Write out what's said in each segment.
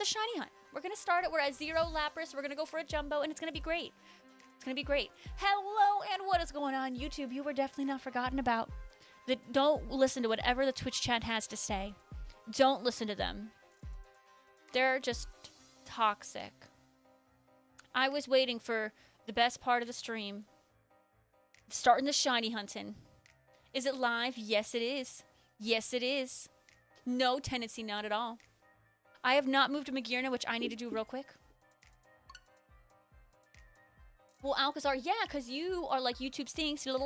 the shiny hunt. We're going to start it. We're at 0 Lapras. We're going to go for a jumbo, and it's going to be great. It's going to be great. Hello, and what is going on, YouTube? You were definitely not forgotten about. Don't listen to whatever the Twitch chat has to say. Don't listen to them. They're just toxic. I was waiting for the best part of the stream. Starting the shiny hunting. Is it live? Yes, it is. Yes, it is. No tendency, not at all. I have not moved to Magirna, which I need to do real quick. Well, Alcazar, yeah, because you are like YouTube stinks. That's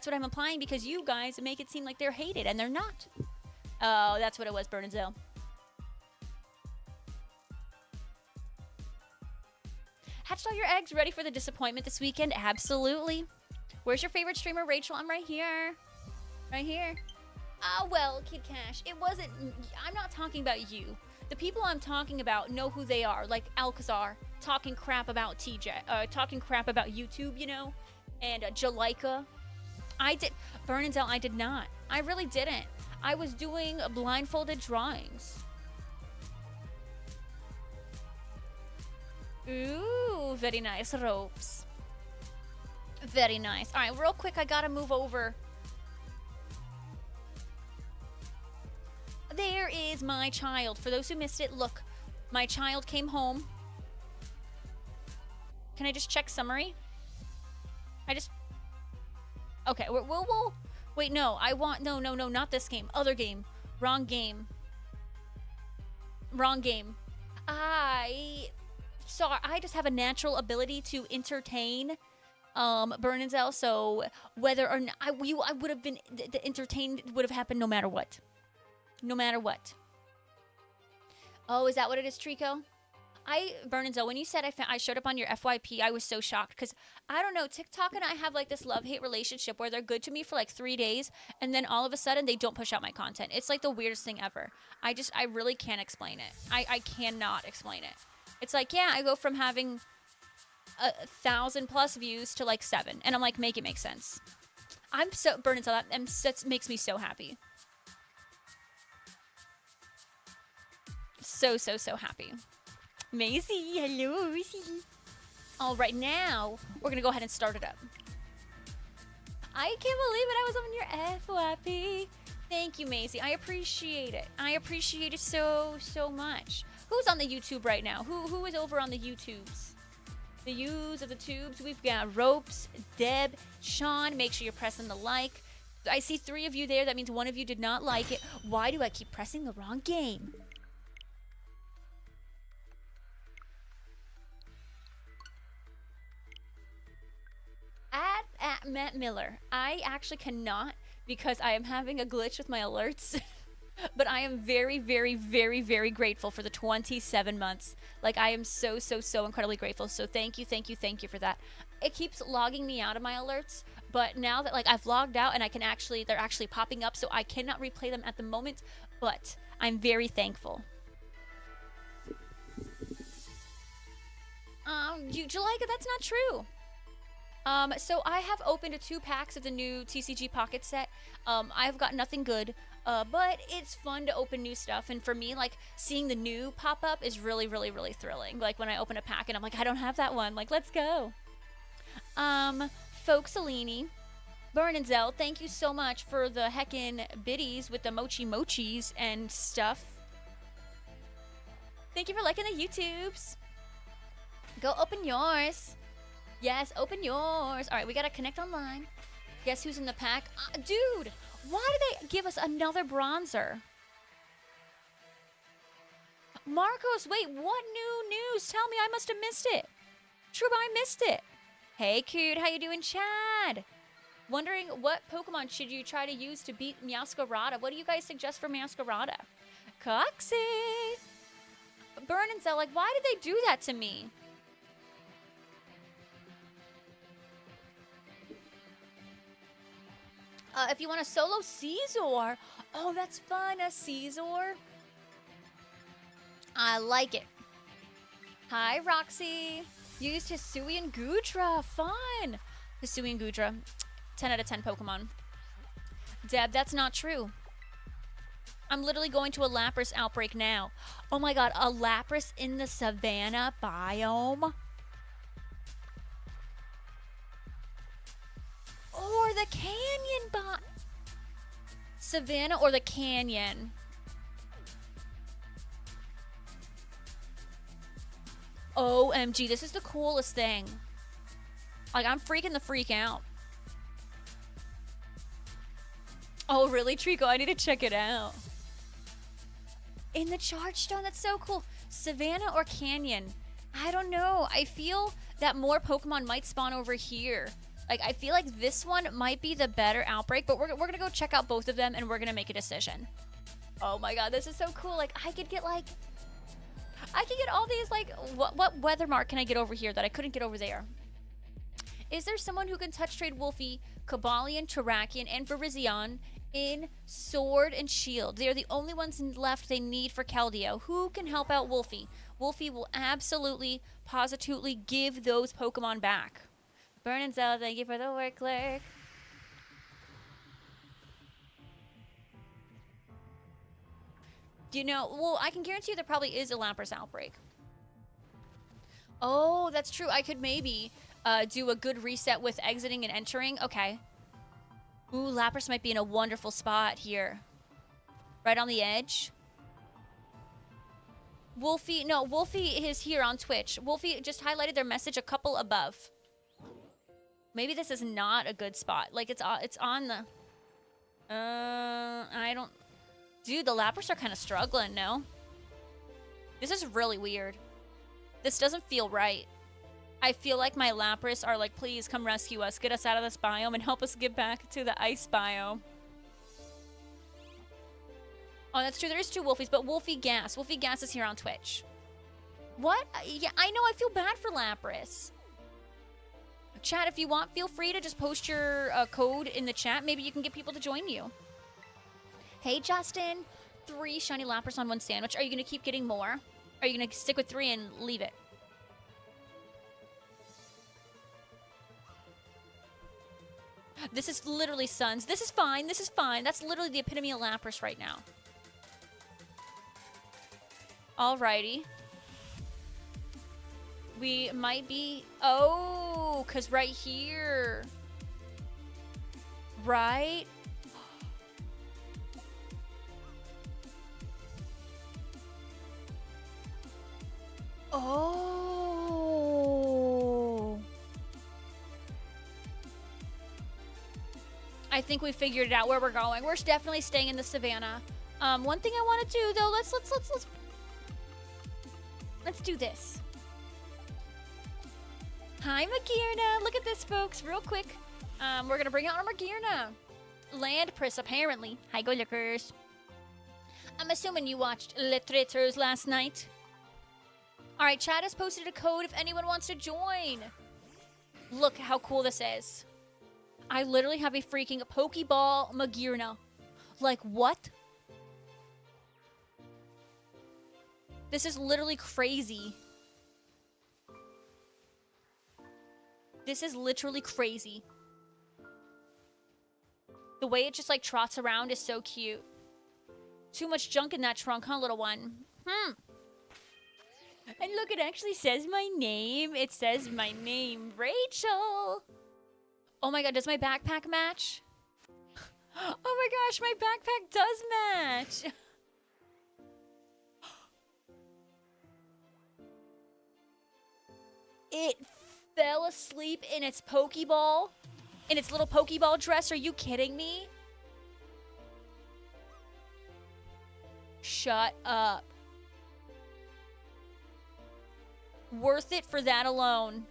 what I'm implying, because you guys make it seem like they're hated, and they're not. Oh, that's what it was, Bernadette. Hatched all your eggs, ready for the disappointment this weekend? Absolutely. Where's your favorite streamer, Rachel? I'm right here. Right here. Oh, well, Kid Cash, it wasn't... I'm not talking about you. The people I'm talking about know who they are, like Alcazar, talking crap about TJ, talking crap about YouTube, you know, and Jalika. Bernadette, I did not. I really didn't. I was doing blindfolded drawings. Ooh, very nice ropes. Very nice. All right, real quick, I gotta move over. There is my child. For those who missed it, look, my child came home. Can I just check summary? Okay, we'll wait, no, no, not this game. Other game. Wrong game. Wrong game. Sorry, I just have a natural ability to entertain Bernadette, so whether or not I would have been the entertained would have happened no matter what. No matter what. Oh, is that what it is, Trico? Bernadette, when you said I showed up on your FYP, I was so shocked, because I don't know, TikTok and I have like this love-hate relationship where they're good to me for like 3 days, and then all of a sudden they don't push out my content. It's like the weirdest thing ever. I really can't explain it. I cannot explain it. It's like, yeah, I go from having 1,000+ views to like 7, and I'm like, make it make sense. I'm so Bernadette, that makes me so happy. So happy. Maisie, hello. All right, now we're gonna go ahead and start it up. I can't believe it. I was on your FYP. Thank you, Maisie. I appreciate it. I appreciate it so much. Who's on the YouTube right now? Who is over on the YouTubes? The U's of the tubes. We've got Ropes, Deb, Shawn. Make sure you're pressing the like. I see 3 of you there. That means 1 of you did not like it. Why do I keep pressing the wrong game? At Matt Miller, I actually cannot, because I am having a glitch with my alerts. But I am very, very, very, very grateful for the 27 months. Like, I am so incredibly grateful. So thank you for that. It keeps logging me out of my alerts, but now that like I've logged out and they're actually popping up, so I cannot replay them at the moment, but I'm very thankful. Jalika, that's not true. So I have opened 2 packs of the new TCG Pocket set. I've got nothing good, but it's fun to open new stuff. And for me, like, seeing the new pop up is really, really, really thrilling. Like, when I open a pack and I'm like, I don't have that one. Like, let's go. Folksalini, Bernadette, thank you so much for the heckin' biddies with the mochis and stuff. Thank you for liking the YouTubes. Go open yours. Yes, open yours. All right, we got to connect online. Guess who's in the pack? Dude, why did they give us another bronzer? Marcos, wait, what new news? Tell me, I must have missed it. Truba, I missed it. Hey, cute, how you doing, Chad? Wondering what Pokemon should you try to use to beat Meowscarada? What do you guys suggest for Meowscarada? Coxie. Bernadette, like, why did they do that to me? If you want to solo Caesar. Oh, that's fun, a Caesar. I like it. Hi, Roxy. Used Hisui and Gudra. Fun. Hisui and Gudra. 10 out of 10 Pokemon. Deb, that's not true. I'm literally going to a Lapras outbreak now. Oh my god, a Lapras in the savanna biome? Or the canyon biome. Savanna or the canyon? OMG, this is the coolest thing. Like, I'm freaking the freak out. Oh, really, Trico? I need to check it out. In the charge stone, that's so cool. Savanna or canyon? I don't know. I feel that more Pokemon might spawn over here. Like, I feel like this one might be the better outbreak, but we're gonna go check out both of them and we're gonna make a decision. Oh my god, this is so cool. Like, I could get all these, like, what weather mark can I get over here that I couldn't get over there? Is there someone who can touch trade Wolfie, Cobalion, Terrakion, and Virizion in Sword and Shield? They are the only ones left they need for Keldeo. Who can help out Wolfie? Wolfie will absolutely, positively give those Pokemon back. Burn and Zell, thank you for the work, clerk. Do you know, well, I can guarantee you there probably is a Lapras outbreak. Oh, that's true. I could maybe do a good reset with exiting and entering. Okay. Ooh, Lapras might be in a wonderful spot here. Right on the edge. Wolfie, no, Wolfie is here on Twitch. Wolfie just highlighted their message a couple above. Maybe this is not a good spot. Like, it's on the... I don't... Dude, the Lapras are kind of struggling, no? This is really weird. This doesn't feel right. I feel like my Lapras are like, please come rescue us, get us out of this biome, and help us get back to the ice biome. Oh, that's true. There is two Wolfies, but Wolfie Gas. Wolfie Gas is here on Twitch. What? Yeah, I know. I feel bad for Lapras. Chat, if you want, feel free to just post your code in the chat. Maybe you can get people to join you. Hey, Justin. 3 shiny Lapras on 1 sandwich. Are you going to keep getting more? Are you going to stick with 3 and leave it? This is literally Suns. This is fine. This is fine. That's literally the epitome of Lapras right now. Alrighty. We might be... Oh, because right here. Right? Oh. I think we figured it out where we're going. We're definitely staying in the savannah. One thing I want to do though, let's do this. Hi, Magearna. Look at this, folks. Real quick. We're gonna bring out our Magearna. Landpress, apparently. Hi, go lookers. I'm assuming you watched Les Traiteurs last night. Alright, chat has posted a code if anyone wants to join. Look how cool this is. I literally have a freaking Pokeball Magearna. Like, what? This is literally crazy. This is literally crazy. The way it just, like, trots around is so cute. Too much junk in that trunk, huh, little one? And look, it actually says my name. It says my name, Rachel. Oh my god, does my backpack match? Oh my gosh, my backpack does match. It fell asleep in its Pokeball? In its little Pokeball dress? Are you kidding me? Shut up. Worth it for that alone.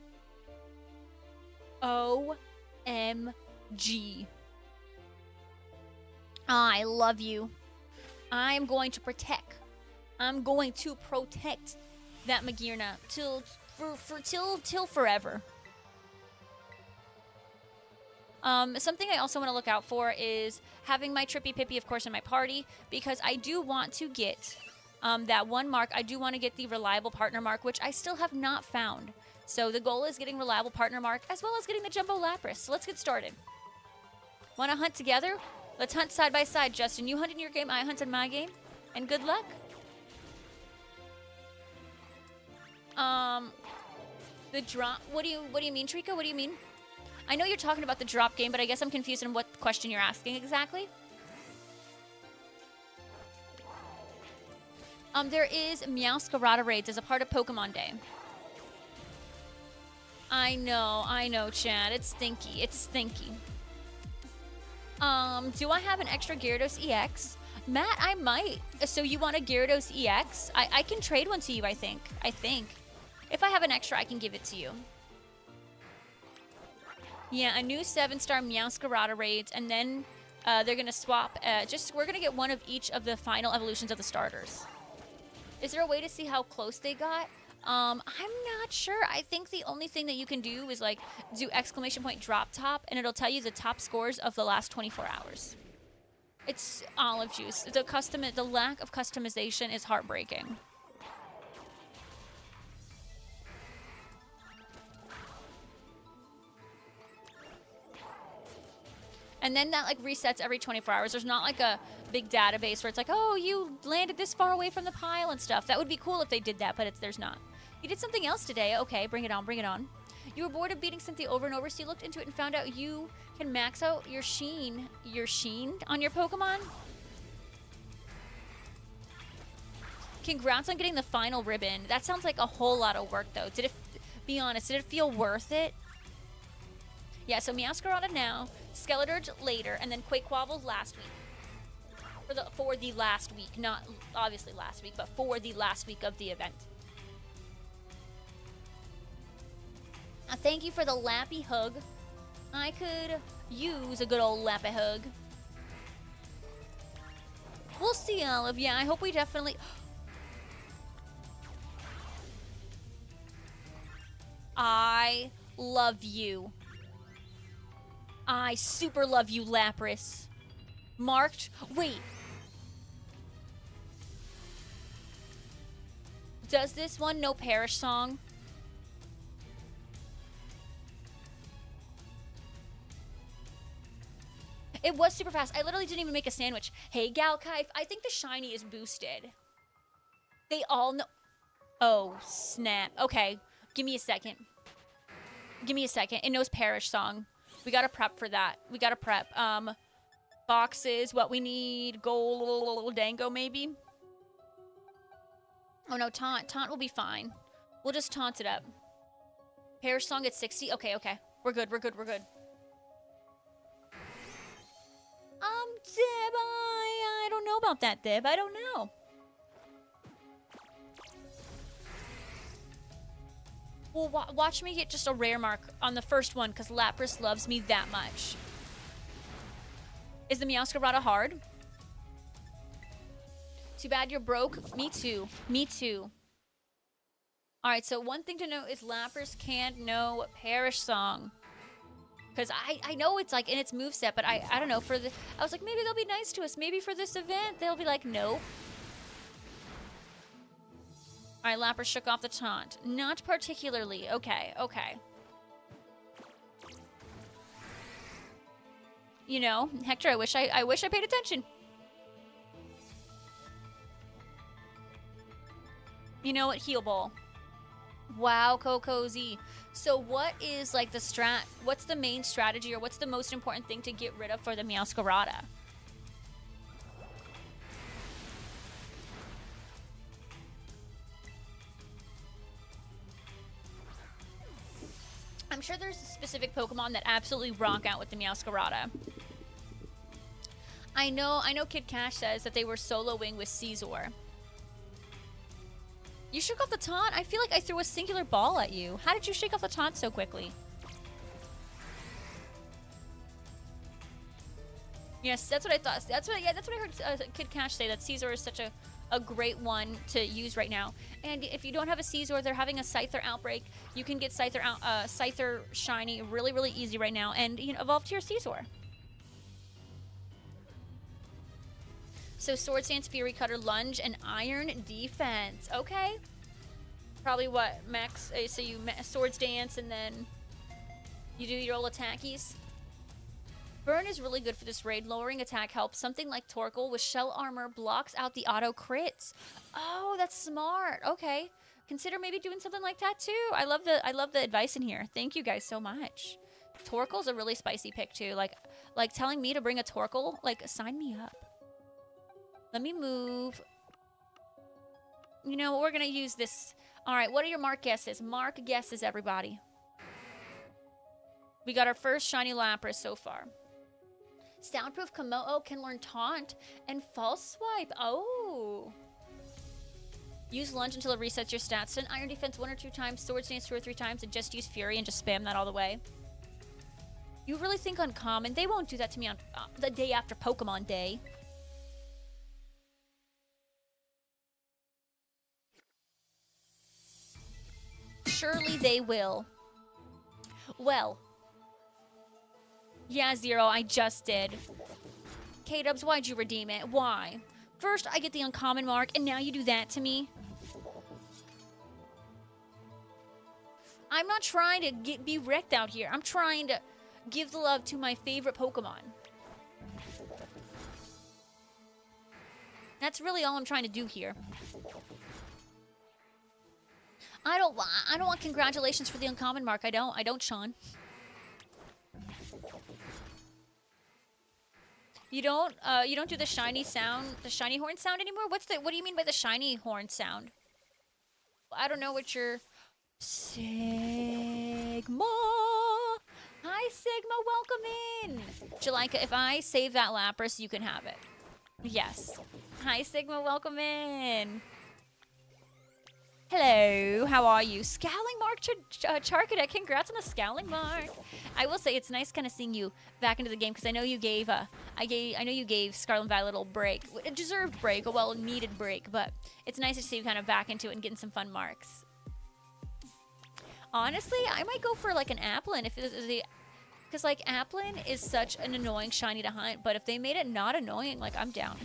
OMG. I love you. I'm going to protect. I'm going to protect that Magearna till forever. Something I also want to look out for is having my Trippy Pippy, of course, in my party, because I do want to get that one mark. I do want to get the reliable partner mark, which I still have not found. So the goal is getting reliable partner mark as well as getting the Jumbo Lapras. So let's get started. Want to hunt together? Let's hunt side by side, Justin. You hunt in your game, I hunt in my game. And good luck. The drop, what do you mean, Trika? What do you mean? I know you're talking about the drop game, but I guess I'm confused on what question you're asking exactly. There is Meowscarada raids as a part of Pokemon Day. I know, Chad. It's stinky. It's stinky. Do I have an extra Gyarados EX? Matt, I might. So you want a Gyarados EX? I can trade one to you, I think. If I have an extra, I can give it to you. Yeah, a new 7-star Meowscarada raids, and then they're gonna swap. We're gonna get one of each of the final evolutions of the starters. Is there a way to see how close they got? I'm not sure. I think the only thing that you can do is like do ! drop top, and it'll tell you the top scores of the last 24 hours. It's olive juice. The lack of customization is heartbreaking. And then that like resets every 24 hours. There's not like a big database where it's like, oh, you landed this far away from the pile and stuff. That would be cool if they did that, but there's not. You did something else today. Okay, bring it on, bring it on. You were bored of beating Cynthia over and over, so you looked into it and found out you can max out your sheen on your Pokemon. Congrats on getting the final ribbon. That sounds like a whole lot of work, though. Be honest, did it feel worth it? Yeah, so Meowscarada now, Skeleturge later, and then Quakequavel last week. For the last week, not obviously last week, but for the last week of the event. Thank you for the Lappy hug. I could use a good old Lappy hug. We'll see, Olive. Yeah, I hope we definitely... I love you. I super love you, Lapras. Marked. Wait. Does this one know Parish Song? It was super fast. I literally didn't even make a sandwich. Hey, Galkaif, I think the shiny is boosted. They all know. Oh, snap. Okay, give me a second. Give me a second. It knows Parish Song. We gotta prep for that. We gotta prep. Boxes, what we need. Gold, Dango, maybe. Oh, no, taunt. Taunt will be fine. We'll just taunt it up. Parish Song at 60. Okay, okay. We're good, we're good, we're good. Dib, I don't know about that, Dib. I don't know. Well, watch me get just a rare mark on the first one, because Lapras loves me that much. Is the Meowscarada hard? Too bad you're broke. Me too. Me too. Alright, so one thing to note is Lapras can't know Parish Song. Because I know it's like in its moveset, but I don't know. I was like, maybe they'll be nice to us. Maybe for this event, they'll be like, nope. Alright, Lapras shook off the taunt. Not particularly. Okay, okay. You know, Hector, I wish I paid attention. You know what? Heal Ball. Wow, Cocozy. So what is like the what's the main strategy, or what's the most important thing to get rid of for the Meowscarada? I'm sure there's specific Pokemon that absolutely rock out with the Meowscarada. I know Kid Cash says that they were soloing with Caesar. You shook off the taunt? I feel like I threw a singular ball at you. How did you shake off the taunt so quickly? Yes, that's what I thought. That's what I heard Kid Cash say, that Caesar is such a great one to use right now. And if you don't have a Caesar, they're having a Scyther outbreak. You can get Scyther shiny really, really easy right now, and evolve to your Caesar. So Sword Stance, Fury Cutter, Lunge, and Iron Defense. Okay. Probably what, max? So you Sword Stance and then you do your old attackies. Burn is really good for this raid. Lowering attack helps. Something like Torkoal with shell armor blocks out the auto crits. Oh, that's smart. Okay. Consider maybe doing something like that too. I love the advice in here. Thank you guys so much. Torkoal's a really spicy pick too. Like telling me to bring a Torkoal, like sign me up. Let me move. You know, we're gonna use this. All right, what are your mark guesses? Mark guesses, everybody. We got our first shiny Lapras so far. Soundproof Komodo can learn Taunt and False Swipe. Oh. Use Lunge until it resets your stats. Send Iron Defense 1 or 2 times, Sword Stance 2 or 3 times, and just use Fury and just spam that all the way. You really think Uncommon? They won't do that to me on the day after Pokemon Day. Surely they will. Well. Yeah, Zero, I just did. K-Dubs, why'd you redeem it? Why? First, I get the uncommon mark, and now you do that to me? I'm not trying to be wrecked out here. I'm trying to give the love to my favorite Pokemon. That's really all I'm trying to do here. I don't want congratulations for the uncommon mark. I don't, Shawn. You don't do the shiny sound, the shiny horn sound anymore? What do you mean by the shiny horn sound? I don't know what you're... Sigma! Hi, Sigma, welcome in! Jalika, if I save that Lapras, you can have it. Yes. Hi, Sigma, welcome in! Hello, how are you? Scowling Mark Charcadet, congrats on the Scowling Mark. I will say it's nice kind of seeing you back into the game because I know you gave I know you gave Scarlet and Violet a little break, a deserved break, a well-needed break, but it's nice to see you kind of back into it and getting some fun marks. Honestly, I might go for like an Applin if it was the, because like Applin is such an annoying shiny to hunt, but if they made it not annoying, like I'm down.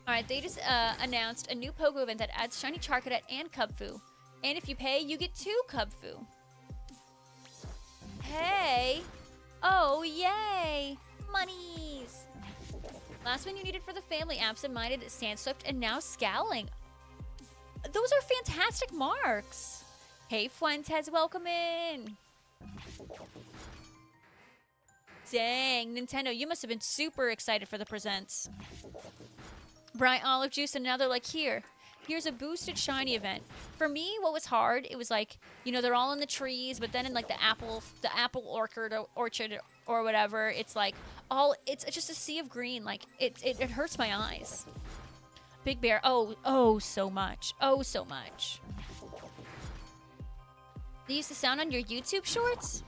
Alright, they just announced a new Pogo event that adds Shiny Charcadet and Cubfu. And if you pay, you get 2 Cubfu. Hey! Oh, yay! Monies! Last one you needed for the family, Absent-Minded, Sandswept, and now Scowling. Those are fantastic marks! Hey, Fuentes, welcome in! Dang, Nintendo, you must have been super excited for the presents. Bright Olive Juice, and now they're like, here's a boosted shiny event. For me, what was hard, it was like, you know, they're all in the trees, but then in like the apple orchard or whatever, it's like it's just a sea of green. Like it hurts my eyes. Big Bear, oh so much. Oh so much. They used the sound on your YouTube shorts?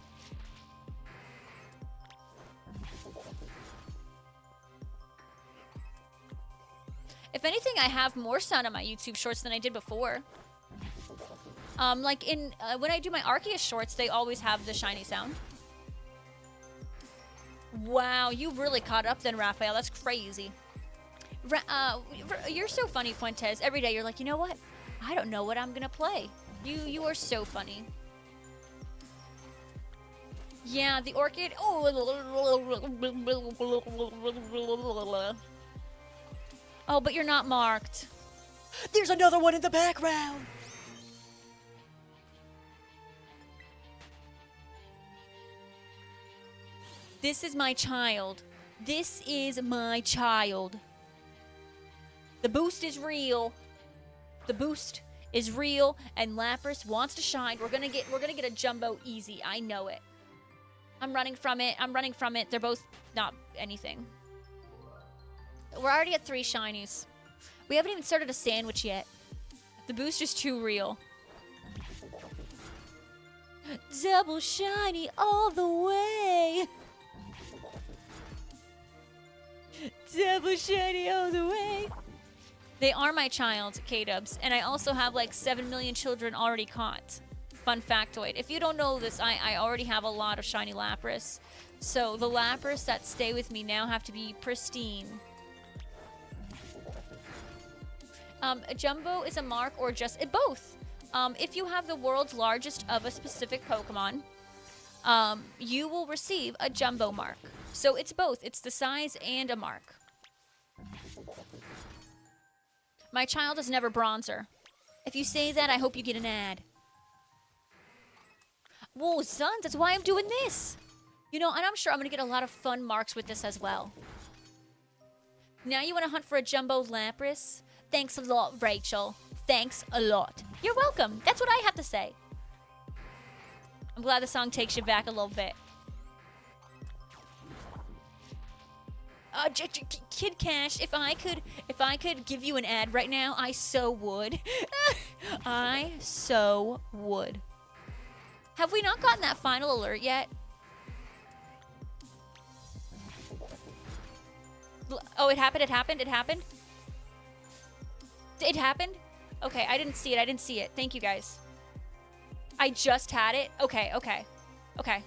If anything, I have more sound on my YouTube shorts than I did before. Like when I do my Arceus shorts, they always have the shiny sound. Wow, you really caught up then, Raphael. That's crazy. You're so funny, Fuentes. Every day you're like, you know what? I don't know what I'm gonna play. You are so funny. Yeah, the orchid. Oh, but you're not marked. There's another one in the background. This is my child. This is my child. The boost is real. The boost is real, and Lapras wants to shine. We're gonna get a jumbo easy. I know it. I'm running from it. I'm running from it. They're both not anything. We're already at 3 shinies. We haven't even started a sandwich yet. The boost is too real. Double shiny all the way. Double shiny all the way. They are my child, K-Dubs, and I also have like 7 million children already caught. Fun factoid. If you don't know this, I already have a lot of shiny Lapras. So the Lapras that stay with me now have to be pristine. A jumbo is a mark or just both. If you have the world's largest of a specific Pokemon, you will receive a jumbo mark. So it's both. It's the size and a mark. My child is never bronzer. If you say that, I hope you get an ad. Whoa, sons, that's why I'm doing this. You know, and I'm sure I'm going to get a lot of fun marks with this as well. Now you want to hunt for a jumbo Lapras? Thanks a lot, Rachel. Thanks a lot. You're welcome. That's what I have to say. I'm glad the song takes you back a little bit. Kid Cash, if I could give you an ad right now, I so would. I so would. Have we not gotten that final alert yet? Oh, it happened, it happened, it happened? It happened? Okay, I didn't see it, I didn't see it. Thank you, guys. I just had it? Okay, okay. Okay.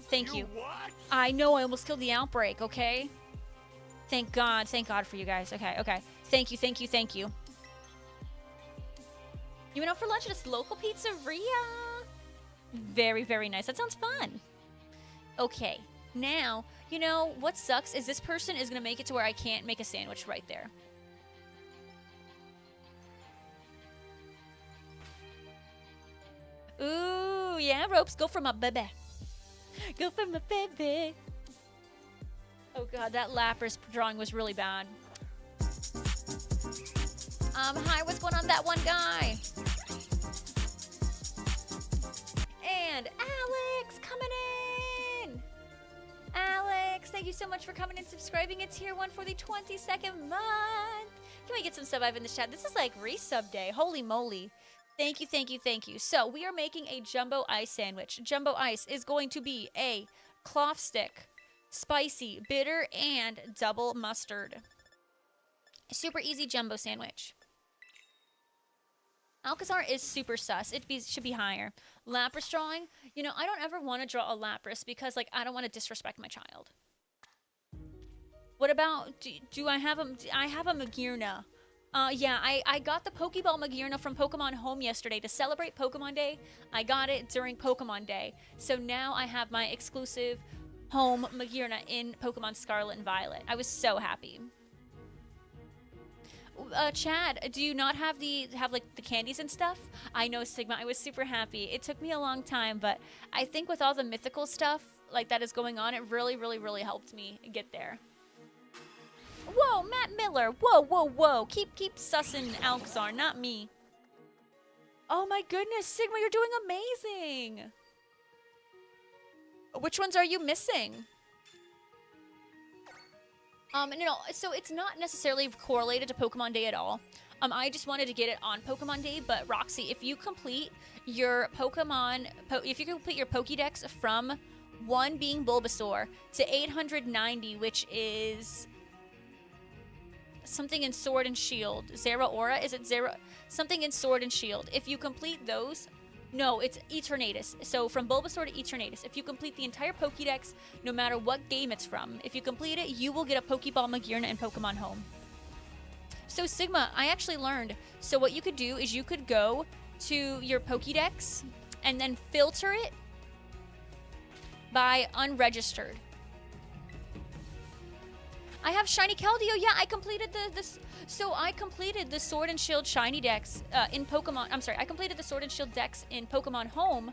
Thank you. What? I know, I almost killed the outbreak, okay? Thank God for you guys. Okay, okay. Thank you, thank you, thank you. You went out for lunch at this local pizzeria? Very, very nice. That sounds fun. Okay, now, you know, what sucks is this person is going to make it to where I can't make a sandwich right there. Ooh, yeah, ropes. Go for my baby. Go for my baby. Oh, God, that Lapras drawing was really bad. Hi, what's going on, that one guy? And Alex coming in. Alex, thank you so much for coming and subscribing. It's Tier 1 for the 22nd month. Can we get some sub-ive in the chat? This is like resub day. Holy moly. Thank you, thank you, thank you. So we are making a jumbo ice sandwich. Jumbo ice is going to be a cloth stick, spicy, bitter, and double mustard. Super easy jumbo sandwich. Alcazar is super sus. Should be higher. Lapras drawing. You know, I don't ever want to draw a Lapras because, like, I don't want to disrespect my child. What about, do I have a, I have a Magearna. Yeah, I got the Pokeball Magearna from Pokemon Home yesterday to celebrate Pokemon Day. I got it during Pokemon Day. So now I have my exclusive home Magearna in Pokemon Scarlet and Violet. I was so happy. Chad, do you not have like the candies and stuff? I know, Sigma, I was super happy. It took me a long time, but I think with all the mythical stuff like that is going on, it really, really, really helped me get there. Whoa, Matt Miller. Whoa, whoa, whoa. Keep sussing Alcazar, not me. Oh my goodness, Sigma, you're doing amazing. Which ones are you missing? No, so it's not necessarily correlated to Pokemon Day at all. I just wanted to get it on Pokemon Day, but Roxy, if you complete your if you complete your Pokédex from 1 being Bulbasaur to 890, which is something in Sword and Shield, Zeraora, is it Zera? Something in Sword and Shield. If you complete those, no, it's Eternatus. So from Bulbasaur to Eternatus, if you complete the entire Pokédex, no matter what game it's from, if you complete it, you will get a Pokeball Magearna in Pokemon Home. So Sigma, I actually learned. So what you could do is you could go to your Pokédex and then filter it by unregistered. I have Shiny Keldeo. Yeah, I completed I completed the Sword and Shield Shiny Dex in Pokemon. I'm sorry, I completed the Sword and Shield Dex in Pokemon Home,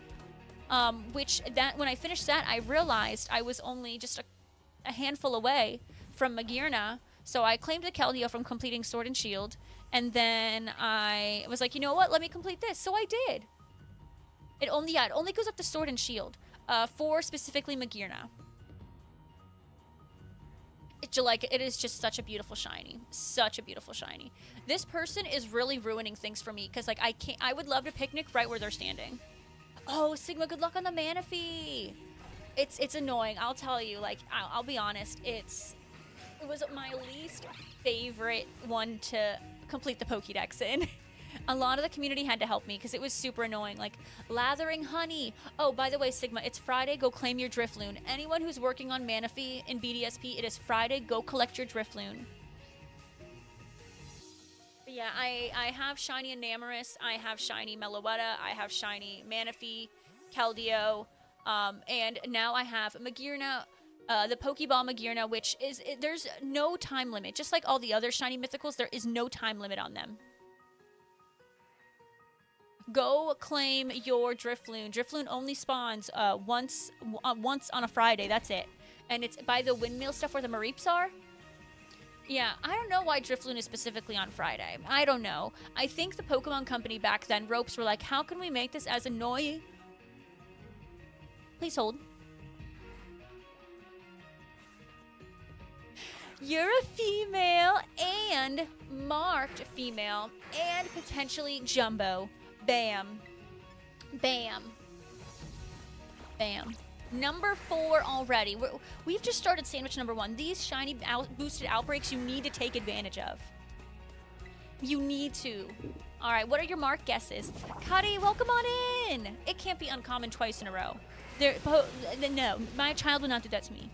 when I finished that, I realized I was only just a handful away from Magearna. So I claimed the Keldeo from completing Sword and Shield, and then I was like, you know what? Let me complete this. So I did. It only goes up to Sword and Shield for specifically Magearna. It is just such a beautiful shiny. Such a beautiful shiny. This person is really ruining things for me because, like, I would love to picnic right where they're standing. Oh, Sigma, good luck on the Manaphy. It's annoying. I'll tell you. Like, I'll be honest. It was my least favorite one to complete the Pokédex in. A lot of the community had to help me because it was super annoying. Like, lathering honey. Oh, by the way, Sigma, it's Friday. Go claim your Drifloon. Anyone who's working on Manaphy in BDSP, it is Friday. Go collect your Drifloon. But yeah, I have Shiny Enamorus. I have Shiny Meloetta. I have Shiny Manaphy, Keldeo. And now I have Magearna, the Pokeball Magearna, which is, there's no time limit. Just like all the other shiny mythicals, there is no time limit on them. Go claim your Drifloon. Drifloon only spawns once on a Friday. That's it. And it's by the windmill stuff where the Mareeps are. Yeah, I don't know why Drifloon is specifically on Friday. I don't know. I think the Pokemon Company back then, Ropes, were like, how can we make this as annoying? Please hold. You're a female and marked female and potentially jumbo. Bam. Bam. Bam. Number 4 already. We've just started sandwich number 1. These shiny boosted outbreaks you need to take advantage of. You need to. All right, what are your mark guesses? Cuddy, welcome on in. It can't be uncommon twice in a row. No, my child would not do that to me.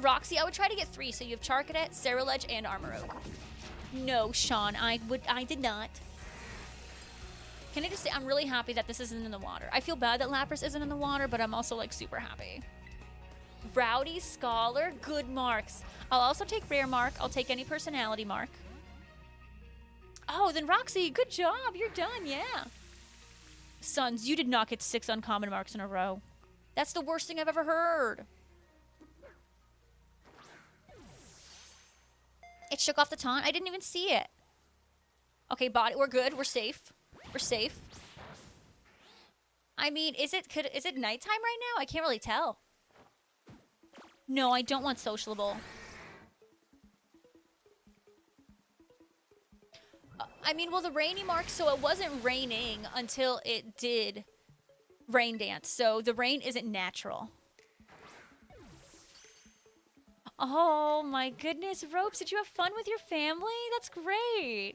Roxy, I would try to get 3. So you have Charcadet, Ceruledge, and Armoroak. No, Shawn, I did not. Can I just say, I'm really happy that this isn't in the water. I feel bad that Lapras isn't in the water, but I'm also, like, super happy. Rowdy Scholar, good marks. I'll also take rare mark. I'll take any personality mark. Oh, then Roxy, good job. You're done, yeah. Sons, you did not get 6 uncommon marks in a row. That's the worst thing I've ever heard. It shook off the taunt. I didn't even see it. Okay, body, we're good. We're safe. We're safe. I mean, is it nighttime right now? I can't really tell. No, I don't want sociable. I mean, well, the rainy mark, so it wasn't raining until it did rain dance. So the rain isn't natural. Oh my goodness, Ropes, did you have fun with your family? That's great.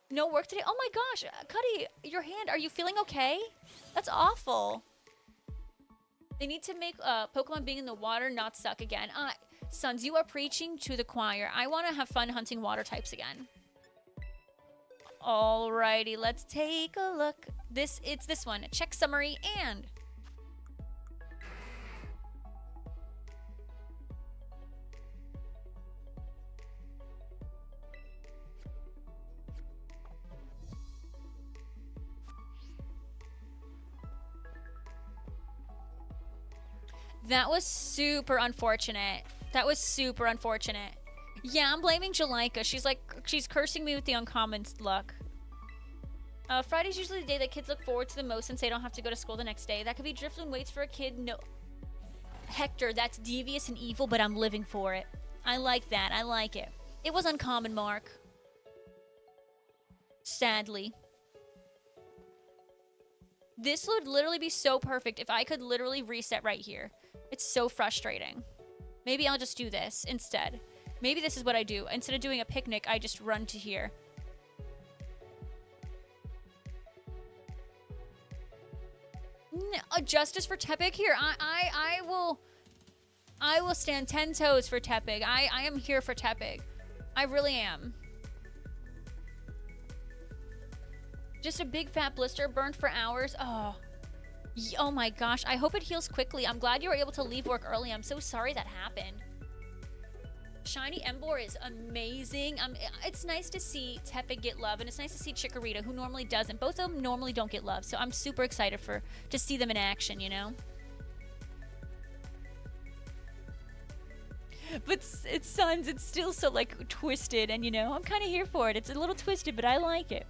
No work today? Oh my gosh, Cuddy, your hand, are you feeling okay? That's awful. They need to make Pokemon being in the water not suck again. Sons, you are preaching to the choir. I want to have fun hunting water types again. Alrighty, let's take a look. It's this one. Check summary and... That was super unfortunate. That was super unfortunate. Yeah, I'm blaming Jalika. She's cursing me with the uncommon luck. Friday's usually the day that kids look forward to the most since they don't have to go to school the next day. That could be Drifloon waits for a kid. No. Hector, that's devious and evil, but I'm living for it. I like that. I like it. It was uncommon, Mark. Sadly. This would literally be so perfect if I could literally reset right here. It's so frustrating. Maybe I'll just do this instead. Maybe this is what I do. Instead of doing a picnic, I just run to here. Justice for Tepig? Here, I will stand 10 toes for Tepig. I am here for Tepig. I really am. Just a big fat blister burned for hours. Oh my gosh. I hope it heals quickly. I'm glad you were able to leave work early. I'm so sorry that happened. Shiny Emboar is amazing. It's nice to see Tepig get love, and it's nice to see Chikorita, who normally doesn't. Both of them normally don't get love, so I'm super excited to see them in action, you know? But it's Suns, it's still so, like, twisted, and, you know, I'm kind of here for it. It's a little twisted, but I like it.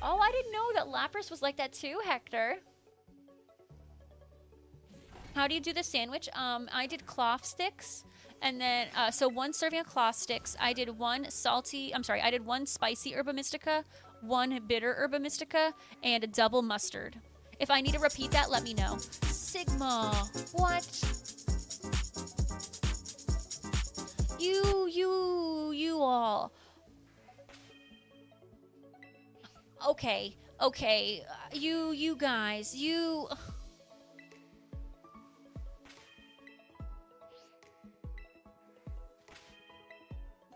Oh, I didn't know that Lapras was like that too, Hector. How do you do the sandwich? I did cloth sticks, and then, so 1 serving of cloth sticks. I did 1 I did 1 spicy Herba Mystica, 1 bitter Herba Mystica, and a double mustard. If I need to repeat that, let me know. Sigma, what? You all. Okay, you guys, you...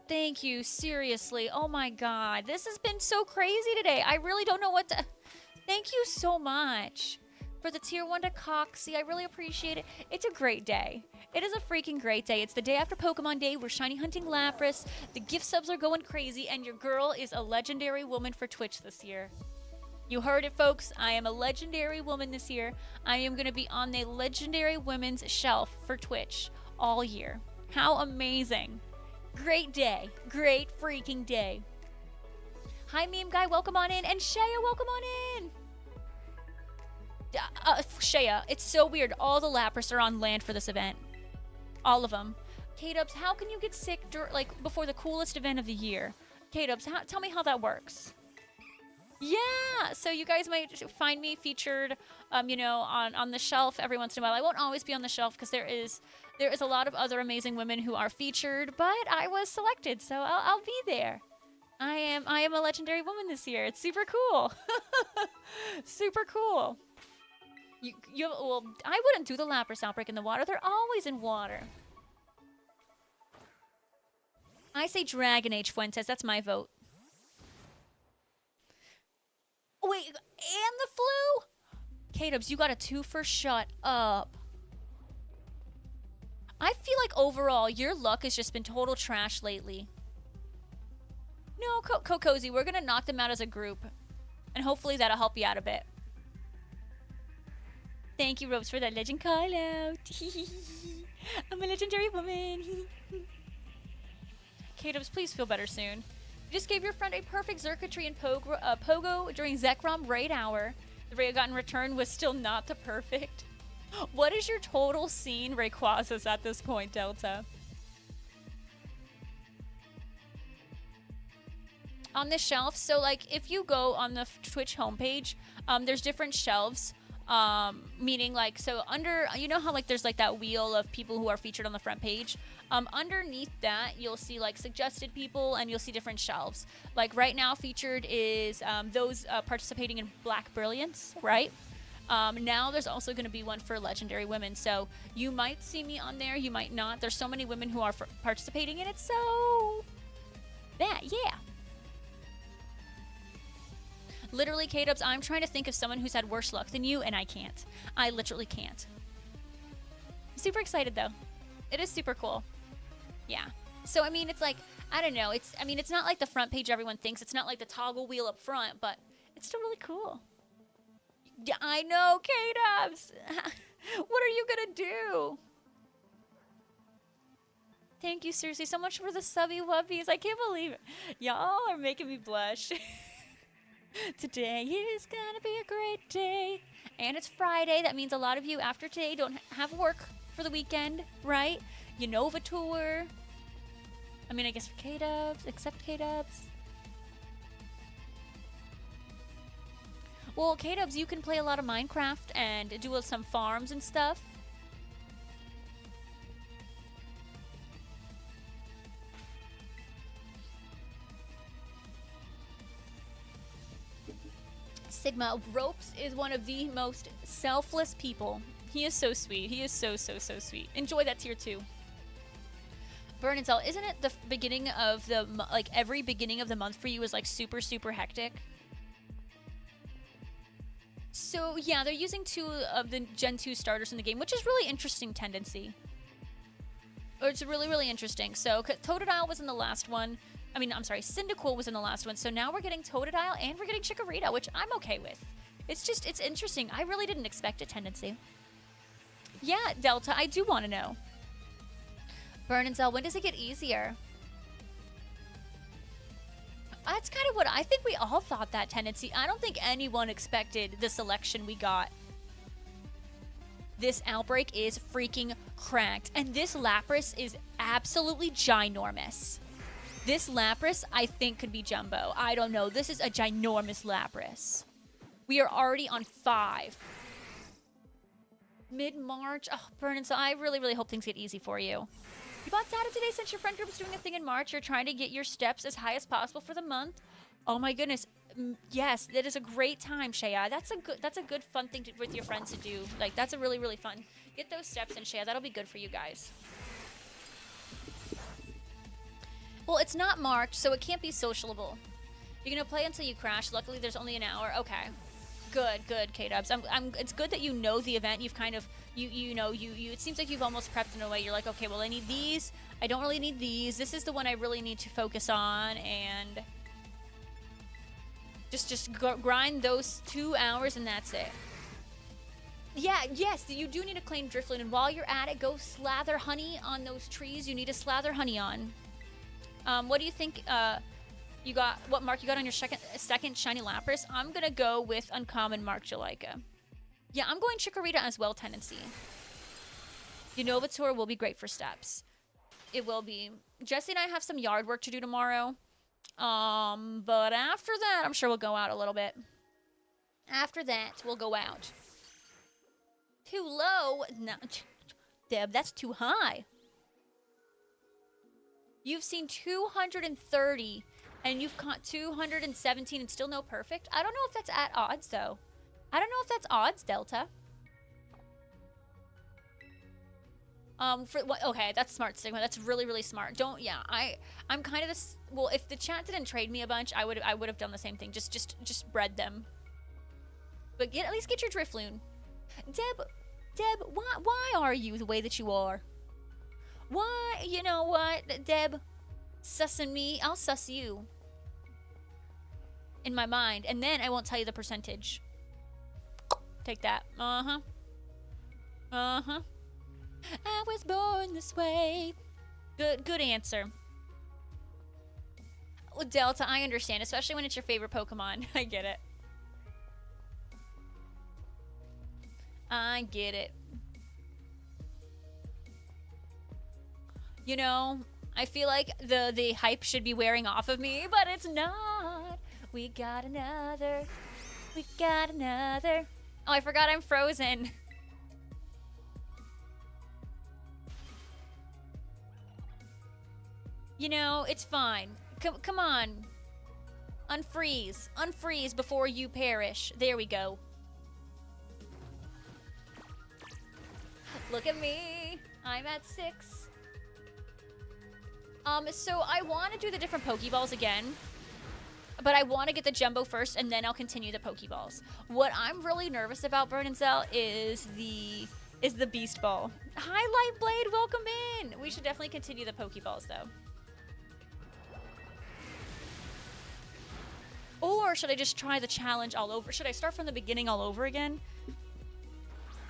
Thank you, seriously. Oh my god, this has been so crazy today. I really don't know what to... Thank you so much for the tier 1 to Coxie. I really appreciate it. It's a great day. It is a freaking great day. It's the day after Pokemon Day. We're shiny hunting Lapras. The gift subs are going crazy, and your girl is a legendary woman for Twitch this year. You heard it, folks. I am a legendary woman this year. I am going to be on the legendary women's shelf for Twitch all year. How amazing. Great day. Great freaking day. Hi, Meme Guy. Welcome on in. And Shaya, welcome on in. Shaya, it's so weird. All the Lapras are on land for this event. All of them. K-Dubs, how can you get sick like before the coolest event of the year? K-Dubs, tell me how that works. Yeah, so you guys might find me featured, you know, on the shelf every once in a while. I won't always be on the shelf because there is a lot of other amazing women who are featured, but I was selected, so I'll be there. I am a legendary woman this year. It's super cool. Super cool. Well, I wouldn't do the Lapras outbreak in the water. They're always in water. I say Dragon Age Fuentes. That's my vote. Wait, and the flu? K-Dubs, you got a 2 for shut up. I feel like overall, your luck has just been total trash lately. No, Cozy, we're going to knock them out as a group. And hopefully that'll help you out a bit. Thank you, Ropes, for that legend call out. I'm a legendary woman. K-Dubs, please feel better soon. You just gave your friend a perfect circuitry and Pogo during Zekrom raid hour. The raid I got in return was still not the perfect. What is your total scene Rayquazas at this point, Delta? On the shelf, so like if you go on the Twitch homepage, there's different shelves. Meaning like, so under, you know how like there's like that wheel of people who are featured on the front page? Underneath that, you'll see like suggested people and you'll see different shelves. Like right now featured is those participating in Black Brilliance, right? Now there's also going to be one for legendary women. So you might see me on there, you might not. There's so many women who are participating in it, so that, yeah. Literally, K-Dubs, I'm trying to think of someone who's had worse luck than you, and I can't. I literally can't. I'm super excited, though. It is super cool. Yeah. So, I mean, it's like, I don't know. It's not like the front page everyone thinks. It's not like the toggle wheel up front, but it's still really cool. Yeah, I know, K-Dubs. What are you going to do? Thank you, Cersei, so much for the subby wubbies. I can't believe it. Y'all are making me blush. Today is gonna be a great day. And it's Friday. That means a lot of you after today don't have work for the weekend, right? Unova tour. I mean, I guess for K-Dubs, except K-Dubs. Well, K-Dubs, you can play a lot of Minecraft and do some farms and stuff. Sigma, Ropes is one of the most selfless people. He is so sweet. He is so sweet. Enjoy that tier 2. Burn and Sell, isn't it the beginning of the, like, every beginning of the month for you is, like, super hectic? So, yeah, they're using 2 of the Gen 2 starters in the game, which is really interesting tendency. Or it's really interesting. So, Totodile was in the last one. I mean, I'm sorry, Cyndaquil was in the last one, so now we're getting Totodile and we're getting Chikorita, which I'm okay with. It's interesting. I really didn't expect a tendency. Yeah, Delta, I do want to know. Burn and Sell, when does it get easier? That's kind of what I think we all thought, that tendency. I don't think anyone expected the selection we got. This outbreak is freaking cracked, and this Lapras is absolutely ginormous. This Lapras, I think, could be jumbo. I don't know. This is a ginormous Lapras. We are already on 5. Mid-March. Oh, Burn and Sell, I really hope things get easy for you. You bought data today since your friend group is doing a thing in March. You're trying to get your steps as high as possible for the month. Oh my goodness. Yes, that is a great time, Shaya. That's a good fun thing with your friends to do. Like, that's a really fun. Get those steps in, Shaya. That'll be good for you guys. Well, it's not March, so it can't be sociable. You're gonna play until you crash. Luckily, there's only an hour. Okay. Good, K-Dubs. It's good that you know the event. You've kind of, you know, it seems like you've almost prepped in a way. You're like, okay, well, I need these. I don't really need these. This is the one I really need to focus on, and just grind those 2 hours, and that's it. Yeah, yes, you do need to claim Drifloon, and while you're at it, go slather honey on those trees you need to slather honey on. What do you think, you got, what mark you got on your second shiny Lapras? I'm gonna go with uncommon mark Jalika. Yeah, I'm going Chikorita as well, Tendency. Unova will be great for steps. It will be. Jesse and I have some yard work to do tomorrow. But after that, I'm sure we'll go out a little bit. After that, we'll go out. Too low? No, Deb, that's too high. You've seen 230, and you've caught 217 and still no perfect? I don't know if that's at odds, though. I don't know if that's odds, Delta. For what? Okay, that's smart, Sigma. That's really, really smart. Don't. Yeah, I'm kind of this. Well, if the chat didn't trade me a bunch, I would have done the same thing. Just bred them. But at least get your Drifloon. Deb, why are you the way that you are? Why? You know what, Deb? Sussing me, I'll suss you. In my mind, and then I won't tell you the percentage. Take that. Uh-huh. Uh-huh. I was born this way. Good answer. Well, Delta, I understand, especially when it's your favorite Pokemon. I get it. I get it. You know, I feel like the hype should be wearing off of me, but it's not. We got another. We got another. Oh, I forgot I'm frozen. You know, it's fine. Come on. Unfreeze. Unfreeze before you perish. There we go. Look at me. I'm at 6. So I want to do the different Pokeballs again. But I want to get the Jumbo first, and then I'll continue the Pokeballs. What I'm really nervous about, Burn and Cell, is the Beast Ball. Hi, Light Blade. Welcome in. We should definitely continue the Pokeballs, though. Or should I just try the challenge all over? Should I start from the beginning all over again?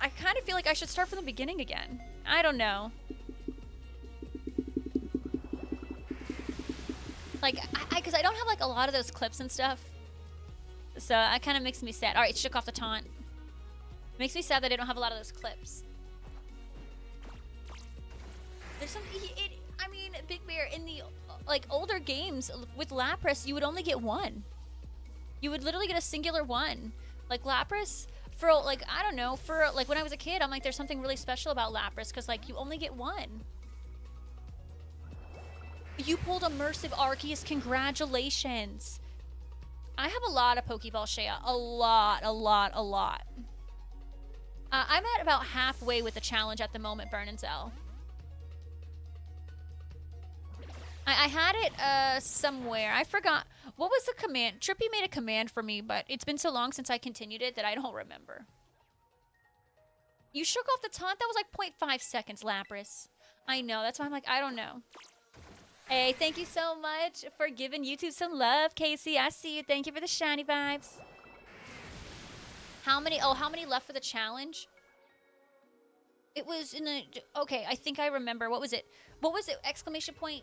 I kind of feel like I should start from the beginning again. I don't know. Like, because I don't have, like, a lot of those clips and stuff. So, that kind of makes me sad. Alright, shook off the taunt. Makes me sad that I don't have a lot of those clips. There's some... I mean, Big Bear, in the, like, older games with Lapras, you would only get one. You would literally get a singular one. Like, Lapras, for, like, I don't know, for, like, when I was a kid, I'm like, there's something really special about Lapras, because, like, you only get one. You pulled Immersive Arceus. Congratulations. I have a lot of Pokeball, Shea. A lot. I'm at about halfway with the challenge at the moment, Burn and Zell. I had it somewhere. I forgot. What was the command? Trippy made a command for me, but it's been so long since I continued it that I don't remember. You shook off the taunt? That was like 0.5 seconds, Lapras. I know. That's why I'm like, I don't know. Hey, thank you so much for giving YouTube some love, Casey. I see you. Thank you for the shiny vibes. How many? Oh, how many left for the challenge? It was in the... Okay, I think I remember. What was it? What was it? Exclamation point.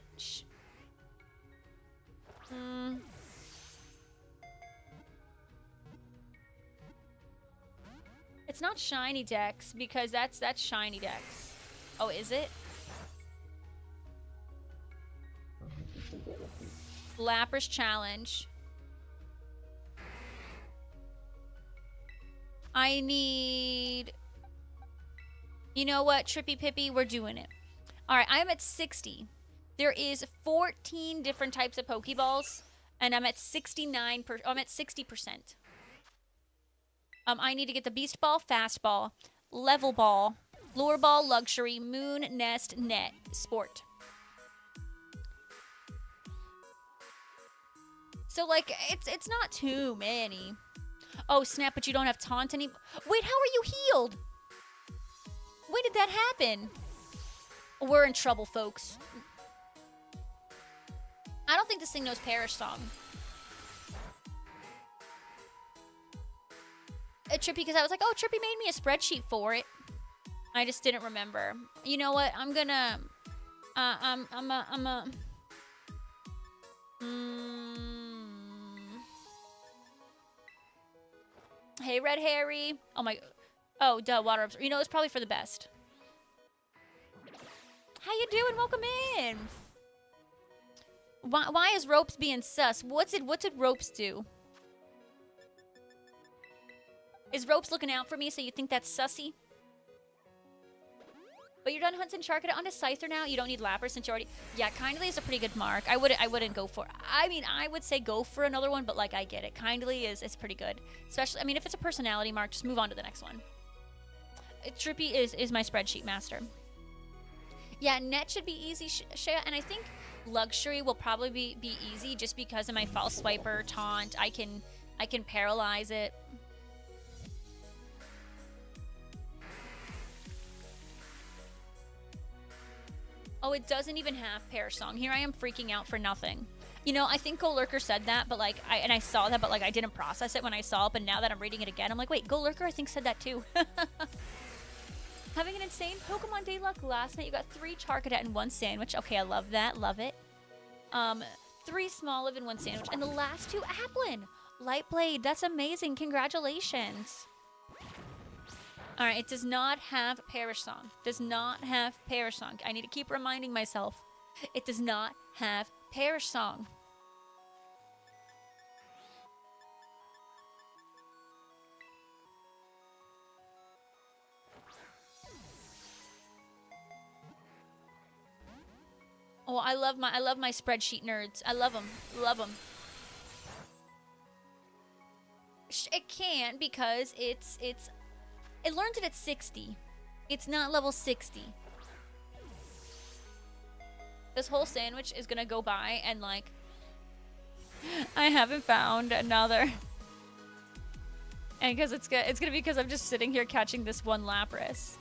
It's not shiny Dex because that's shiny Dex. Oh, is it? Lapras challenge. I need... You know what, Trippy Pippy? We're doing it. Alright, I'm at 60. There is 14 different types of Pokeballs, and I'm at 69%. I'm at 60%. I need to get the Beast Ball, Fast Ball, Level Ball, Lure Ball, Luxury, Moon, Nest, Net, Sport. So, like, it's not too many. Oh, snap, but you don't have taunt anymore. Wait, how are you healed? When did that happen? We're in trouble, folks. I don't think this thing knows Perish Song. Trippy, because I was like, oh, Trippy made me a spreadsheet for it. I just didn't remember. You know what? I'm gonna... Hey, Red Harry. Oh, my... Oh, duh, water ups. You know, it's probably for the best. How you doing? Welcome in. Why is Ropes being sus? What did Ropes do? Is Ropes looking out for me so you think that's sussy? But you're done hunting Charcadet onto Scyther now? You don't need Lapras since you already... Yeah, Kindly is a pretty good mark. I wouldn't go for... I mean, I would say go for another one, but, like, I get it. Kindly is pretty good. Especially... I mean, if it's a personality mark, just move on to the next one. Trippy is my spreadsheet master. Yeah, Net should be easy, Shea, and I think Luxury will probably be easy just because of my False Swiper, Taunt. I can paralyze it. Oh, it doesn't even have Perish Song. Here I am freaking out for nothing. You know, I think Go Lurker said that, but like, I saw that, but like, I didn't process it when I saw it, but now that I'm reading it again, I'm like, wait, Go Lurker I think said that too. Having an insane Pokemon Day luck last night. You got 3 Charcadet and 1 sandwich. Okay, I love that. Love it. 3 Smoliv and 1 sandwich. And the last 2 Applin. Light Blade. That's amazing. Congratulations. All right, it does not have Perish Song. Does not have Perish Song. I need to keep reminding myself. It does not have Perish Song. Oh, I love my spreadsheet nerds. I love them. Love them. It can't because it learns it at 60. It's not level 60. This whole sandwich is gonna go by and like I haven't found another. And because it's gonna be because I'm just sitting here catching this one Lapras.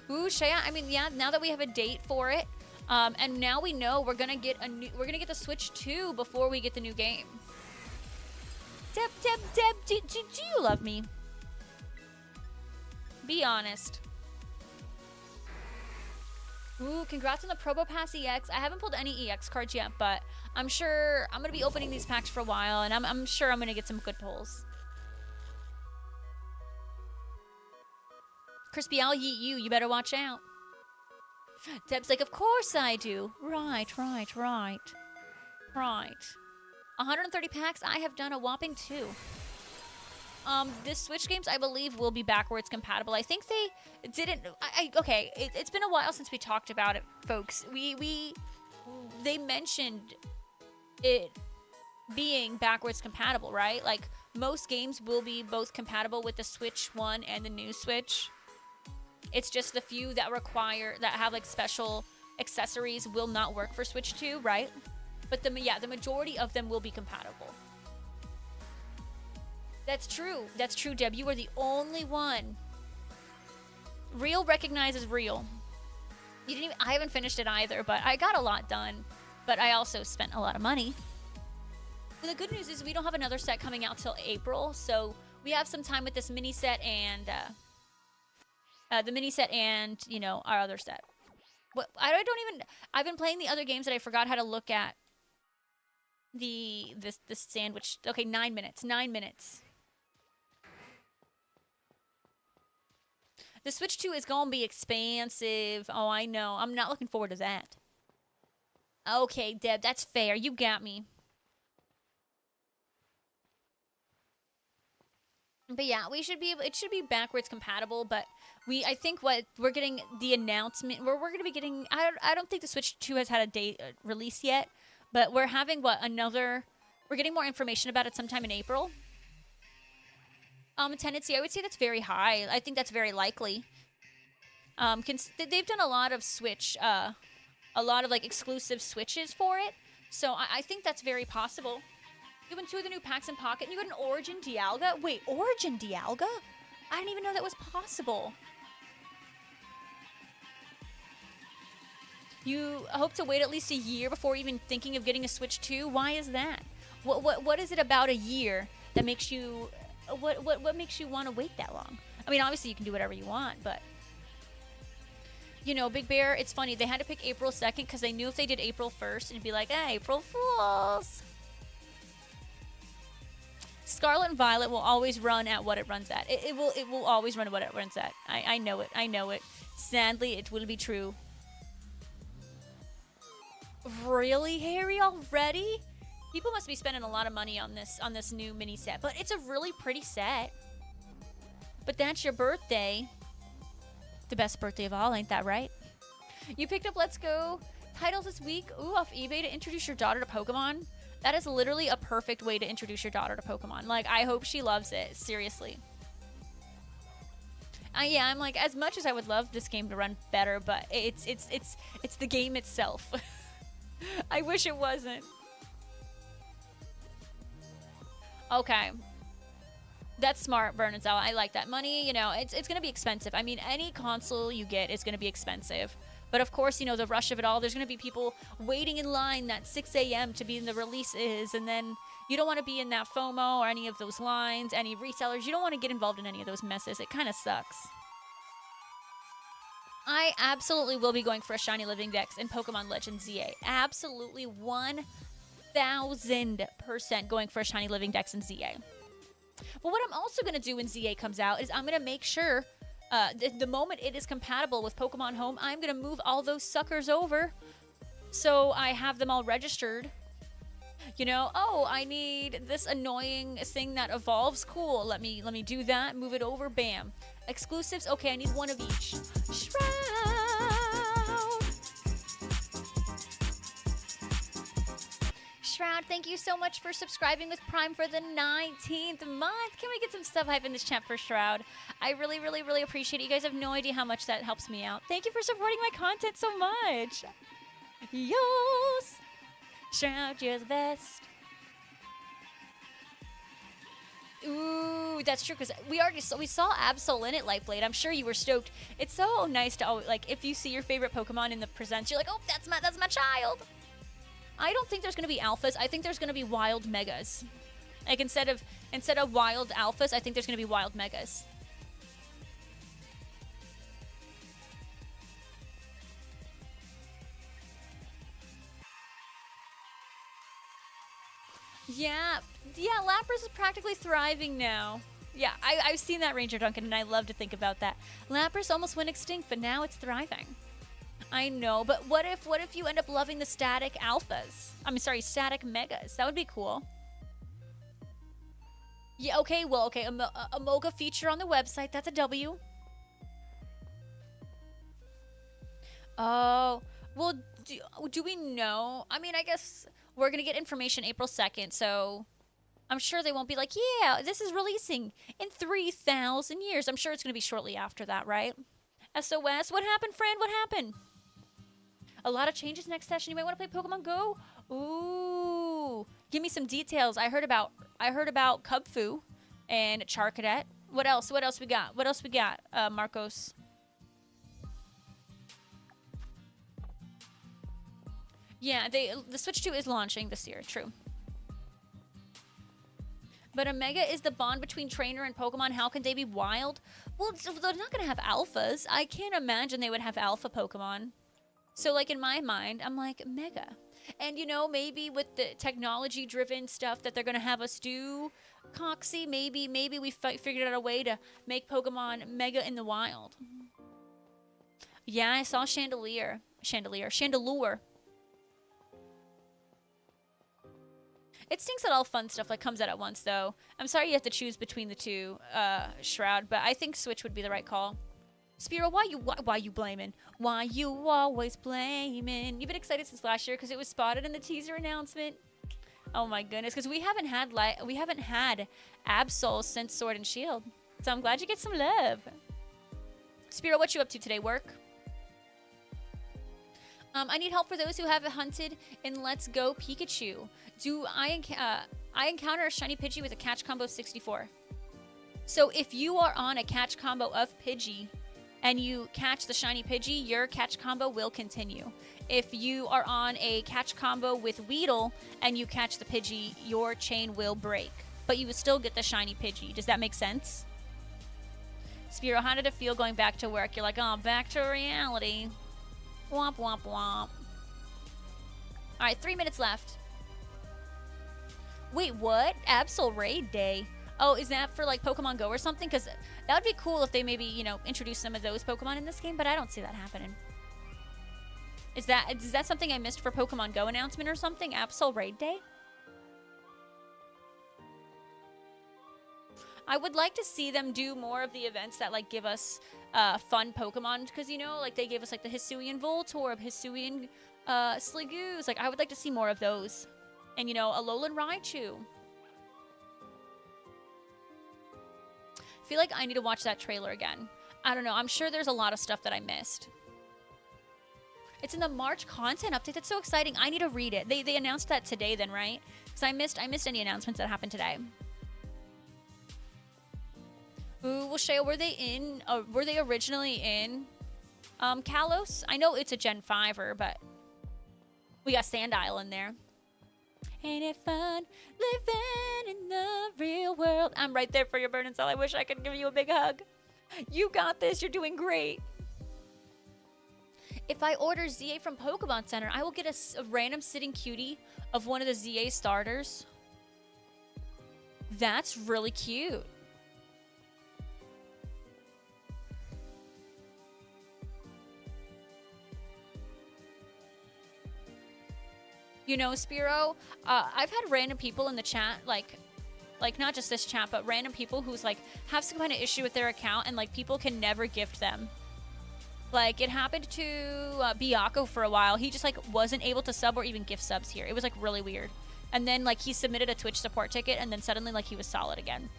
Ooh, Shea, I mean, yeah, now that we have a date for it, and now we know we're gonna get the Switch 2 before we get the new game. Deb, do you love me? Be honest. Ooh, congrats on the Probo Pass EX. I haven't pulled any EX cards yet, but I'm sure I'm gonna be opening these packs for a while, and I'm sure I'm gonna get some good pulls. Crispy, I'll yeet you. You better watch out. Deb's like, of course I do. Right. 130 packs. I have done a whopping 2. This Switch games, I believe, will be backwards compatible. I think they didn't... Okay, it's been a while since we talked about it, folks. They mentioned it being backwards compatible, right? Like, most games will be both compatible with the Switch 1 and the new Switch. It's just the few that have like special accessories will not work for Switch 2, right? But the majority of them will be compatible. That's true. That's true, Deb. You are the only one. Real recognizes real. I haven't finished it either, but I got a lot done. But I also spent a lot of money. But the good news is we don't have another set coming out till April, so we have some time with this mini set and the mini set and, you know, our other set. What I've been playing the other games that I forgot how to look at this sandwich. Okay, 9 minutes. 9 minutes. The Switch 2 is gonna be expansive. Oh, I know. I'm not looking forward to that. Okay, Deb, that's fair. You got me. But yeah, it should be backwards compatible, but I think what we're getting the announcement, we're going to be getting, I don't think the Switch 2 has had a date release yet, but we're having we're getting more information about it sometime in April. Tendency, I would say that's very high. I think that's very likely. They've done a lot of Switch, a lot of like exclusive Switches for it, so I think that's very possible. You win 2 of the new packs in Pocket, and you got an Origin Dialga? Wait, Origin Dialga? I didn't even know that was possible. You hope to wait at least a year before even thinking of getting a Switch 2? Why is that? What is it about a year that makes you... What makes you want to wait that long? I mean, obviously you can do whatever you want, but... You know, Big Bear, it's funny. They had to pick April 2nd because they knew if they did April 1st, it'd be like, April Fools. Scarlet and Violet will always run at what it runs at. It will always run at what it runs at. I know it. I know it. Sadly, it will be true. Really, Harry, already? People must be spending a lot of money on this new mini set, but it's a really pretty set. But that's your birthday. The best birthday of all, ain't that right? You picked up Let's Go titles this week. Ooh, off eBay to introduce your daughter to Pokemon. That is literally a perfect way to introduce your daughter to Pokemon. Like, I hope she loves it. Seriously. Yeah, I'm like, as much as I would love this game to run better, but it's the game itself. I wish it wasn't. Okay. That's smart, Bernard's out. I like that. Money, you know, it's going to be expensive. I mean, any console you get is going to be expensive. But of course, you know, the rush of it all, there's going to be people waiting in line that 6 a.m. to be in the releases. And then you don't want to be in that FOMO or any of those lines, any resellers. You don't want to get involved in any of those messes. It kind of sucks. I absolutely will be going for a Shiny Living Dex in Pokemon Legends ZA. Absolutely 1,000% going for a Shiny Living Dex in ZA. But what I'm also going to do when ZA comes out is I'm going to make sure the moment it is compatible with Pokemon Home, I'm going to move all those suckers over so I have them all registered. You know, oh, I need this annoying thing that evolves. Cool. Let me do that. Move it over. Bam. Exclusives. Okay, I need one of each. Shroud. Shroud, thank you so much for subscribing with Prime for the 19th month. Can we get some stuff hype in this chat for Shroud? I really, really, really appreciate it. You guys have no idea how much that helps me out. Thank you for supporting my content so much. Yes. Shroud, you're the best. Ooh, that's true, because we saw Absol in it, Lifeblade. I'm sure you were stoked. It's so nice to always, like, if you see your favorite Pokemon in the presents, you're like, oh, that's my child. I don't think there's gonna be alphas. I think there's gonna be wild megas. Like, instead of wild alphas, I think there's gonna be wild megas. Yeah, Lapras is practically thriving now. Yeah, I've seen that, Ranger Duncan, and I love to think about that. Lapras almost went extinct, but now it's thriving. I know, but what if you end up loving the static alphas? Static megas. That would be cool. Yeah, okay, well, okay, a Mocha feature on the website. That's a W. Oh, well, do we know? I mean, I guess we're going to get information April 2nd, so I'm sure they won't be like, yeah, this is releasing in 3,000 years. I'm sure it's going to be shortly after that, right? SOS, what happened, friend? What happened? A lot of changes next session. You might want to play Pokemon Go. Ooh, give me some details. I heard about Cubfu and Charcadet. What else? What else we got? What else we got, Marcos? Yeah, the Switch 2 is launching this year. True. But Omega is the bond between trainer and Pokemon. How can they be wild? Well, they're not going to have alphas. I can't imagine they would have alpha Pokemon. So, like, in my mind, I'm like, Mega. And, you know, maybe with the technology-driven stuff that they're going to have us do, Coxie, maybe we figured out a way to make Pokemon Mega in the wild. Yeah, I saw Chandelure. It stinks that all fun stuff like comes out at once, though. I'm sorry you have to choose between the two, Shroud, but I think Switch would be the right call. Spiro, why you blaming? Why you always blaming? You've been excited since last year because it was spotted in the teaser announcement. Oh my goodness, because we haven't had Absol since Sword and Shield, so I'm glad you get some love. Spiro, what you up to today? Work? I need help for those who haven't hunted in Let's Go Pikachu. I encounter a shiny Pidgey with a catch combo 64. So if you are on a catch combo of Pidgey and you catch the shiny Pidgey, your catch combo will continue. If you are on a catch combo with Weedle and you catch the Pidgey, your chain will break. But you would still get the shiny Pidgey. Does that make sense? Spiro, how did it feel going back to work? You're like, oh, back to reality. Womp, womp, womp. Alright, 3 minutes left. Wait, what? Absol Raid Day. Oh, is that for like Pokemon Go or something? Because that would be cool if they maybe, you know, introduce some of those Pokemon in this game, but I don't see that happening. Is that something I missed for Pokemon Go announcement or something? Absol Raid Day? I would like to see them do more of the events that like give us fun Pokemon, because, you know, like they gave us like the Hisuian Voltorb, Hisuian Sligoos. Like I would like to see more of those. And, you know, Alolan Raichu. I feel like I need to watch that trailer again. I don't know. I'm sure there's a lot of stuff that I missed. It's in the March content update. That's so exciting. I need to read it. They announced that today then, right? Because I missed any announcements that happened today. Ooh, well, Shea, were they originally in Kalos? I know it's a Gen 5er, but we got Sandile in there. Ain't it fun living in the real world? I'm right there for you, Burn and Cell. I wish I could give you a big hug. You got this. You're doing great. If I order ZA from Pokemon Center, I will get a random sitting cutie of one of the ZA starters. That's really cute. You know, Spiro, I've had random people in the chat, like not just this chat, but random people who's like have some kind of issue with their account, and like people can never gift them. Like it happened to Biako for a while. He just like wasn't able to sub or even gift subs here. It was like really weird. And then like he submitted a Twitch support ticket, and then suddenly like he was solid again.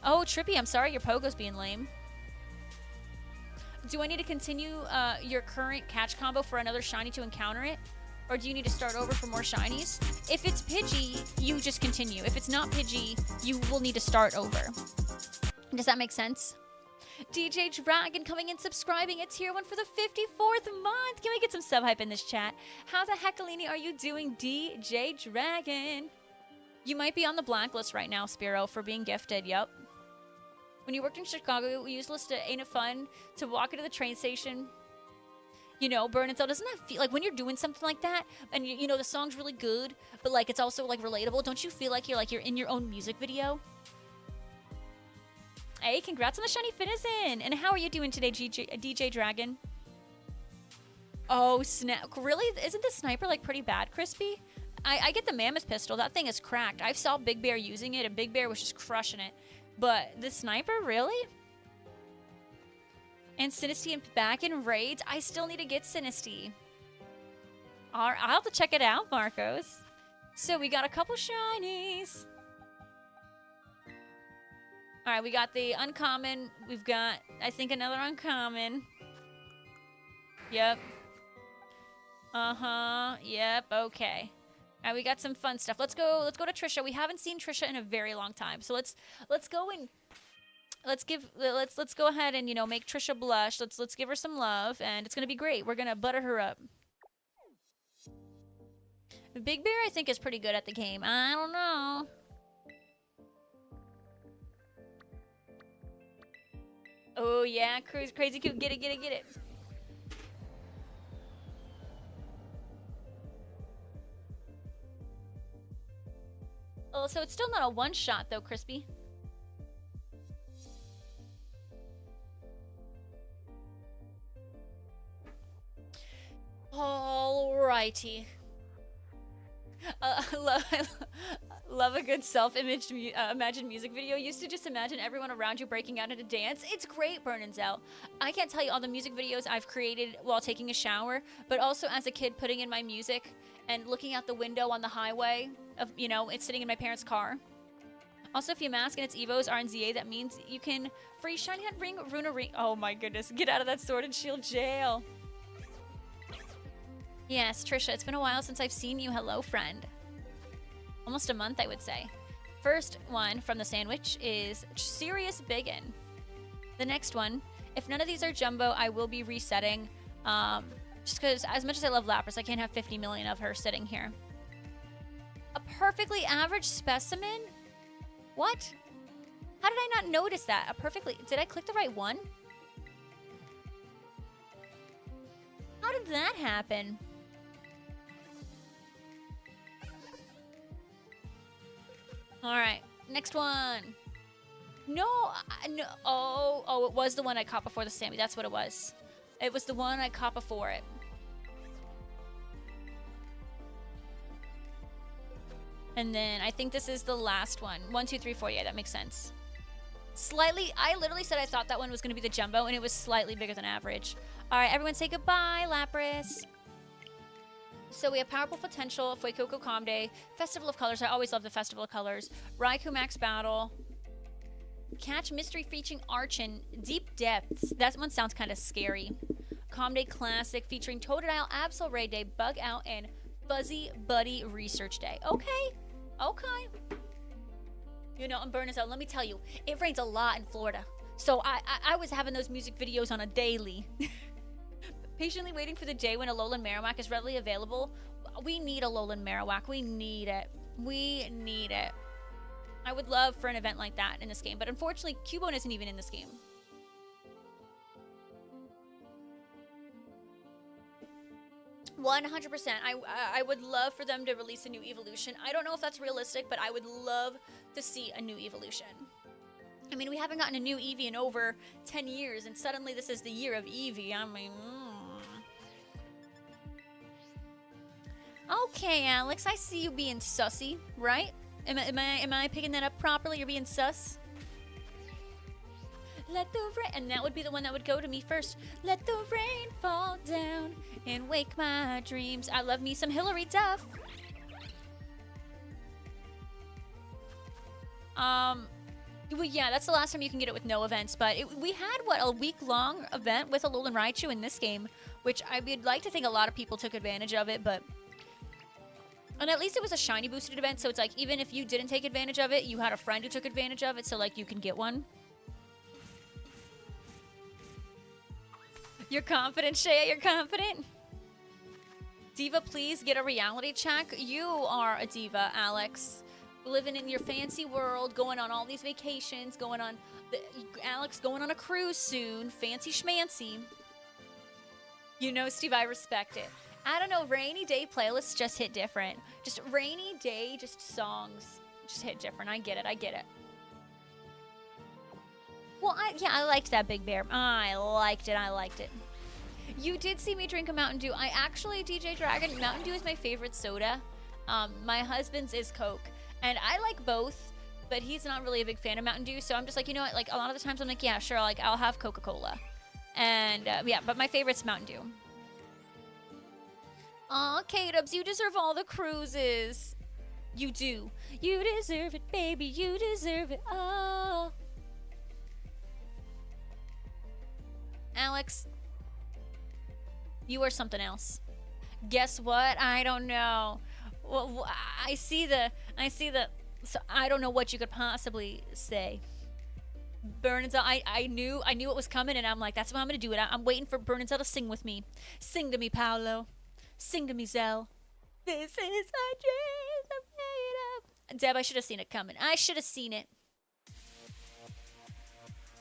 Oh, Trippy, I'm sorry your Pogo's being lame. Do I need to continue your current catch combo for another shiny to encounter it? Or do you need to start over for more shinies? If it's Pidgey, you just continue. If it's not Pidgey, you will need to start over. Does that make sense? DJ Dragon coming in, subscribing. It's tier 1 for the 54th month. Can we get some sub hype in this chat? How the heckalini are you doing, DJ Dragon? You might be on the blacklist right now, Spiro, for being gifted. Yup. When you worked in Chicago, we used to ain't it fun to walk into the train station? You know, Burn and Cell, doesn't that feel like when you're doing something like that and you know the song's really good, but like it's also like relatable? Don't you feel like you're in your own music video? Hey, congrats on the shiny Finizen! And how are you doing today, DJ Dragon? Oh, snap. Really? Isn't the sniper like pretty bad, Crispy? I get the Mammoth pistol. That thing is cracked. I saw Big Bear using it, and Big Bear was just crushing it. But the sniper, really? And Sinisty back in raids? I still need to get Sinisty. I'll have to check it out, Marcos. So we got a couple shinies. Alright, we got the uncommon. We've got, I think, another uncommon. Yep. Uh-huh. Yep, okay. Alright, we got some fun stuff. Let's go to Trisha. We haven't seen Trisha in a very long time. So let's go and let's go ahead and, you know, make Trisha blush. Let's give her some love, and it's gonna be great. We're gonna butter her up. Big Bear, I think, is pretty good at the game. I don't know. Oh yeah, crazy cute. Get it. Oh, so it's still not a one-shot though, Crispy. Alrighty. Love a good self-imaged imagined music video. Used to just imagine everyone around you breaking out into dance. It's great, Burn and Zell. I can't tell you all the music videos I've created while taking a shower, but also as a kid putting in my music and looking out the window on the highway of, you know, it's sitting in my parents' car. Also, if you mask and its Evos are in ZA, that means you can free Shiny Hunt Ring, Runa Ring. Oh my goodness, get out of that Sword and Shield jail. Yes, Trisha, it's been a while since I've seen you. Hello, friend. Almost a month, I would say. First one from the sandwich is Serious Biggin. The next one, if none of these are jumbo, I will be resetting. Just because as much as I love Lapras, I can't have 50 million of her sitting here. A perfectly average specimen? What? How did I not notice that? A perfectly... Did I click the right one? How did that happen? Alright, next one. No, no. Oh, it was the one I caught before the Sammy. That's what it was. It was the one I caught before it. And then I think this is the last one. 1, 2, 3, 4. Yeah, that makes sense. Slightly, I literally said I thought that one was going to be the jumbo, and it was slightly bigger than average. All right, everyone say goodbye, Lapras. So we have Powerful Potential, Fuecoco Comde, Festival of Colors. I always love the Festival of Colors. Raikou Max Battle. Catch Mystery featuring Archon. Deep Depths. That one sounds kind of scary. Comde Classic featuring Totodile, Absol Ray Day, Bug Out, and Fuzzy Buddy Research Day. Okay. Okay. You know, I'm burning out. Let me tell you, it rains a lot in Florida. So I was having those music videos on a daily. Patiently waiting for the day when Alolan Marowak is readily available. We need Alolan Marowak. We need it. We need it. I would love for an event like that in this game, but unfortunately, Cubone isn't even in this game. %. I would love for them to release a new evolution. I don't know if that's realistic, but I would love to see a new evolution. I mean, we haven't gotten a new Eevee in over 10 years, and suddenly this is the year of Eevee. I mean, Okay, Alex, I see you being sussy, right? Am I picking that up properly? You're being sus? Let the rain, and that would be the one that would go to me first. Let the rain fall down and wake my dreams. I love me some Hillary Duff. Well, yeah, that's the last time you can get it with no events, but we had, what, a week-long event with Alolan Raichu in this game, which I would like to think a lot of people took advantage of it, but... And at least it was a shiny boosted event, so it's like, even if you didn't take advantage of it, you had a friend who took advantage of it, so, like, you can get one. You're confident, Shea? You're confident? Diva, please get a reality check. You are a diva, Alex. Living in your fancy world, going on all these vacations, Alex going on a cruise soon. Fancy schmancy. You know, Steve, I respect it. I don't know, rainy day playlists just hit different. Just rainy day, just songs just hit different. I get it, I get it. Well, I liked that Big Bear. I liked it. You did see me drink a Mountain Dew. I actually, DJ Dragon, Mountain Dew is my favorite soda. My husband's is Coke. And I like both, but he's not really a big fan of Mountain Dew. So I'm just like, you know what? Like, a lot of the times I'm like, yeah, sure, like, I'll have Coca-Cola. And, yeah, but my favorite's Mountain Dew. Aw, K-Dubs, you deserve all the cruises. You do. You deserve it, baby. You deserve it. Oh. Alex, you are something else. Guess what? I don't know. Well, I see the, so I don't know what you could possibly say. Burninzel, I knew what was coming, and I'm like, that's what I'm going to do. I'm waiting for Burninzel to sing with me. Sing to me, Paolo. Sing to me, Zell. This is a dream I'm made of. Deb, I should have seen it coming. I should have seen it.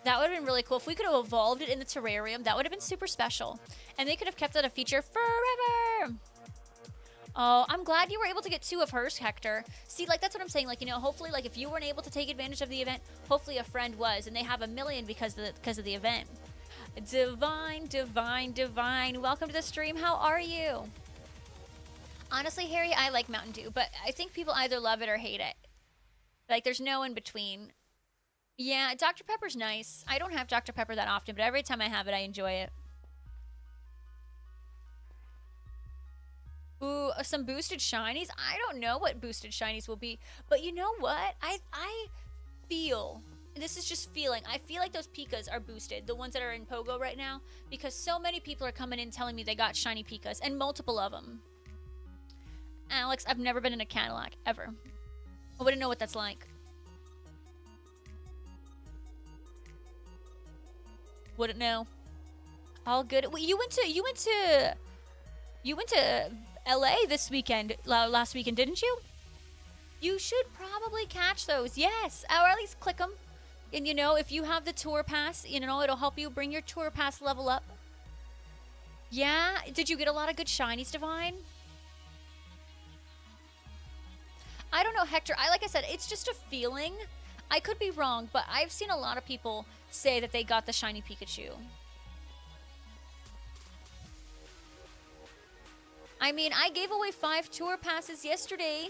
That would have been really cool. If we could have evolved it in the terrarium, that would have been super special. And they could have kept that a feature forever. Oh, I'm glad you were able to get 2 of hers, Hector. See, like, that's what I'm saying. Like, you know, hopefully, like, if you weren't able to take advantage of the event, hopefully a friend was. And they have 1 million because of the event. Divine, divine, divine. Welcome to the stream. How are you? Honestly, Harry, I like Mountain Dew, but I think people either love it or hate it. Like, there's no in between. Yeah, Dr. Pepper's nice. I don't have Dr. Pepper that often, but every time I have it, I enjoy it. Ooh, some boosted shinies? I don't know what boosted shinies will be, but you know what? I feel, this is just feeling, I feel like those Pikas are boosted, the ones that are in Pogo right now, because so many people are coming in telling me they got shiny Pikas, and multiple of them. Alex, I've never been in a Cadillac, ever. I wouldn't know what that's like. Wouldn't know. All good. Wait, you went to LA this weekend, last weekend, didn't you? You should probably catch those. Yes, or at least click them. And you know, if you have the tour pass, you know, it'll help you bring your tour pass level up. Yeah, did you get a lot of good shinies, Divine? I don't know, Hector. Like I said, it's just a feeling. I could be wrong, but I've seen a lot of people say that they got the shiny Pikachu. I mean, I gave away 5 tour passes yesterday.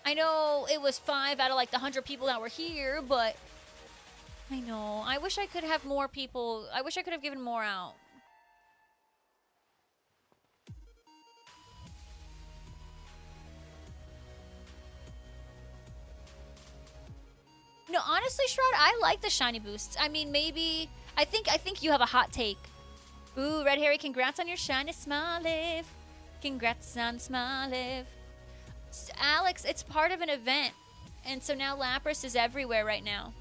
I know it was 5 out of like the 100 people that were here, but I know. I wish I could have more people. I wish I could have given more out. No, honestly, Shroud, I like the shiny boosts. I mean, maybe I think you have a hot take. Ooh, Red Harry, congrats on your shiny Smoliv. Congrats on Smoliv. Alex, it's part of an event. And so now Lapras is everywhere right now.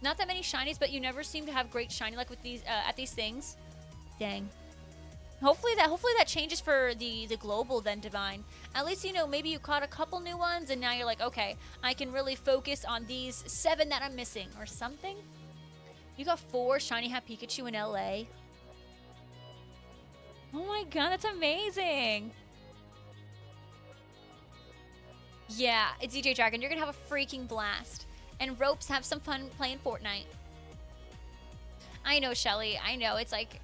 Not that many shinies, but you never seem to have great shiny luck with these at these things. Dang. Hopefully that changes for the global then, Divine. At least, you know, maybe you caught a couple new ones and now you're like, okay, I can really focus on these 7 that I'm missing or something. You got 4 shiny hat Pikachu in LA. Oh my god, that's amazing. Yeah, it's DJ Dragon. You're gonna have a freaking blast. And Ropes, have some fun playing Fortnite. I know, Shelly. I know. It's like,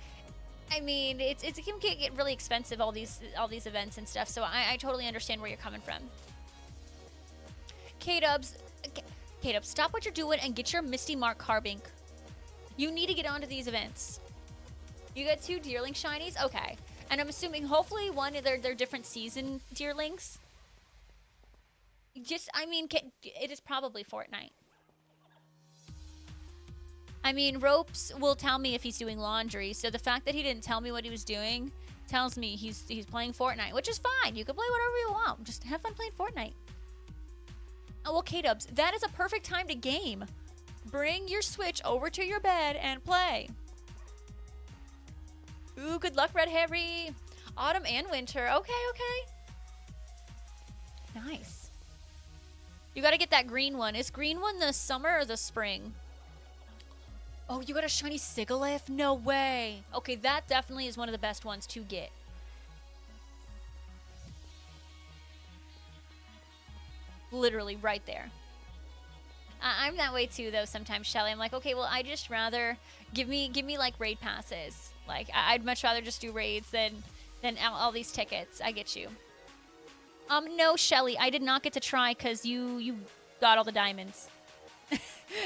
I mean, it can get really expensive, all these events and stuff. So I totally understand where you're coming from. K-Dubs, stop what you're doing and get your Misty Mark Carbink. You need to get onto these events. You got 2 Deerling shinies? Okay. And I'm assuming, hopefully, one, they're different season Deerlings. Just, I mean, it is probably Fortnite. I mean, Ropes will tell me if he's doing laundry, so the fact that he didn't tell me what he was doing tells me he's playing Fortnite, which is fine. You can play whatever you want. Just have fun playing Fortnite. Oh, well, K-Dubs, that is a perfect time to game. Bring your Switch over to your bed and play. Ooh, good luck, Red Harry. Autumn and winter. Okay, okay. Nice. You gotta get that green one. Is green one the summer or the spring? Oh, you got a shiny Sigilyph? No way. Okay, that definitely is one of the best ones to get. Literally right there. I'm that way too, though, sometimes, Shelly. I'm like, okay, well, I just rather give me like raid passes. Like, I'd much rather just do raids than all these tickets. I get you. No, Shelly, I did not get to try because you got all the diamonds.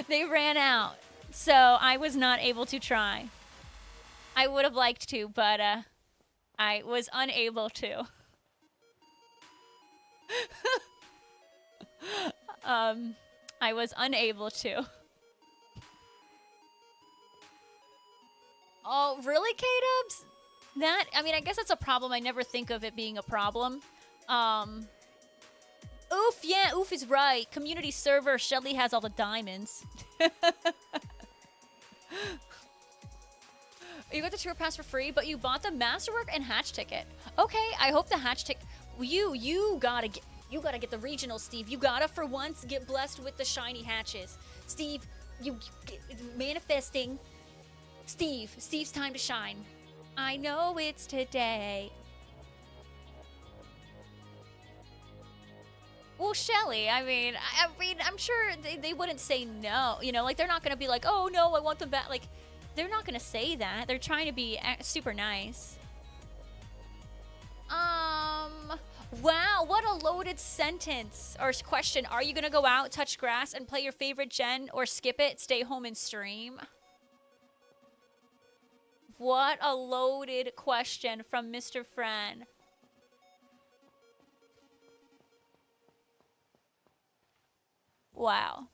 They ran out. So I was not able to try. I would have liked to, but I was unable to. I was unable to. Oh, really, K-Dubs? That, I mean, I guess that's a problem. I never think of it being a problem. Oof, yeah, Oof is right. Community server, Shelly has all the diamonds. You got the tour pass for free, but you bought the masterwork and hatch ticket. Okay, I hope the hatch ticket. You gotta get the regional, Steve. You gotta for once get blessed with the shiny hatches, Steve. You manifesting, Steve. Steve's time to shine. I know it's today. Well, Shelly, I mean, I'm sure they wouldn't say no. You know, like, they're not going to be like, oh, no, I want them back. Like, they're not going to say that. They're trying to be super nice. Wow, what a loaded sentence or question. Are you going to go out, touch grass, and play your favorite gen, or skip it, stay home and stream? What a loaded question from Mr. Fran. Wow.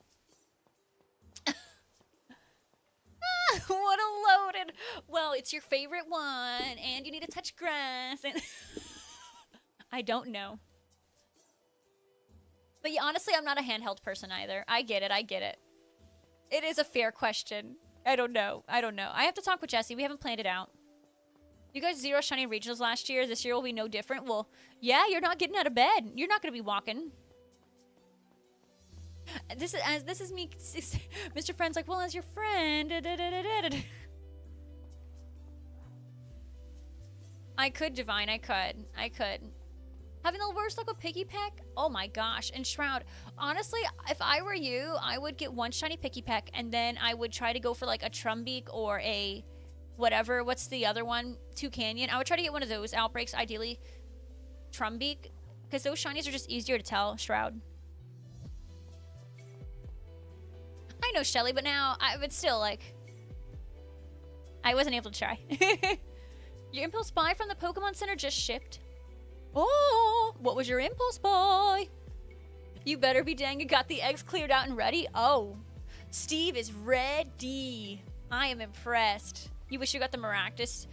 What a loaded. Well, it's your favorite one, and you need to touch grass. And I don't know. But yeah, honestly, I'm not a handheld person either. I get it. I get it. It is a fair question. I don't know. I have to talk with Jesse. We haven't planned it out. You guys 0 shiny regionals last year. This year will be no different. Well, yeah, you're not getting out of bed. You're not going to be walking. This is me. Mr. Friend's like, well, as your friend. I could, Divine. I could. Having the worst luck with Piggy Peck? Oh my gosh. And Shroud. Honestly, if I were you, I would get one shiny Piggy Peck and then I would try to go for like a Trumbeak or a whatever. What's the other one? Toucannon. I would try to get one of those outbreaks, ideally Trumbeak, because those shinies are just easier to tell, Shroud. I know, Shelly, but now I would still like... I wasn't able to try. Your Impulse Buy from the Pokemon Center just shipped. Oh, what was your impulse buy? You better be dang it, got the eggs cleared out and ready. Oh, Steve is ready. I am impressed. You wish you got the Maractus.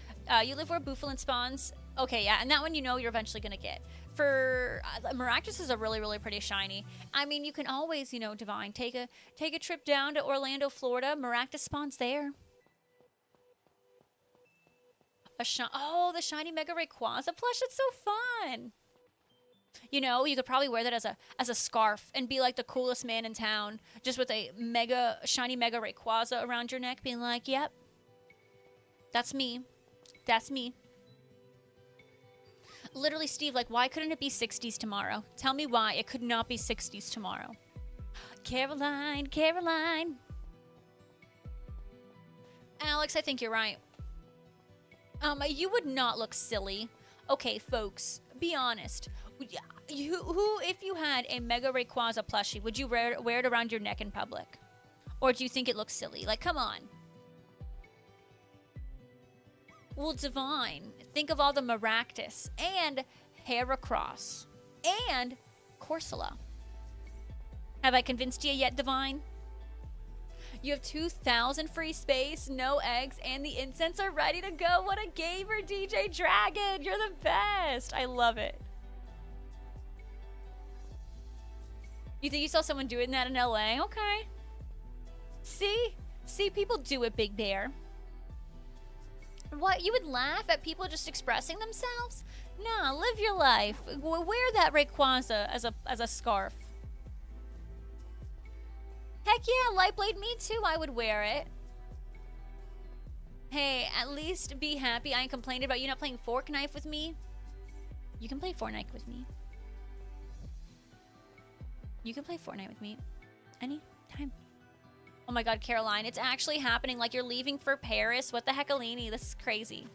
You live where Bouffalant spawns. Okay, yeah, and that one you know you're eventually gonna get. For Maractus is a really, really pretty shiny. I mean, you can always, you know, Divine, take a trip down to Orlando, Florida. Maractus spawns there. Oh, the shiny Mega Rayquaza plush. It's so fun. You know, you could probably wear that as a scarf and be like the coolest man in town, just with a shiny Mega Rayquaza around your neck, being like, yep, that's me. That's me. Literally, Steve, like, why couldn't it be 60s tomorrow? Tell me why it could not be 60s tomorrow. Caroline, Caroline. Alex, I think you're right. You would not look silly. Okay, folks, be honest. If you had a Mega Rayquaza plushie, would you wear it around your neck in public? Or do you think it looks silly? Like, come on. Well, Divine, think of all the Maractus and Heracross and Corsola. Have I convinced you yet, Divine? You have 2,000 free space, no eggs, and the incense are ready to go. What a gamer, DJ Dragon. You're the best. I love it. You think you saw someone doing that in LA? Okay. See, people do it, Big Bear. What, you would laugh at people just expressing themselves? Nah, live your life. Wear that Rayquaza as a scarf. Heck yeah, Lightblade, me too, I would wear it. Hey, at least be happy. I ain't complaining about you not playing Fork Knife with me. You can play Fortnite with me. You can play Fortnite with me anytime. Oh my god, Caroline, it's actually happening. Like, you're leaving for Paris. What the heck, Alini? This is crazy.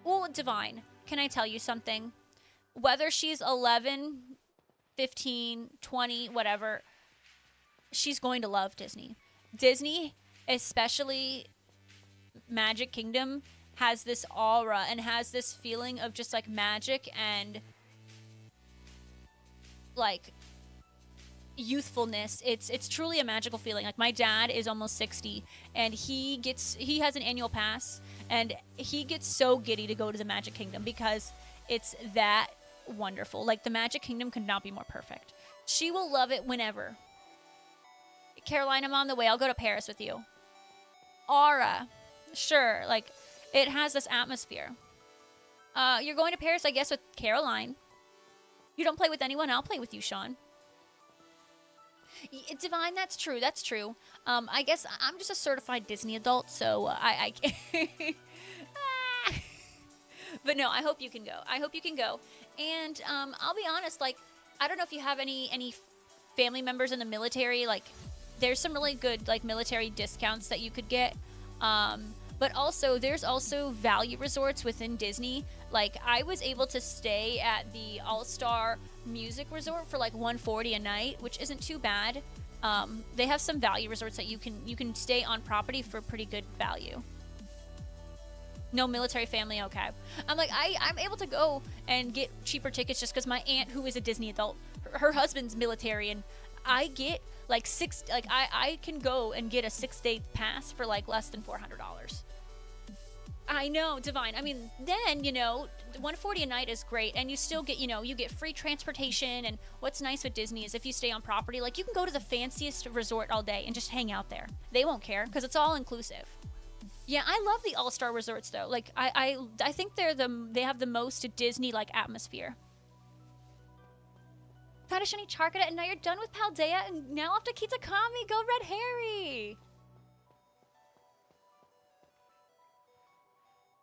Well, Divine, can I tell you something? Whether she's 11, 15, 20, whatever, she's going to love Disney. Disney, especially Magic Kingdom, has this aura and has this feeling of just like magic and like youthfulness. It's truly a magical feeling. Like, my dad is almost 60 and he has an annual pass and he gets so giddy to go to the Magic Kingdom because it's that wonderful. Like, the Magic Kingdom could not be more perfect. She will love it whenever. Caroline, I'm on the way. I'll go to Paris with you. Aura. Sure. Like, it has this atmosphere. You're going to Paris, I guess, with Caroline. You don't play with anyone, I'll play with you, Shawn. Divine, that's true. That's true. I guess I'm just a certified Disney adult, so I But no, I hope you can go. I hope you can go. And I'll be honest, like, I don't know if you have any family members in the military. Like, there's some really good, like, military discounts that you could get. But also, there's also value resorts within Disney. Like, I was able to stay at the All-Star Music Resort for like $140 a night, which isn't too bad. They have some value resorts that you can stay on property for pretty good value. No military family, okay. I'm like, I'm able to go and get cheaper tickets just because my aunt, who is a Disney adult, her husband's military, and I get like I can go and get a 6-day pass for like less than $400. I know, Divine. I mean, then, you know, 140 a night is great, and you still get, you know, you get free transportation, and what's nice with Disney is if you stay on property, like, you can go to the fanciest resort all day and just hang out there. They won't care, because it's all inclusive. Yeah, I love the all-star resorts, though. Like, I think they have the most Disney-like atmosphere. Kind of shiny Charkada, and now you're done with Paldea, and now off to Kitakami. Go Red Harry!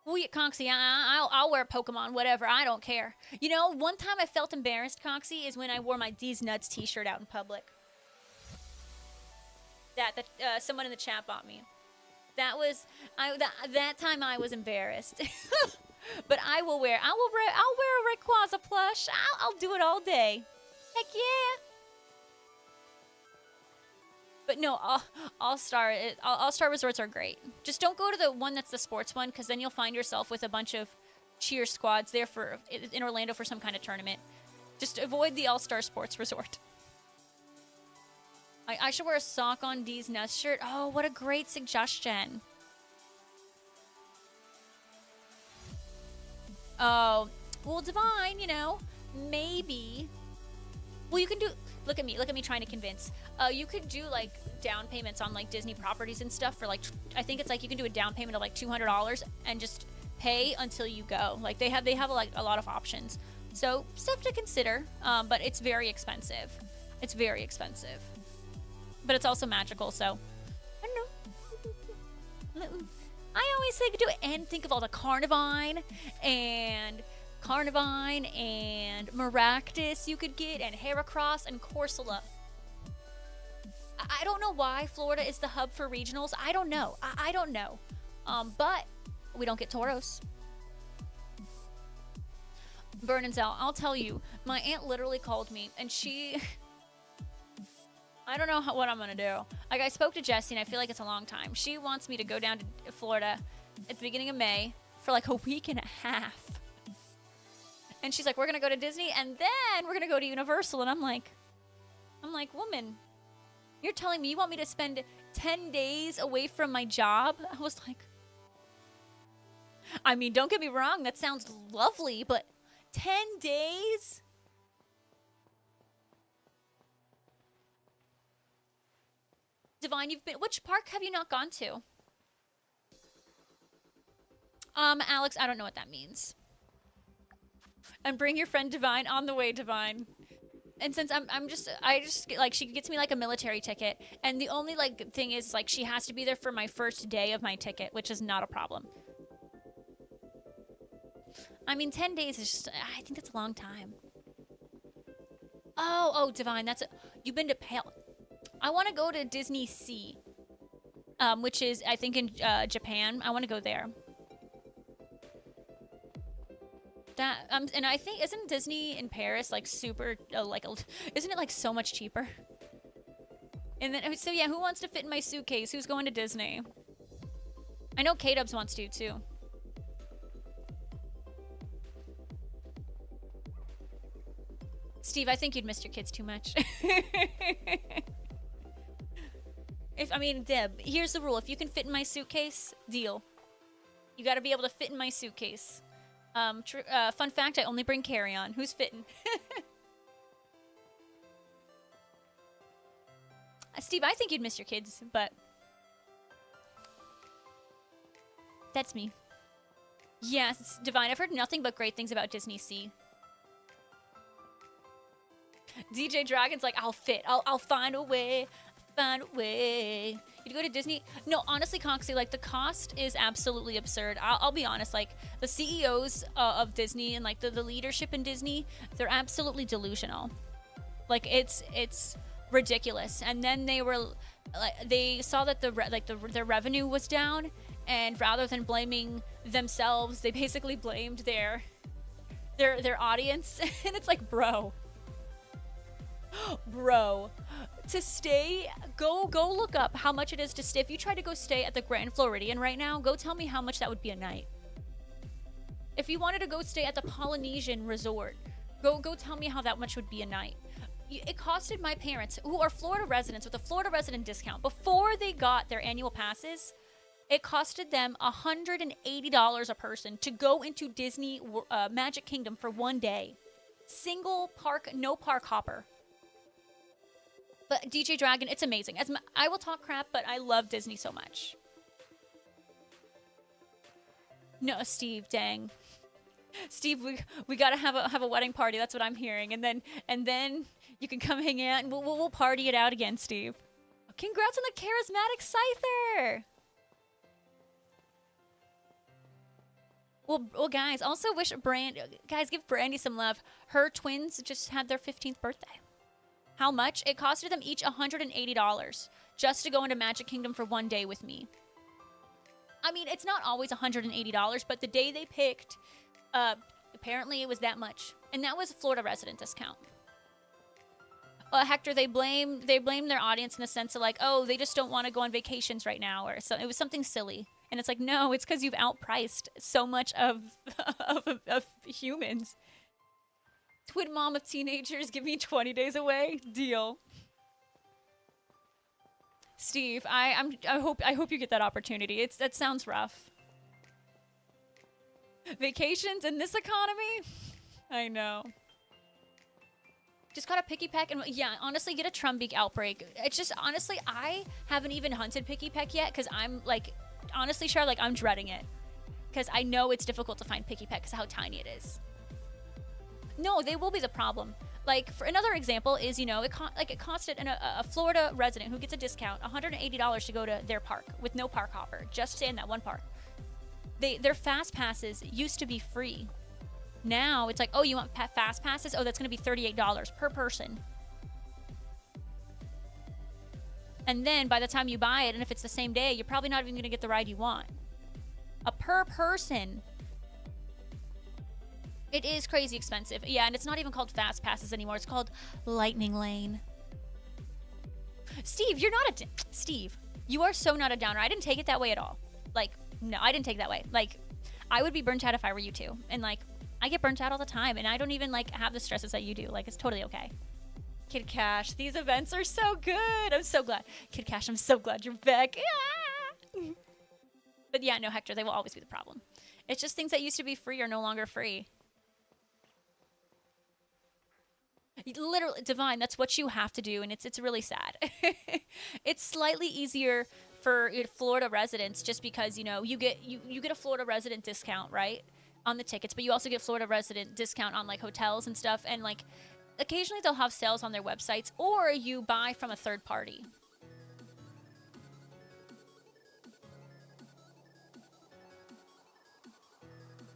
Well, yeah, Conxie, I'll wear Pokemon, whatever. I don't care. You know, one time I felt embarrassed, Conxie, is when I wore my D's Nuts t-shirt out in public. That someone in the chat bought me. That was that time I was embarrassed. But I'll wear a Rayquaza plush. I'll do it all day. Heck yeah. But no, all-star resorts are great. Just don't go to the one that's the sports one, because then you'll find yourself with a bunch of cheer squads there in Orlando for some kind of tournament. Just avoid the all-star sports resort. I should wear a sock on D's Nest shirt. Oh, what a great suggestion. Oh, well, Divine, you know, maybe. Well, you can do. Look at me trying to convince. You could do like down payments on like Disney properties and stuff for like, I think it's like you can do a down payment of like $200 and just pay until you go. Like they have like a lot of options. So stuff to consider, but it's very expensive. It's very expensive, but it's also magical. So I don't know. I always say do it, and think of all the Carnivine and Maractus you could get, and Heracross and Corsola. I don't know why Florida is the hub for regionals. I don't know. I don't know. But we don't get Tauros. Burn and Zell, I'll tell you, my aunt literally called me, and she... I don't know what I'm going to do. Like, I spoke to Jessie, and I feel like it's a long time. She wants me to go down to Florida at the beginning of May for like a week and a half. And she's like, we're going to go to Disney, and then we're going to go to Universal. And I'm like, woman, you're telling me you want me to spend 10 days away from my job? I was like, I mean, don't get me wrong. That sounds lovely, but 10 days? Divine, which park have you not gone to? Alex, I don't know what that means. And bring your friend Divine on the way, Divine. And since I just like, she gets me like a military ticket, and the only like thing is like she has to be there for my first day of my ticket, which is not a problem. I mean, 10 days is just, I think that's a long time. Oh, Divine, you've been to Pale. I want to go to Disney Sea, which is, I think, in Japan. I want to go there. And I think, isn't Disney in Paris like super, isn't it like so much cheaper? And then, so yeah, who wants to fit in my suitcase? Who's going to Disney? I know K-Dubs wants to, too. Steve, I think you'd missed your kids too much. Deb, here's the rule. If you can fit in my suitcase, deal. You gotta be able to fit in my suitcase. Fun fact, I only bring carry-on. Who's fitting? Steve, I think you'd miss your kids, but... That's me. Yes, Divine, I've heard nothing but great things about Disney Sea. DJ Dragon's like, I'll fit. I'll find a way. Find a way. You go to Disney? No, honestly, Coxie, like, the cost is absolutely absurd. I'll be honest, like, the CEOs of Disney and, like, the leadership in Disney, they're absolutely delusional. Like, it's ridiculous. And then they saw that their revenue was down, and rather than blaming themselves, they basically blamed their audience. And it's like, bro, to stay, go look up how much it is to stay. If you try to go stay at the Grand Floridian right now, go tell me how much that would be a night. If you wanted to go stay at the Polynesian Resort, go tell me how that much would be a night. It costed my parents, who are Florida residents with a Florida resident discount, before they got their annual passes, It costed them $180 a person to go into Disney Magic Kingdom for one day. Single park, no park hopper. But DJ Dragon, it's amazing. I will talk crap, but I love Disney so much. No, Steve, dang. Steve, we gotta have a wedding party. That's what I'm hearing, and then you can come hang out and we'll party it out again, Steve. Congrats on the charismatic Scyther. Well, guys, also wish guys, give Brandy some love. Her twins just had their 15th birthday. How much? It costed them each $180 just to go into Magic Kingdom for one day with me. I mean, it's not always $180, but the day they picked, apparently it was that much. And that was a Florida resident discount. Hector, they blame their audience in the sense of like, oh, they just don't want to go on vacations right now, or so. It was something silly. And it's like, no, it's because you've outpriced so much of humans. Twin mom of teenagers, give me 20 days away. Deal. Steve, I hope you get that opportunity. That sounds rough. Vacations in this economy? I know. Just got a picky peck, and yeah, honestly, get a Trumbeak outbreak. It's just, honestly, I haven't even hunted picky peck yet, because I'm like, honestly, Char, like, I'm dreading it. Because I know it's difficult to find picky peck because of how tiny it is. No, they will be the problem. Like, for another example is, you know, it costed a Florida resident who gets a discount $180 to go to their park with no park hopper, just stay in that one park. Their fast passes used to be free. Now it's like, oh, you want fast passes? Oh, that's going to be $38 per person. And then by the time you buy it, and if it's the same day, you're probably not even going to get the ride you want. A per person. It is crazy expensive. Yeah, and it's not even called fast passes anymore. It's called Lightning Lane. Steve, you're not Steve, you are so not a downer. I didn't take it that way at all. Like, no, I didn't take it that way. Like, I would be burnt out if I were you too. And like, I get burnt out all the time, and I don't even like have the stresses that you do. Like, it's totally okay. Kid Cash, these events are so good. I'm so glad. Kid Cash, I'm so glad you're back. Ah! But yeah, no, Hector, they will always be the problem. It's just things that used to be free are no longer free. Literally, Divine, that's what you have to do, and it's really sad. It's slightly easier for Florida residents just because, you know, you get a Florida resident discount, right, on the tickets, but you also get Florida resident discount on like hotels and stuff, and like occasionally they'll have sales on their websites, or you buy from a third party.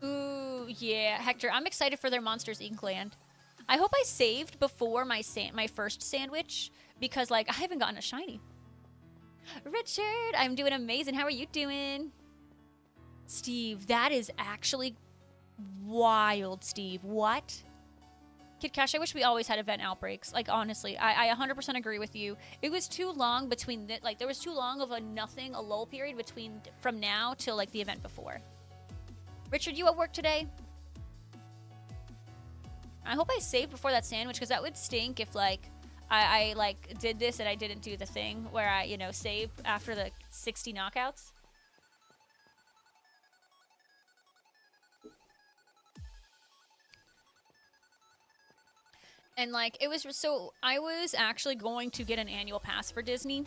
Ooh, yeah, Hector, I'm excited for their Monsters Inc. land. I hope I saved before my first sandwich, because like I haven't gotten a shiny. Richard, I'm doing amazing. How are you doing? Steve, that is actually wild, Steve. What? Kid Cash, I wish we always had event outbreaks. Like, honestly, I 100% agree with you. It was too long between like there was too long of a lull period between from now till like the event before. Richard, you at work today? I hope I saved before that sandwich, because that would stink if like I like did this and I didn't do the thing where I, you know, save after the 60 knockouts. And like it was, so I was actually going to get an annual pass for Disney.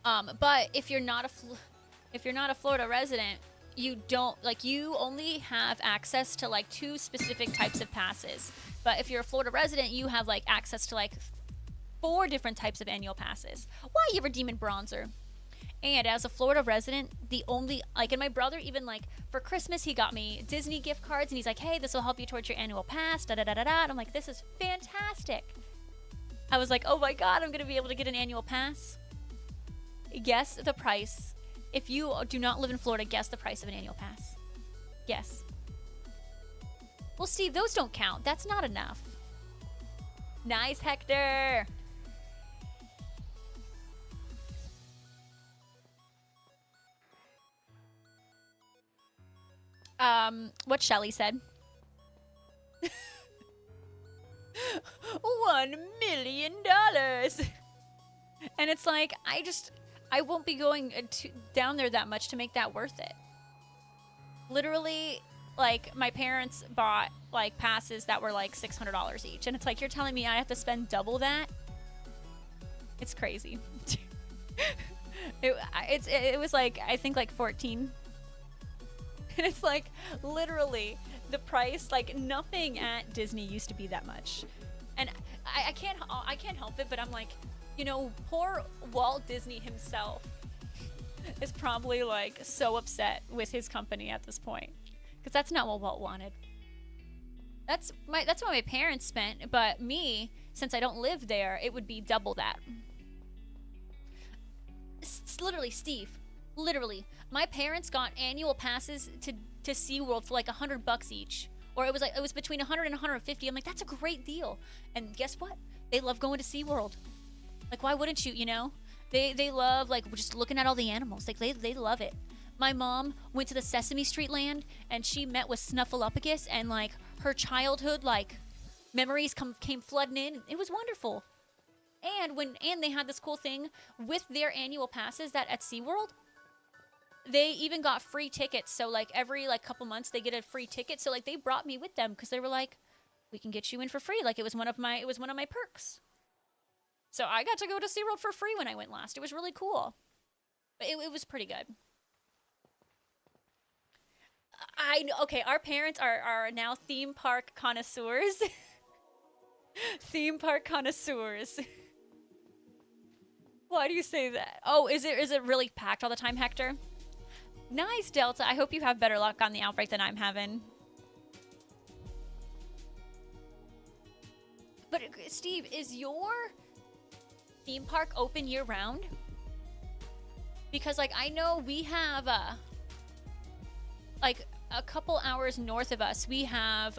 But if you're not a Florida resident, you don't, like, you only have access to like 2 specific types of passes. But if you're a Florida resident, you have like access to like 4 different types of annual passes. Why, you Demon Bronzer? And as a Florida resident, the only, like, and my brother even, like, for Christmas, he got me Disney gift cards, and he's like, hey, this will help you towards your annual pass, da-da-da-da-da. And I'm like, this is fantastic. I was like, oh my God, I'm going to be able to get an annual pass. Guess the price. If you do not live in Florida, guess the price of an annual pass. Guess. Well, Steve, those don't count. That's not enough. Nice, Hector. What Shelly said. $1 million. And it's like, I won't be going down there that much to make that worth it. Literally, like, my parents bought, like, passes that were, like, $600 each. And it's like, you're telling me I have to spend double that? It's crazy. It was, like, I think, like, 14. And it's, like, literally the price, like, nothing at Disney used to be that much. And I can't help it, but I'm like, you know, poor Walt Disney himself is probably, like, so upset with his company at this point. Because that's not what Walt wanted. That's what my parents spent, but me, since I don't live there, it would be double that. Literally, Steve, literally, my parents got annual passes to SeaWorld for like $100 each. Or it was between 100 and 150. I'm like, that's a great deal. And guess what? They love going to SeaWorld. Like, why wouldn't you, you know? They love, like, just looking at all the animals. Like, they love it. My mom went to the Sesame Street land, and she met with Snuffleupagus, and, like, her childhood, like, memories came flooding in. It was wonderful. And they had this cool thing with their annual passes that at SeaWorld, they even got free tickets. So, like, every, like, couple months, they get a free ticket. So, like, they brought me with them because they were like, we can get you in for free. Like, it was one of my perks. So I got to go to SeaWorld for free when I went last. It was really cool. But it was pretty good. Okay, our parents are now theme park connoisseurs. Theme park connoisseurs. Why do you say that? Oh, is it really packed all the time, Hector? Nice, Delta. I hope you have better luck on the outbreak than I'm having. But Steve, is your theme park open year round? Because, like, I know we have like a couple hours north of us, we have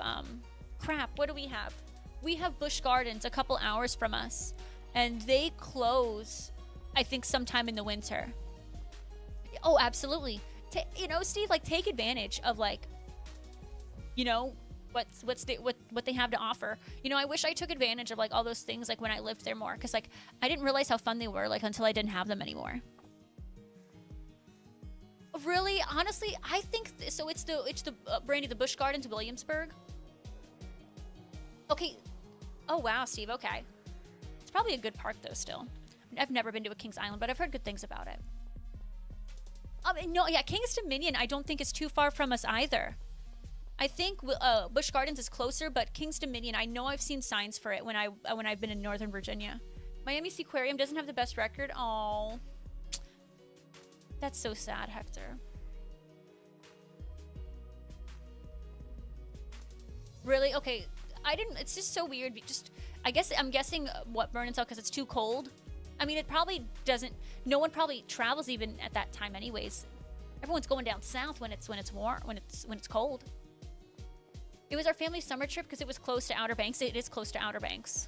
crap, what do we have? We have Busch Gardens a couple hours from us, and they close, I think, sometime in the winter. Oh, absolutely. You know, Steve, like, take advantage of, like, you know, what they have to offer. You know, I wish I took advantage of, like, all those things, like, when I lived there more, because, like, I didn't realize how fun they were, like, until I didn't have them anymore. Really, honestly, I think so. It's the Brandy, the Busch Gardens, Williamsburg. Okay. Oh wow, Steve. Okay, it's probably a good park though. Still, I've never been to a Kings Island, but I've heard good things about it. No, yeah, King's Dominion, I don't think is too far from us either. I think Busch Gardens is closer, but King's Dominion, I know I've seen signs for it when I've been in Northern Virginia. Miami Seaquarium doesn't have the best record. Oh, that's so sad, Hector. Really? Okay, I didn't. It's just so weird. I'm guessing what burn and sell because it's too cold. I mean, it probably doesn't. No one probably travels even at that time, anyways. Everyone's going down south when it's warm, when it's cold. It was our family summer trip because it was close to Outer Banks. It is close to Outer Banks.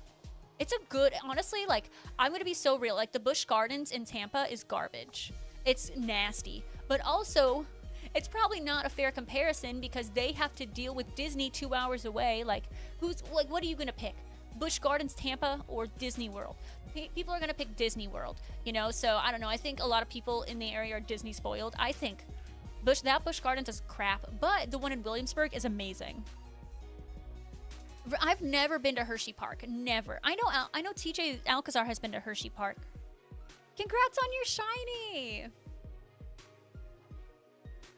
It's a good, honestly, like, I'm gonna be so real. Like, the Busch Gardens in Tampa is garbage. It's nasty, but also, it's probably not a fair comparison because they have to deal with Disney 2 hours away. Like, what are you gonna pick? Busch Gardens, Tampa, or Disney World? People are gonna pick Disney World, you know? So, I don't know. I think a lot of people in the area are Disney spoiled. I think Busch Gardens is crap, but the one in Williamsburg is amazing. I've never been to Hershey Park. Never. I know TJ Alcazar has been to Hershey Park. Congrats on your shiny!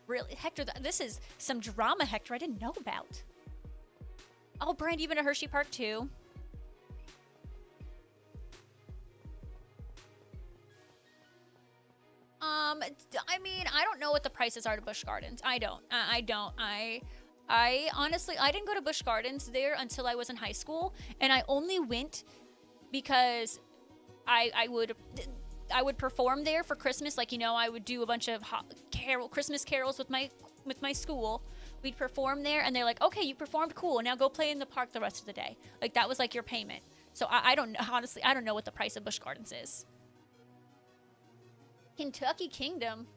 Really? Hector, this is some drama, Hector, I didn't know about. Oh, Brand, you've been to Hershey Park too? I mean, I don't know what the prices are to Busch Gardens. I don't. I honestly, I didn't go to Busch Gardens there until I was in high school, and I only went because I would perform there for Christmas. Like, you know, I would do a bunch of Christmas carols with my school. We'd perform there, and they're like, okay, you performed, cool, now go play in the park the rest of the day. Like, that was like your payment. So I don't, honestly, I don't know what the price of Busch Gardens is. Kentucky Kingdom?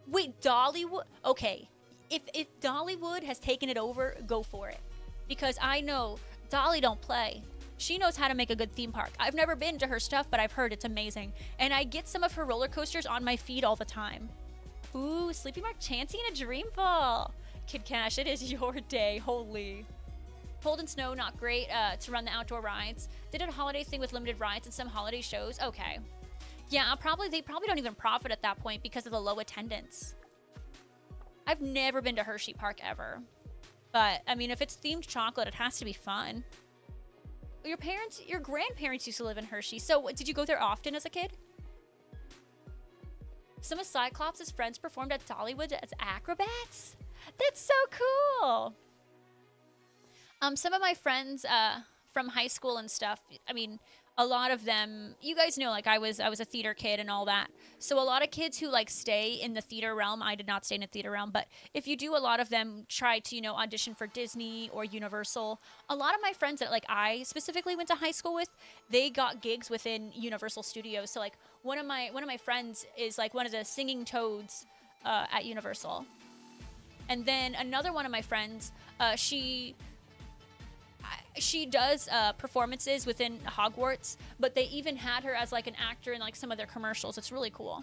Wait, Dollywood? Okay, if Dollywood has taken it over, go for it. Because I know Dolly don't play. She knows how to make a good theme park. I've never been to her stuff, but I've heard it's amazing. And I get some of her roller coasters on my feed all the time. Ooh, Sleepy Mark Chansey and a Dream Ball. Kid Cash, it is your day. Holy. Cold and snow, not great to run the outdoor rides. They did a holiday thing with limited rides and some holiday shows. Okay. Yeah, they probably don't even profit at that point because of the low attendance. I've never been to Hershey Park ever. But, I mean, if it's themed chocolate, it has to be fun. Your grandparents used to live in Hershey. So, did you go there often as a kid? Some of Cyclops' friends performed at Dollywood as acrobats? That's so cool! Some of my friends from high school and stuff, I mean, a lot of them, you guys know, like, I was a theater kid and all that. So a lot of kids who, like, stay in the theater realm, I did not stay in the theater realm, but if you do, a lot of them try to, you know, audition for Disney or Universal. A lot of my friends that, like, I specifically went to high school with, they got gigs within Universal Studios. So, like, one of my friends is, like, one of the singing toads at Universal. And then another one of my friends, she does performances within Hogwarts, but they even had her as like an actor in like some of their commercials. It's really cool.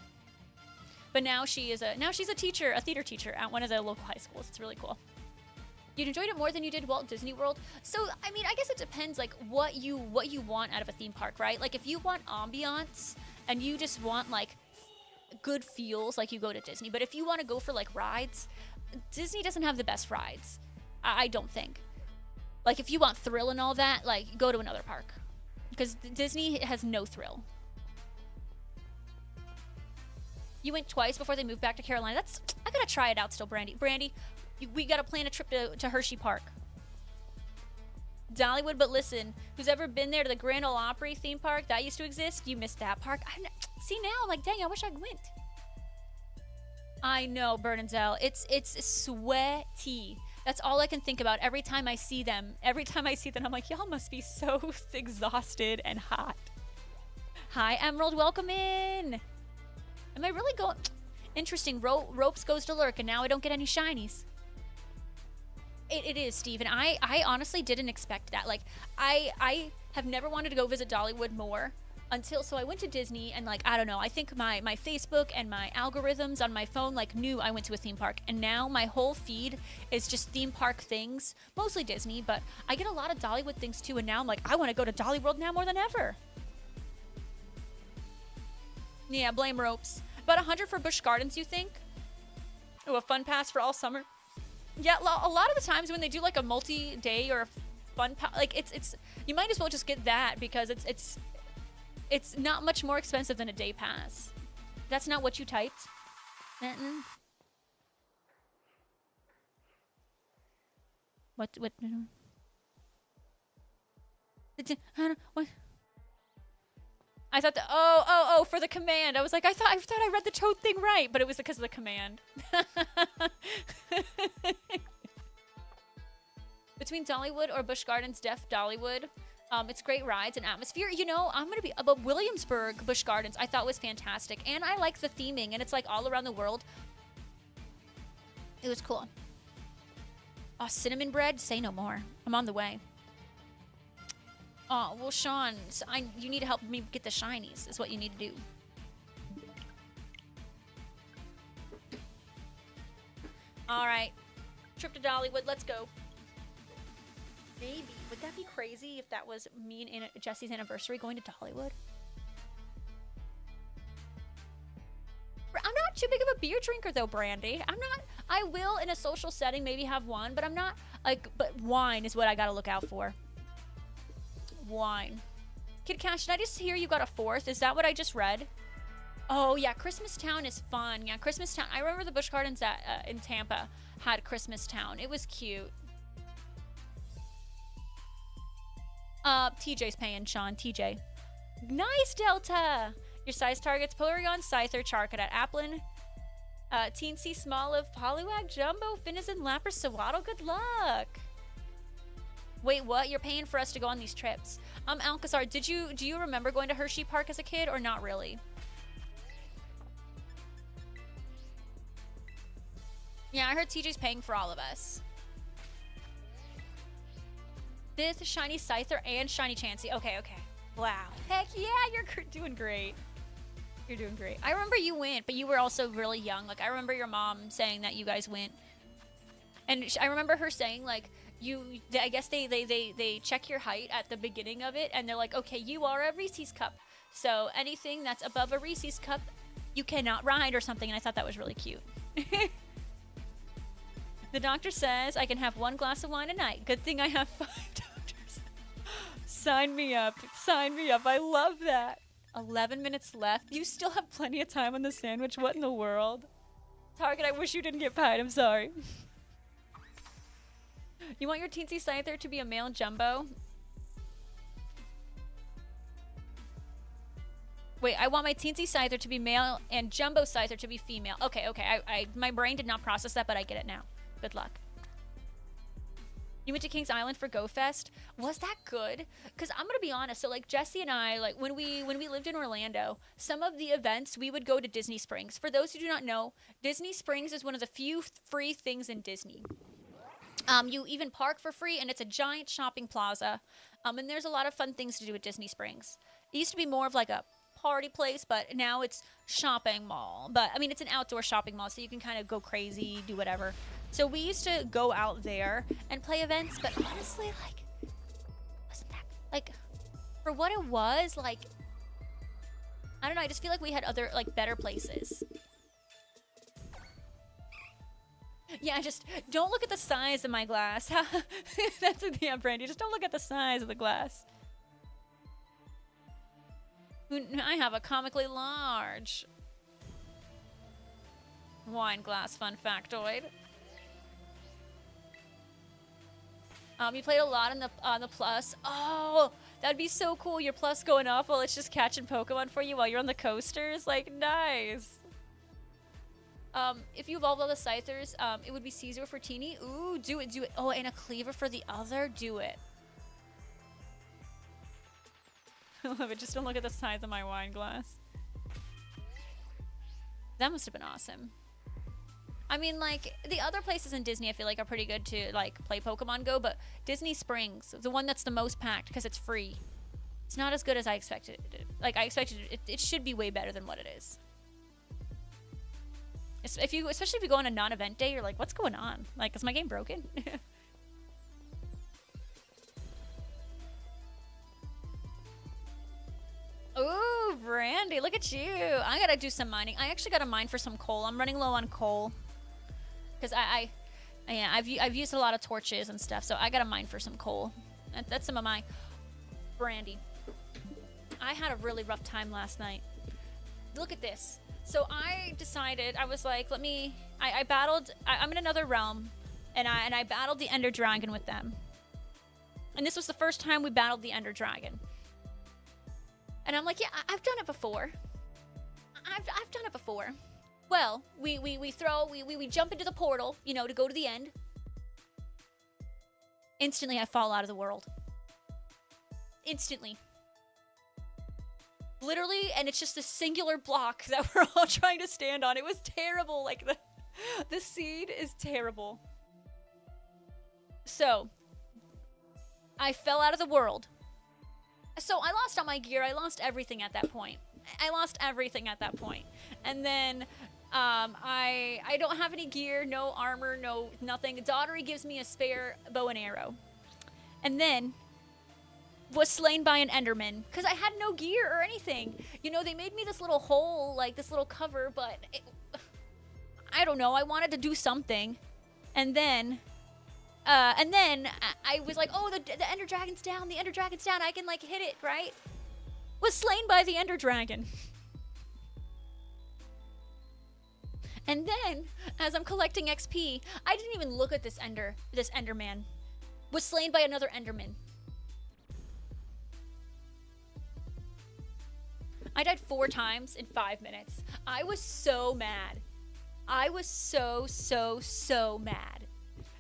But now she's a teacher, a theater teacher at one of the local high schools. It's really cool. You enjoyed it more than you did Walt Disney World. So I mean, I guess it depends like what you want out of a theme park, right? Like if you want ambiance and you just want like good feels, like you go to Disney. But if you want to go for like rides, Disney doesn't have the best rides. I don't think. Like, if you want thrill and all that, like, go to another park. Because Disney has no thrill. You went twice before they moved back to Carolina. I gotta try it out still, Brandy. Brandy, we gotta plan a trip to Hershey Park. Dollywood, but listen, who's ever been there to the Grand Ole Opry theme park? That used to exist. You missed that park. See, now I'm like, dang, I wish I went. I know, Bernadelle. It's sweaty. That's all I can think about every time I see them. Every time I see them, I'm like, y'all must be so exhausted and hot. Hi, Emerald. Welcome in. Am I really going? Interesting. Ropes goes to lurk, and now I don't get any shinies. It is, Steve, and I honestly didn't expect that. Like, I have never wanted to go visit Dollywood more. So I went to Disney and like, I don't know, I think my Facebook and my algorithms on my phone like knew I went to a theme park, and now my whole feed is just theme park things, mostly Disney, but I get a lot of Dollywood things too, and now I'm like, I want to go to Dolly World now more than ever. Yeah, blame ropes. About 100 for Busch Gardens, you think? Oh, a fun pass for all summer. Yeah, a lot of the times when they do like a multi-day or a fun pass, like it's you might as well just get that because it's not much more expensive than a day pass. That's not what you typed. What? What? I thought that. Oh, for the command. I was like, I thought I read the toad thing right, but it was because of the command. Between Dollywood or Busch Gardens, Def Dollywood. It's great rides and atmosphere. You know, I'm going to be about Williamsburg Busch Gardens. I thought was fantastic. And I like the theming, and it's like all around the world. It was cool. Oh, cinnamon bread? Say no more. I'm on the way. Oh, well, Shawn, you need to help me get the shinies is what you need to do. All right. Trip to Dollywood. Let's go. Maybe. Would that be crazy if that was me and Jesse's anniversary going to Dollywood? I'm not too big of a beer drinker though, Brandy. I'm not. I will in a social setting maybe have one, but I'm not like. But wine is what I gotta look out for. Wine. Kid Cash, did I just hear you got a 4th? Is that what I just read? Oh yeah, Christmas Town is fun. Yeah, Christmas Town. I remember the Busch Gardens in Tampa had Christmas Town. It was cute. TJ's paying, Shawn. TJ. Nice, Delta! Your size targets Porygon, Scyther, Charcadet, Applin, Teensy, Smoliv, Poliwag, Jumbo, Finizen, Lapras, Sawaddle. Good luck! Wait, what? You're paying for us to go on these trips. Alcazar, do you remember going to Hershey Park as a kid or not really? Yeah, I heard TJ's paying for all of us. 5th shiny Scyther and shiny Chansey. Okay, okay. Wow. Heck yeah, you're doing great. You're doing great. I remember you went, but you were also really young. Like, I remember your mom saying that you guys went. And I remember her saying, like, I guess they check your height at the beginning of it, and they're like, okay, you are a Reese's Cup. So anything that's above a Reese's Cup, you cannot ride or something, and I thought that was really cute. The doctor says I can have 1 glass of wine a night. Good thing I have 5 doctors. Sign me up. Sign me up. I love that. 11 minutes left. You still have plenty of time on the sandwich. What in the world? Target, I wish you didn't get pied. I'm sorry. You want your teensy Scyther to be a male jumbo? Wait, I want my teensy Scyther to be male and jumbo Scyther to be female. Okay, okay. My brain did not process that, but I get it now. Good luck. You went to Kings Island for Go Fest. Was that good? Because I'm gonna be honest. So like Jesse and I, like when we lived in Orlando, some of the events we would go to Disney Springs. For those who do not know, Disney Springs is one of the few free things in Disney. You even park for free, and it's a giant shopping plaza. And there's a lot of fun things to do at Disney Springs. It used to be more of like a party place, but now it's shopping mall. But I mean, it's an outdoor shopping mall, so you can kind of go crazy, do whatever. So we used to go out there and play events, but honestly, like, wasn't that, like, for what it was, like, I don't know, I just feel like we had other, like, better places. Yeah, just don't look at the size of my glass. That's a yeah, Brandy. Just don't look at the size of the glass. I have a comically large wine glass fun factoid. You played a lot on the plus. Oh, that'd be so cool. Your plus going off while it's just catching Pokemon for you while you're on the coasters. Like, nice. If you evolved all the Scythers, it would be Caesar for Teeny. Ooh, do it, do it. Oh, and a Cleaver for the other. Do it. I love it. Just don't look at the size of my wine glass. That must have been awesome. I mean, like, the other places in Disney I feel like are pretty good to, like, play Pokemon Go, but Disney Springs, the one that's the most packed because it's free, it's not as good as I expected it. Like, I expected it should be way better than what it is. Especially if you go on a non-event day, you're like, what's going on? Like, is my game broken? Ooh, Brandy, look at you. I gotta do some mining. I actually gotta mine for some coal. I'm running low on coal. Because I've used a lot of torches and stuff, so I gotta mine for some coal. That's some of my Brandy. I had a really rough time last night. Look at this. So I decided, I was like, I battled, I'm in another realm, and I battled the Ender Dragon with them. And this was the first time we battled the Ender Dragon. And I'm like, yeah, I've done it before. I've done it before. Well, we jump into the portal, you know, to go to the end. Instantly, I fall out of the world. Instantly. Literally, and it's just this singular block that we're all trying to stand on. It was terrible. Like, the seed is terrible. So, I fell out of the world. So, I lost all my gear. I lost everything at that point. And then, I don't have any gear, no armor, no nothing. Daughtery gives me a spare bow and arrow. And then was slain by an Enderman because I had no gear or anything. You know, they made me this little hole, like this little cover, but I don't know. I wanted to do something. And then I was like, oh, the Ender Dragon's down. The Ender Dragon's down. I can, like, hit it, right? Was slain by the Ender Dragon. And then, as I'm collecting XP, I didn't even look at this Enderman. Was slain by another Enderman. I died 4 times in 5 minutes. I was so mad. I was so mad.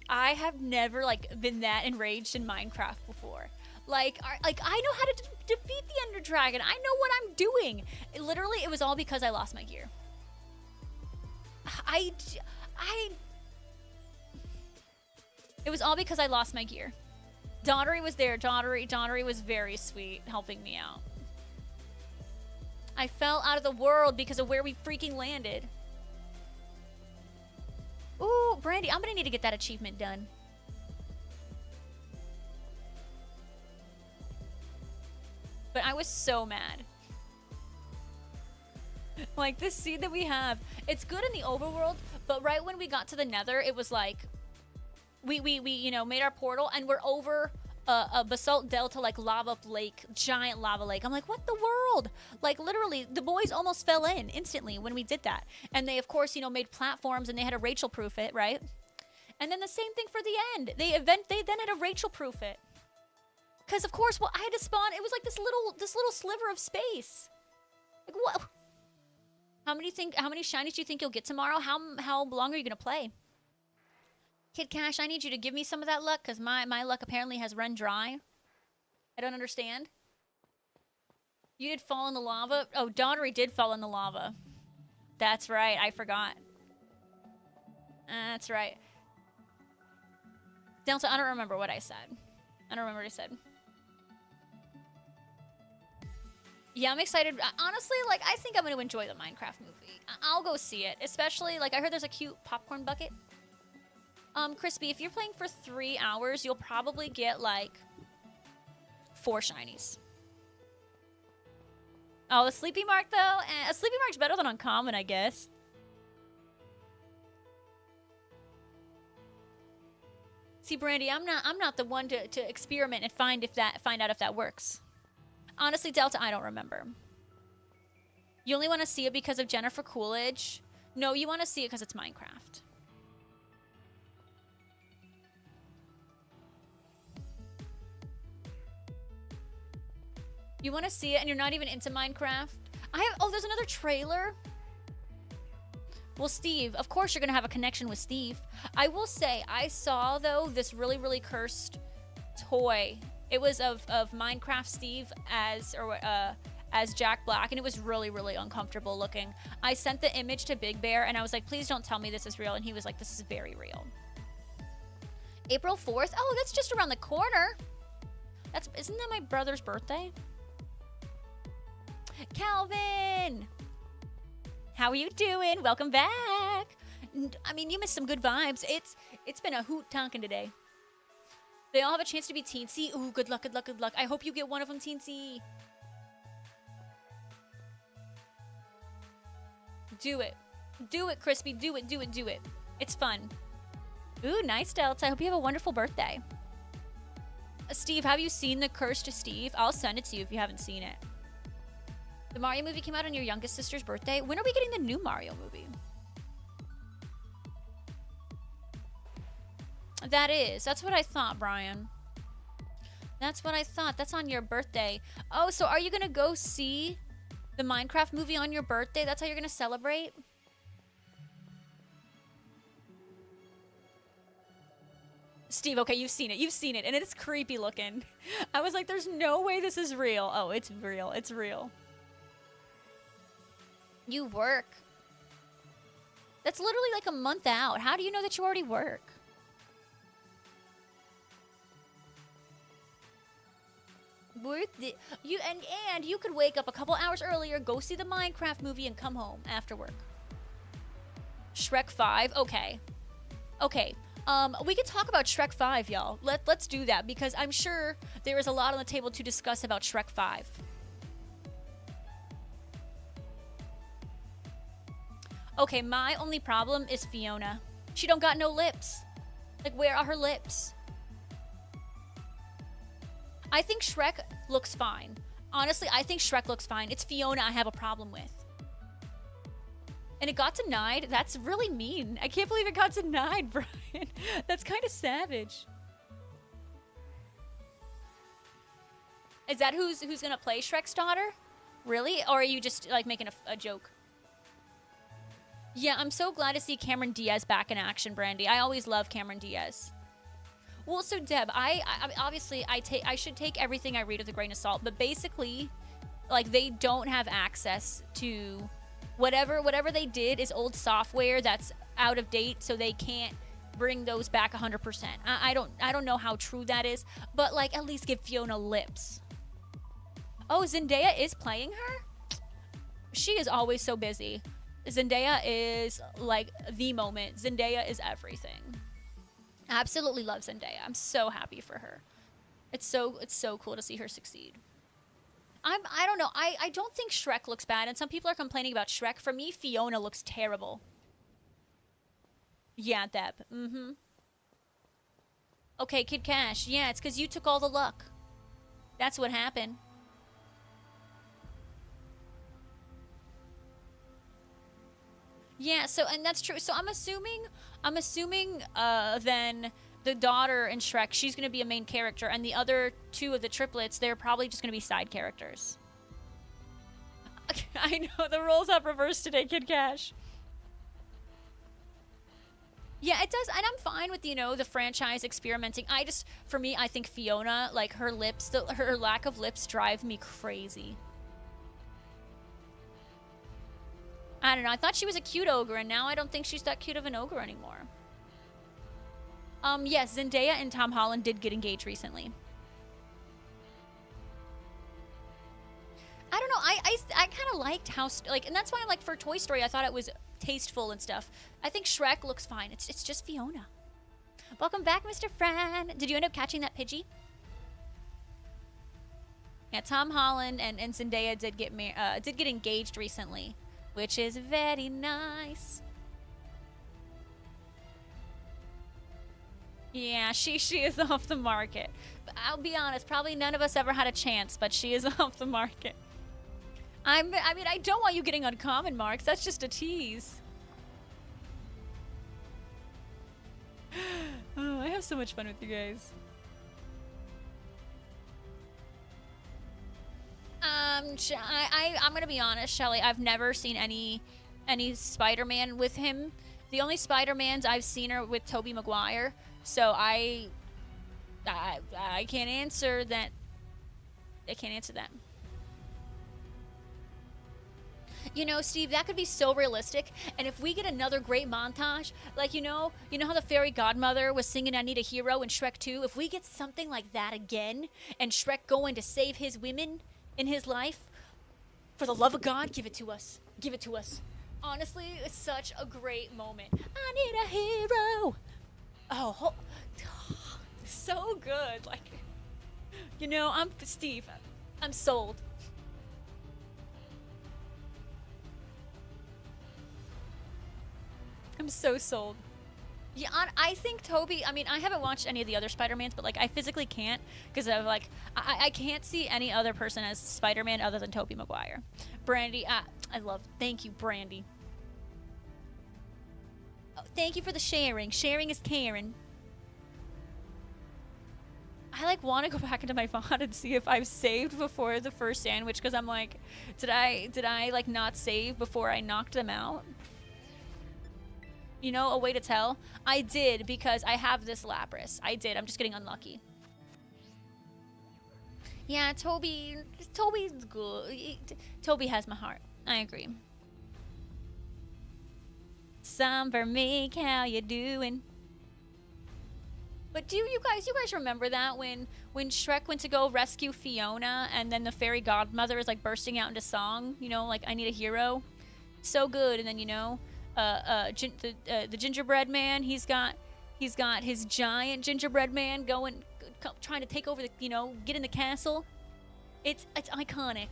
I have never, like, been that enraged in Minecraft before. Like, I know how to defeat the Ender Dragon. I know what I'm doing. Literally, it was all because I lost my gear. It was all because I lost my gear. Donnery was there. Donnery was very sweet, helping me out. I fell out of the world because of where we freaking landed. Ooh, Brandy, I'm gonna need to get that achievement done. But I was so mad. Like, this seed that we have, it's good in the overworld, but right when we got to the nether, it was like, we you know, made our portal, and we're over a basalt delta, like, lava lake, giant lava lake. I'm like, what the world? Like, literally, the boys almost fell in instantly when we did that. And they, of course, you know, made platforms, and they had to Rachel-proof it, right? And then the same thing for the end. They then had to Rachel-proof it. Because, of course, well, I had to spawn, it was like this little sliver of space. Like, what? How many shinies do you think you'll get tomorrow? How long are you gonna play? Kid Cash, I need you to give me some of that luck, because my luck apparently has run dry. I don't understand. You did fall in the lava? Oh, Donnery did fall in the lava. That's right, I forgot. That's right. Delta, I don't remember what I said. I don't remember what I said. Yeah, I'm excited. Honestly, like, I think I'm going to enjoy the Minecraft movie. I'll go see it. Especially, like, I heard there's a cute popcorn bucket. Crispy, if you're playing for 3 hours, you'll probably get, like, 4 shinies. Oh, the Sleepy Mark, though? A Sleepy Mark's better than Uncommon, I guess. See, Brandy, I'm not the one to experiment and find out if that works. Honestly, Delta, I don't remember. You only want to see it because of Jennifer Coolidge? No, you want to see it because it's Minecraft. You want to see it and you're not even into Minecraft? Oh, there's another trailer? Well, Steve, of course you're going to have a connection with Steve. I will say, I saw, though, this really, really cursed toy. It was of Minecraft Steve as Jack Black, and it was really, really uncomfortable looking. I sent the image to Big Bear, and I was like, please don't tell me this is real, and he was like, this is very real. April 4th? Oh, that's just around the corner. Isn't that my brother's birthday? Calvin! How are you doing? Welcome back. I mean, you missed some good vibes. It's been a hoot tonkin' today. They all have a chance to be teensy. Ooh, good luck, good luck, good luck. I hope you get one of them, teensy. Do it. Do it, Crispy. Do it, do it, do it. It's fun. Ooh, nice, Delta. I hope you have a wonderful birthday. Steve, have you seen the Cursed Steve? I'll send it to you if you haven't seen it. The Mario movie came out on your youngest sister's birthday. When are we getting the new Mario movie? That's what I thought, Brian. That's what I thought. That's on your birthday. Oh, so are you gonna go see the Minecraft movie on your birthday? That's how you're gonna celebrate? Steve, okay, you've seen it. You've seen it, and it's creepy looking. I was like, there's no way this is real. Oh, it's real. It's real. You work. That's literally like a month out. How do you know that you already work? And you could wake up a couple hours earlier, go see the Minecraft movie, and come home after work. Shrek 5? Okay. Okay. We could talk about Shrek 5, y'all. Let's do that, because I'm sure there is a lot on the table to discuss about Shrek 5. Okay, my only problem is Fiona. She don't got no lips. Like, where are her lips? I think Shrek looks fine. Honestly, I think Shrek looks fine. It's Fiona I have a problem with. And it got denied? That's really mean. I can't believe it got denied, Brian. That's kind of savage. Is that who's gonna play Shrek's daughter? Really? Or are you just, like, making a joke? Yeah, I'm so glad to see Cameron Diaz back in action, Brandy. I always love Cameron Diaz. Well, so Deb, I obviously I should take everything I read with a grain of salt, but basically, like, they don't have access to whatever they did is old software that's out of date, so they can't bring those back 100%. I don't know how true that is, but like at least give Fiona lips. Oh, Zendaya is playing her? She is always so busy. Zendaya is like the moment. Zendaya is everything. I absolutely love Zendaya. I'm so happy for her. It's so cool to see her succeed. I don't know. I don't think Shrek looks bad, and some people are complaining about Shrek. For me, Fiona looks terrible. Yeah, Deb. Mm-hmm. Okay, Kid Cash. Yeah, it's because you took all the luck. That's what happened. Yeah, so, and that's true. So I'm assuming, then the daughter in Shrek, she's going to be a main character, and the other two of the triplets, they're probably just going to be side characters. I know, the roles have reversed today, Kid Cash. Yeah, it does, and I'm fine with, you know, the franchise experimenting. For me, I think Fiona, like, her lips, her lack of lips drive me crazy. I don't know, I thought she was a cute ogre, and now I don't think she's that cute of an ogre anymore. Yes, Zendaya and Tom Holland did get engaged recently. I don't know, I kind of liked how, and that's why, like, for Toy Story, I thought it was tasteful and stuff. I think Shrek looks fine. It's just Fiona. Welcome back, Mr. Fran. Did you end up catching that Pidgey? Yeah, Tom Holland and Zendaya did get engaged recently, which is very nice. Yeah, she is off the market. But I'll be honest, probably none of us ever had a chance, but she is off the market. I mean, I don't want you getting uncommon marks. That's just a tease. Oh, I have so much fun with you guys. I'm gonna be honest, Shelly. I've never seen any Spider-Man with him. The only Spider-Mans I've seen are with Tobey Maguire. So I can't answer that. I can't answer that. You know, Steve, that could be so realistic. And if we get another great montage, like, you know how the fairy godmother was singing I Need a Hero in Shrek 2? If we get something like that again, and Shrek going to save his women in his life, for the love of God, give it to us. Give it to us. Honestly, it's such a great moment. I need a hero. Oh, so good. Like, you know, Steve. I'm sold. I'm so sold. Yeah, I think Tobey, I mean, I haven't watched any of the other Spider-Mans, but, like, I physically can't, because I'm like, I can't see any other person as Spider-Man other than Tobey Maguire. Brandy, thank you, Brandy. Oh, thank you for the sharing. Sharing is caring. I, like, want to go back into my VOD and see if I've saved before the first sandwich, because I'm like, did I, like, not save before I knocked them out? You know, a way to tell? I did, because I have this Lapras. I did. I'm just getting unlucky. Yeah, Tobey's good. Tobey has my heart. I agree. Some for me, how you doing? But do you guys remember that when Shrek went to go rescue Fiona, and then the fairy godmother is, like, bursting out into song? You know, like, I need a hero. So good. And then, you know, the gingerbread man, he's got his giant gingerbread man trying to take over the, you know, get in the castle. It's iconic.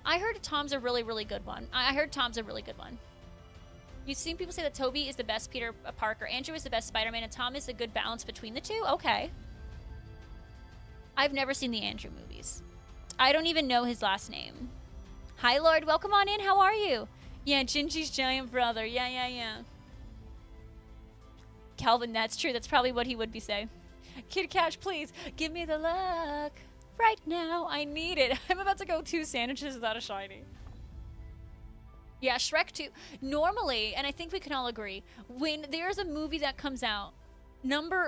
I heard Tom's a really, really good one. I heard Tom's a really good one. You've seen people say that Tobey is the best Peter Parker, Andrew is the best Spider-Man, and Tom is a good balance between the two? Okay. I've never seen the Andrew movies. I don't even know his last name. Hi, Lord. Welcome on in. How are you? Yeah, Gingy's giant brother. Yeah. Calvin, that's true. That's probably what he would be saying. Kid Cash, please, give me the luck. Right now, I need it. I'm about to go 2 sandwiches without a shiny. Yeah, Shrek 2. Normally, and I think we can all agree, when there's a movie that comes out, number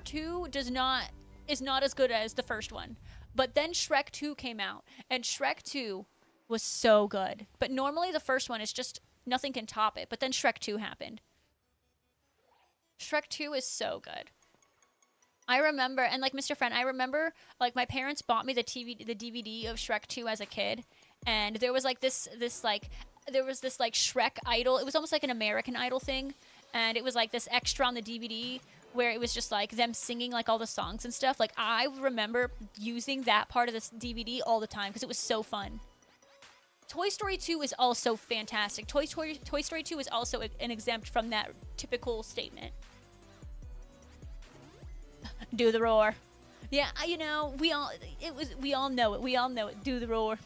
2 is not as good as the first one. But then Shrek 2 came out, and Shrek 2 was so good. But normally the first one is just, nothing can top it. But then Shrek 2 happened. Shrek Shrek 2 is so good. I remember, and like Mr. Friend, I remember like my parents bought me the DVD of Shrek 2 as a kid, and there was like this like Shrek Idol. It was almost like an American Idol thing, and it was like this extra on the DVD where it was just like them singing like all the songs and stuff. Like I remember using that part of this DVD all the time because it was so fun. Toy Story 2 is also fantastic. Toy Story 2 is also an exempt from that typical statement. Do the roar. Yeah, you know, we all know it. We all know it. Do the roar.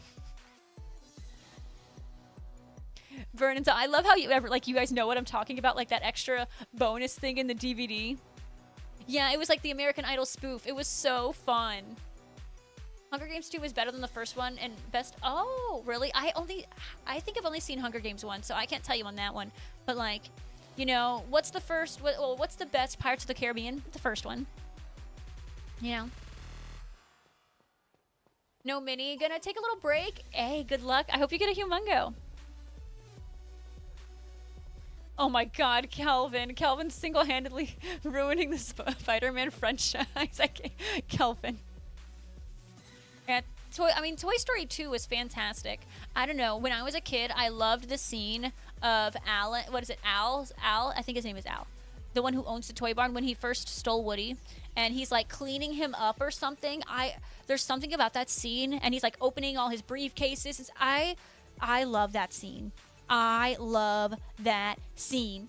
Vernon, so I love how you guys know what I'm talking about, like that extra bonus thing in the DVD. Yeah, it was like the American Idol spoof. It was so fun. Hunger Games 2 was better than the first one and best. Oh, really? I think I've only seen Hunger Games 1, so I can't tell you on that one. But like, you know, what's the best Pirates of the Caribbean? The first one. You know. No Minnie, gonna take a little break. Hey, good luck. I hope you get a humongo. Oh my god, Calvin. Calvin's single-handedly ruining the Spider-Man franchise. Calvin. Yeah, Toy Story 2 was fantastic. I don't know. When I was a kid, I loved the scene of Alan. What is it? Al? I think his name is Al. The one who owns the toy barn when he first stole Woody. And he's like cleaning him up or something. There's something about that scene. And he's like opening all his briefcases. I love that scene. I love that scene.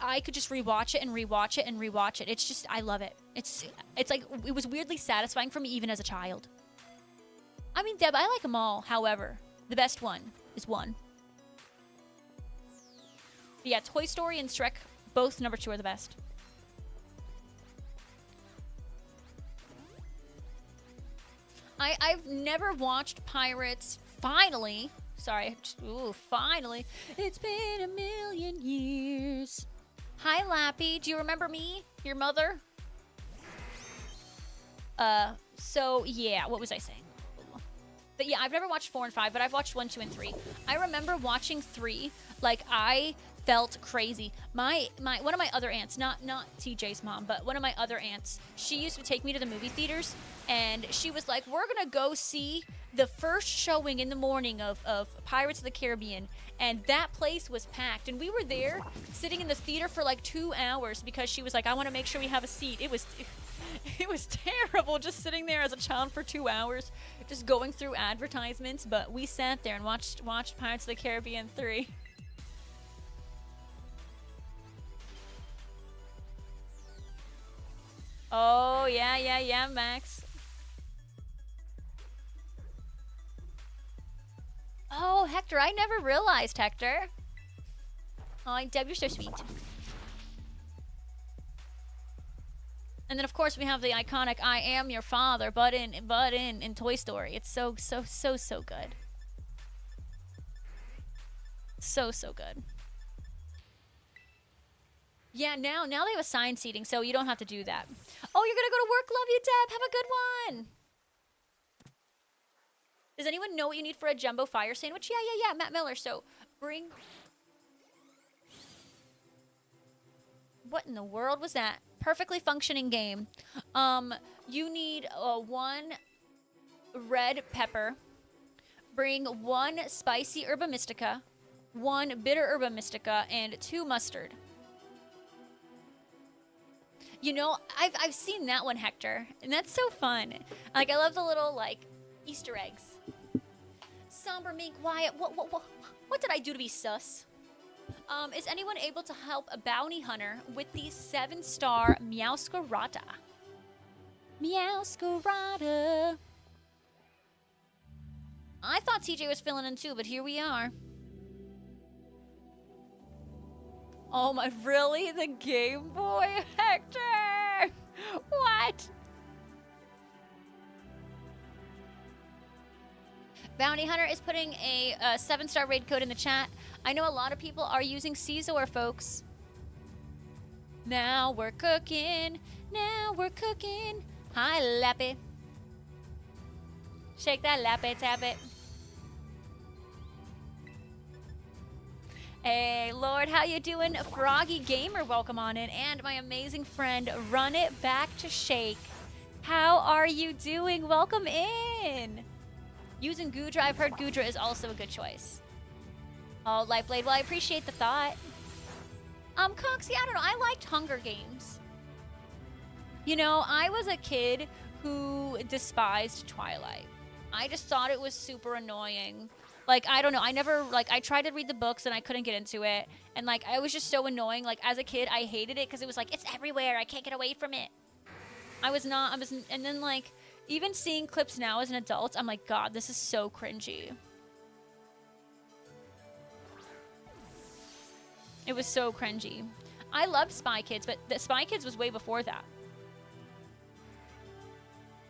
I could just rewatch it and rewatch it and rewatch it. It's just, I love it. It's like, it was weirdly satisfying for me even as a child. I mean, Deb, I like them all. However, the best one is 1. But yeah, Toy Story and Shrek, both number 2 are the best. I've never watched Pirates. Finally. Sorry. Finally. It's been a million years. Hi, Lappy. Do you remember me? Your mother? So, yeah. What was I saying? But yeah, I've never watched 4 and 5, but I've watched 1, 2, and 3. I remember watching 3. Like, I felt crazy. One of my other aunts, not TJ's mom, but one of my other aunts, she used to take me to the movie theaters, and she was like, we're gonna go see the first showing in the morning of Pirates of the Caribbean, and that place was packed, and we were there sitting in the theater for like 2 hours because she was like, I want to make sure we have a seat. It was terrible just sitting there as a child for 2 hours just going through advertisements, but we sat there and watched Pirates of the Caribbean 3. Oh, yeah, Max. Oh, Hector, I never realized, Hector. Oh, Deb, you're so sweet. And then, of course, we have the iconic I Am Your Father, but in Toy Story. It's so good. So good. Yeah, now they have assigned seating, so you don't have to do that. Oh, you're going to go to work? Love you, Deb. Have a good one. Does anyone know what you need for a jumbo fire sandwich? Yeah, Matt Miller. So bring... What in the world was that? Perfectly functioning game. You need 1 red pepper. Bring 1 spicy herba mystica, 1 bitter herba mystica, and 2 mustard. You know, I've seen that one, Hector, and that's so fun. Like, I love the little, like, Easter eggs. Somber Mink Wyatt, what did I do to be sus? Is anyone able to help a bounty hunter with the 7-star Meowscarada? Meowscarada. I thought TJ was filling in too, but here we are. Oh my, really? The Game Boy, Hector? What? Bounty Hunter is putting a 7-star raid code in the chat. I know a lot of people are using Caesar, folks. Now we're cooking. Now we're cooking. Hi, Lappy. Shake that Lappy, tap it. Hey, Lord, how you doing? Froggy Gamer, welcome on in. And my amazing friend, Run It Back to Shake. How are you doing? Welcome in. Using Gudra, I've heard Gudra is also a good choice. Oh, Lightblade, well, I appreciate the thought. Coxie, I don't know, I liked Hunger Games. You know, I was a kid who despised Twilight. I just thought it was super annoying. Like, I don't know, I never, like, I tried to read the books and I couldn't get into it. And, like, I was just so annoying. Like, as a kid, I hated it because it was like, it's everywhere, I can't get away from it. And then, like, even seeing clips now as an adult, I'm like, God, this is so cringy. It was so cringy. I loved Spy Kids, but the Spy Kids was way before that.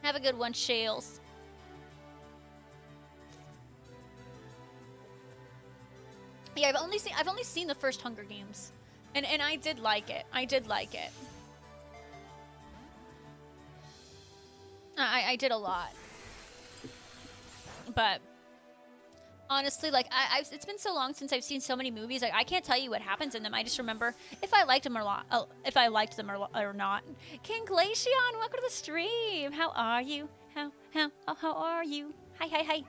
Have a good one, Shales. Yeah, I've only seen the first Hunger Games, and I did like it. I did like it. I did a lot, but honestly, like it's been so long since I've seen so many movies. Like I can't tell you what happens in them. I just remember if I liked them or not. King Glacian, welcome to the stream. How are you? How are you? Hi.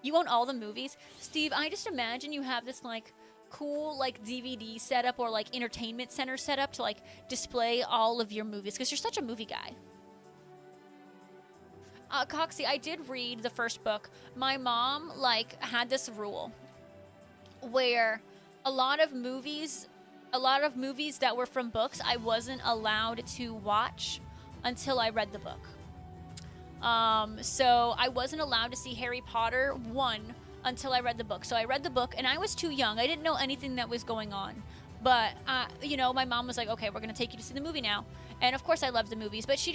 You own all the movies, Steve. I just imagine you have this like cool like DVD setup or like entertainment center setup to like display all of your movies because you're such a movie guy. Coxie, I did read the first book. My mom, like, had this rule where a lot of movies that were from books, I wasn't allowed to watch until I read the book. So I wasn't allowed to see Harry Potter 1 until I read the book. So I read the book, and I was too young. I didn't know anything that was going on. But, you know, my mom was like, okay, we're going to take you to see the movie now. And, of course, I loved the movies, but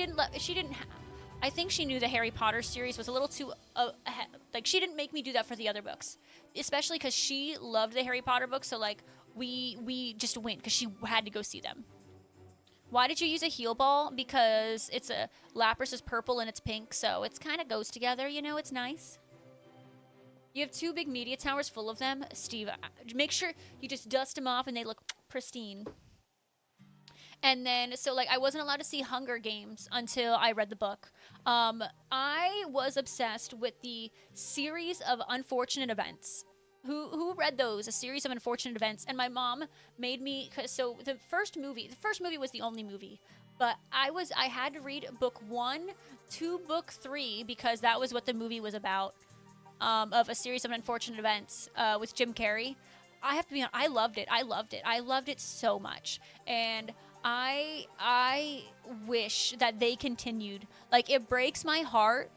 I think she knew the Harry Potter series was a little too, like, she didn't make me do that for the other books. Especially because she loved the Harry Potter books, so, like, we just went because she had to go see them. Why did you use a heal ball? Because it's a, Lapras is purple and it's pink, so it kind of goes together, you know, it's nice. You have 2 big media towers full of them. Steve, make sure you just dust them off and they look pristine. And then, so, like, I wasn't allowed to see Hunger Games until I read the book. I was obsessed with the series of unfortunate events. Who read those? A series of unfortunate events. And my mom made me, so the first movie was the only movie. But I had to read book 1 to book 3 because that was what the movie was about. Of a series of unfortunate events with Jim Carrey. I have to be honest, I loved it. I loved it so much. And I wish that they continued. Like, it breaks my heart,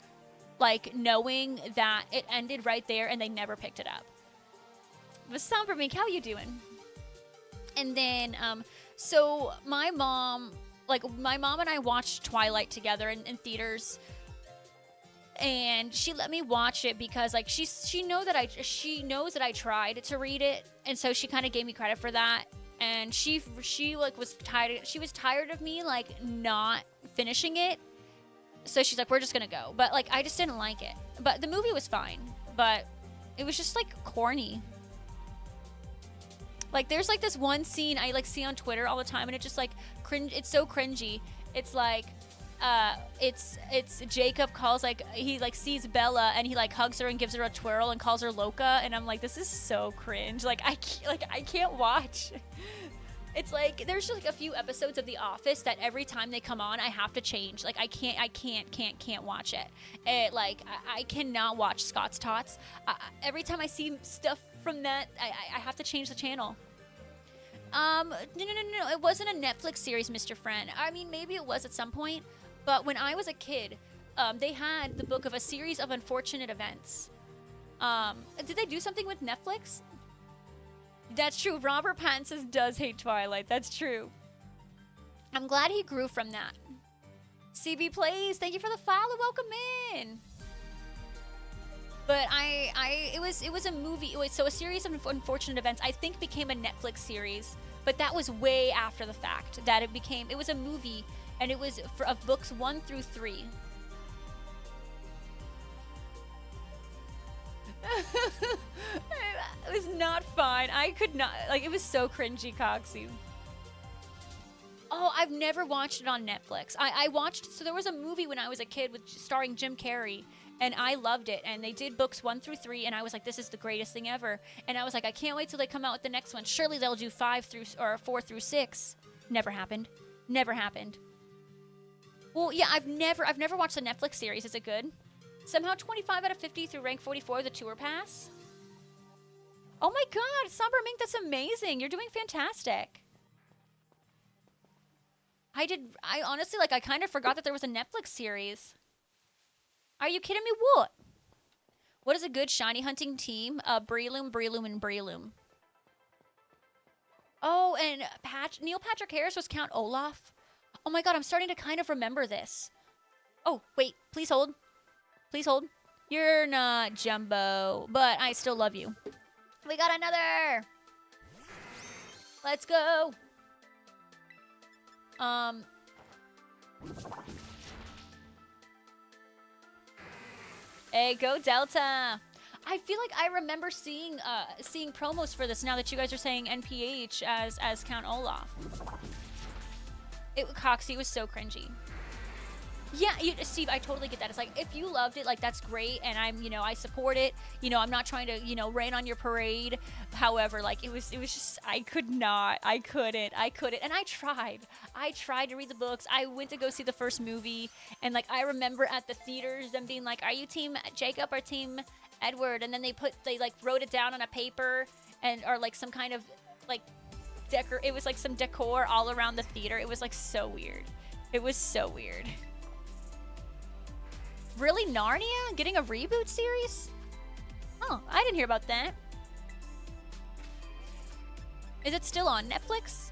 like, knowing that it ended right there and they never picked it up. But Sombermink, how you doing? And then, so my mom and I watched Twilight together in theaters. And she let me watch it because, like, she knows that I tried to read it, and so she kind of gave me credit for that. And she like was tired. She was tired of me like not finishing it, so she's like, "We're just gonna go." But like, I just didn't like it. But the movie was fine, but it was just like corny. Like, there's like this one scene I like see on Twitter all the time, and it just like cringe. It's so cringy. It's like. It's Jacob calls, like, he like sees Bella and he like hugs her and gives her a twirl and calls her Loca, and I'm like, this is so cringe. Like, I can't watch. It's like there's just like a few episodes of The Office that every time they come on I have to change. Like, I can't watch it. Like, I cannot watch Scott's Tots. Every time I see stuff from that, I have to change the channel. No, it wasn't a Netflix series, Mr. Friend. I mean, maybe it was at some point. But when I was a kid, they had the book of a series of unfortunate events. Did they do something with Netflix? That's true. Robert Pattinson does hate Twilight. That's true. I'm glad he grew from that. CB Plays, thank you for the follow. Welcome in. But it was a movie. So a series of unfortunate events, I think, became a Netflix series. But that was way after the fact that it was a movie. And it was of books 1 through 3. It was not fun. I could not, like, it was so cringy, Coxie. Oh, I've never watched it on Netflix. I watched, so there was a movie when I was a kid starring Jim Carrey, and I loved it. And they did books 1 through 3, and I was like, this is the greatest thing ever. And I was like, I can't wait till they come out with the next one. Surely they'll do 4 through 6. Never happened. Never happened. Well, yeah, I've never watched the Netflix series. Is it good? Somehow 25 out of 50 through rank 44 of the tour pass. Oh my God, Somber Mink, that's amazing. You're doing fantastic. I honestly, like, I kind of forgot that there was a Netflix series. Are you kidding me? What? What is a good shiny hunting team? Breloom, Breloom, and Breloom. Oh, and Neil Patrick Harris was Count Olaf. Oh my God, I'm starting to kind of remember this. Oh, wait, please hold. Please hold. You're not Jumbo, but I still love you. We got another. Let's go. Hey, go Delta. I feel like I remember seeing promos for this now that you guys are saying NPH as Count Olaf. Coxie was so cringy. Yeah, Steve, I totally get that. It's like, if you loved it, like, that's great, and I support it. I'm not trying to, rain on your parade. However, like, it was just, I couldn't, and I tried to read the books. I went to go see the first movie, and, like, I remember at the theaters them being like, are you team Jacob or team Edward? And then they wrote it down on a paper, or like some kind of, like, it was like some decor all around the theater. It was, like, so weird. It was so weird. Really, Narnia? Getting a reboot series? Oh, I didn't hear about that. Is it still on Netflix?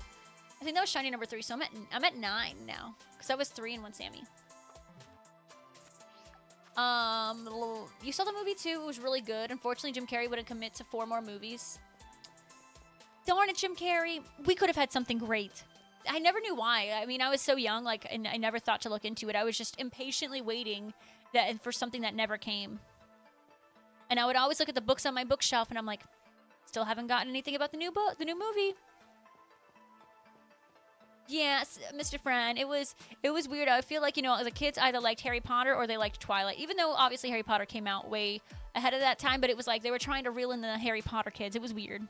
I think that was shiny number 3, so I'm at 9 now. Because that was 3 and 1 Sammy. You saw the movie too. It was really good. Unfortunately, Jim Carrey wouldn't commit to 4 more movies. Darn it, Jim Carrey. We could have had something great. I never knew why. I mean, I was so young, like, and I never thought to look into it. I was just impatiently waiting for something that never came. And I would always look at the books on my bookshelf, and I'm like, still haven't gotten anything about the new movie. Yes, Mr. Fran, it was weird. I feel like, the kids either liked Harry Potter or they liked Twilight, even though obviously Harry Potter came out way ahead of that time, but it was like they were trying to reel in the Harry Potter kids. It was weird.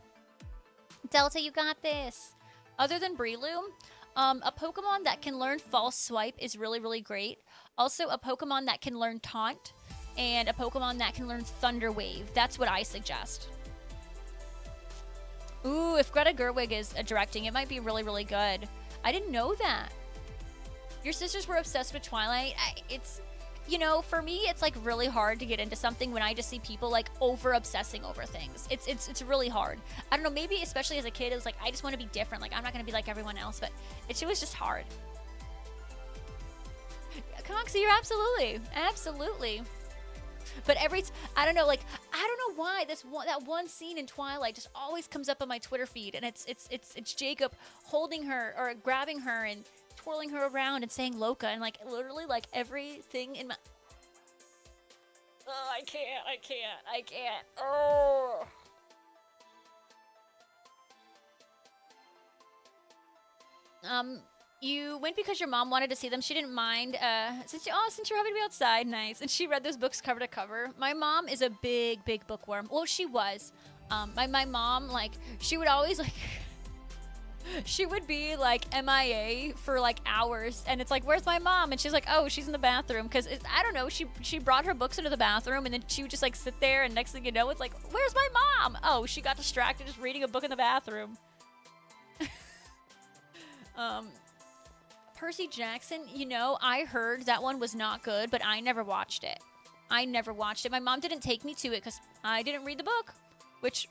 Delta, you got this. Other than Breloom, a Pokemon that can learn False Swipe is really, really great. Also, a Pokemon that can learn Taunt, and a Pokemon that can learn Thunder Wave. That's what I suggest. Ooh, if Greta Gerwig is directing, it might be really, really good. I didn't know that. Your sisters were obsessed with Twilight. For me, it's like really hard to get into something when I just see people like over-obsessing over things. It's really hard. I don't know, maybe especially as a kid, it was like, I just want to be different. Like, I'm not going to be like everyone else, but it was just hard. Coxie, you're absolutely. But I don't know why that one scene in Twilight just always comes up on my Twitter feed, and it's Jacob holding her or grabbing her and twirling her around and saying Loca, and like literally like everything in my. Oh, I can't. Oh. You went because your mom wanted to see them. She didn't mind. Since you're happy to be outside, nice. And she read those books cover to cover. My mom is a big bookworm. Well, she was. My mom, like, she would always like. She would be like MIA for like hours, and it's like, where's my mom? And she's like, oh, she's in the bathroom, because I don't know. She brought her books into the bathroom, and then she would just like sit there, and next thing you know, it's like, where's my mom? Oh, she got distracted just reading a book in the bathroom. Percy Jackson, I heard that one was not good, but I never watched it. My mom didn't take me to it because I didn't read the book, which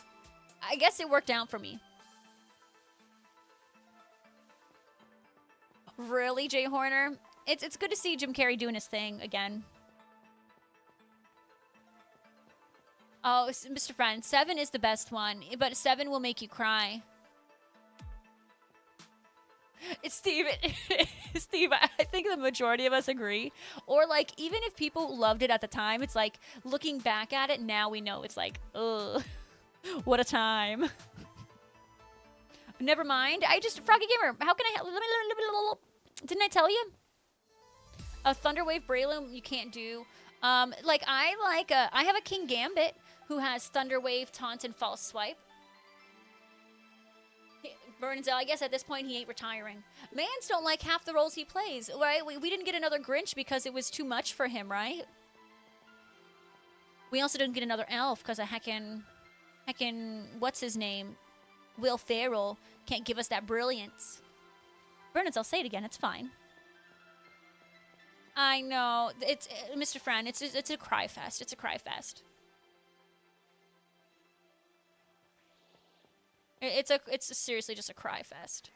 I guess it worked out for me. Really, Jay Horner? It's good to see Jim Carrey doing his thing again. Oh, Mr. Friend, 7 is the best one, but 7 will make you cry. It's Steve. Steve, I think the majority of us agree. Or, like, even if people loved it at the time, it's like, looking back at it, now we know it's like, ugh. What a time. Never mind. Froggy Gamer, how can I didn't I tell you? A Thunderwave Breloom you can't do. I have a King Gambit who has Thunderwave, Taunt, and False Swipe. Burnenzel, I guess at this point he ain't retiring. Mans don't like half the roles he plays, right? We didn't get another Grinch because it was too much for him, right? We also didn't get another Elf because of heckin', what's his name? Will Ferrell can't give us that brilliance. Burnenzel, say it again, it's fine. I know, it's, Mr. Fran, it's a cry fest, it's a cry fest. It's seriously just a cry fest.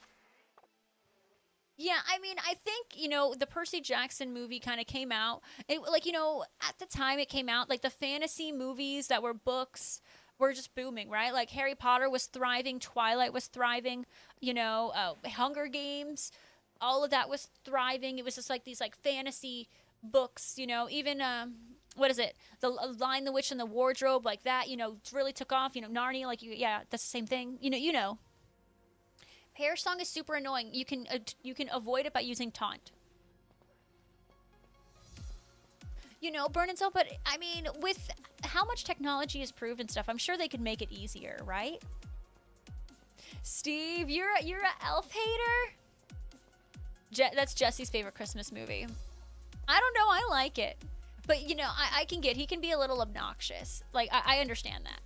Yeah, I mean, I think, you know, the Percy Jackson movie kind of came out. Like, you know, at the time it came out, like the fantasy movies that were books were just booming, right? Like Harry Potter was thriving, Twilight was thriving, you know, Hunger Games, all of that was thriving. It was just like these like fantasy books, you know, even what is it? The Lion, the Witch, and the Wardrobe, like that, you know, really took off. You know, Narnia, like yeah, that's the same thing. You know. Pear Song is super annoying. You can avoid it by using Taunt. You know, Burn and Soul, but I mean, with how much technology is proved and stuff, I'm sure they could make it easier, right? Steve, you're a elf hater? That's Jesse's favorite Christmas movie. I don't know, I like it. But, you know, he can be a little obnoxious. Like, I understand that.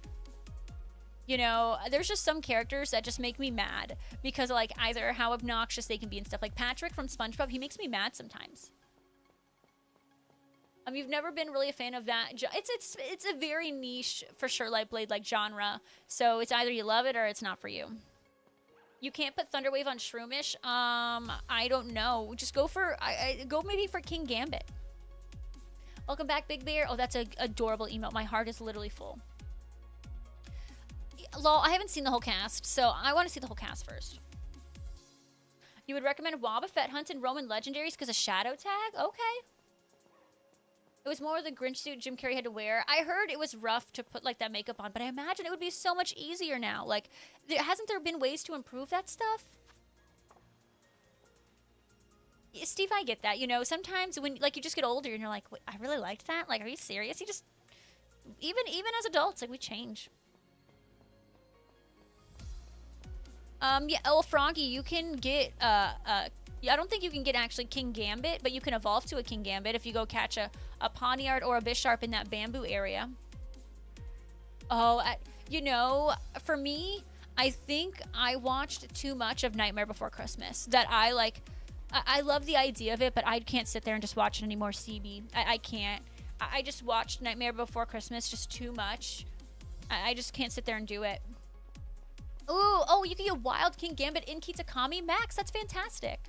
You know, there's just some characters that just make me mad because, like, either how obnoxious they can be and stuff. Like Patrick from SpongeBob, he makes me mad sometimes. You've never been really a fan of that. It's a very niche, for sure, like Blade, like genre. So it's either you love it or it's not for you. You can't put Thunderwave on Shroomish. I don't know. Just go for, go maybe for King Gambit. Welcome back, Big Bear. Oh, that's an adorable emote. My heart is literally full. Lol, I haven't seen the whole cast, so I want to see the whole cast first. You would recommend Wobbuffet Hunt and Roman Legendaries because of Shadow Tag? Okay. It was more the Grinch suit Jim Carrey had to wear. I heard it was rough to put, like, that makeup on, but I imagine it would be so much easier now. Like, hasn't there been ways to improve that stuff? Steve, I get that. You know, sometimes when, like, you just get older and you're like, wait, I really liked that? Like, are you serious? You just, even as adults, like, we change. Yeah, oh, Froggy, you can get, I don't think you can get actually King Gambit, but you can evolve to a King Gambit if you go catch a Pawniard or a Bisharp in that bamboo area. Oh, you know, for me, I think I watched too much of Nightmare Before Christmas. That I love the idea of it, but I can't sit there and just watch it anymore, CB. I can't. I just watched Nightmare Before Christmas just too much. I just can't sit there and do it. Ooh, oh, you can get Wild King Gambit in Kitakami Max. That's fantastic.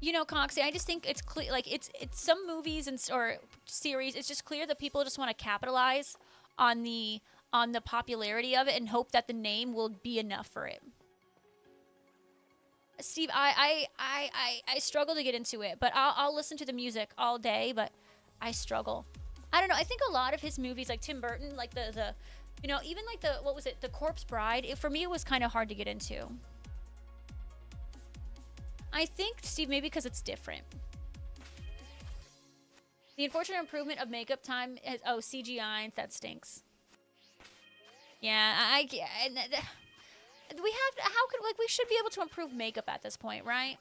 You know, Coxie, I just think it's clear, like, it's some movies or series, it's just clear that people just want to capitalize on the popularity of it and hope that the name will be enough for it. Steve, I struggle to get into it, but I'll listen to the music all day, but I struggle. I don't know, I think a lot of his movies, like Tim Burton, like the you know, even like what was it, The Corpse Bride, for me it was kind of hard to get into. I think, Steve, maybe because it's different. The unfortunate improvement of makeup time is, oh, CGI, that stinks. Yeah, we should be able to improve makeup at this point, right?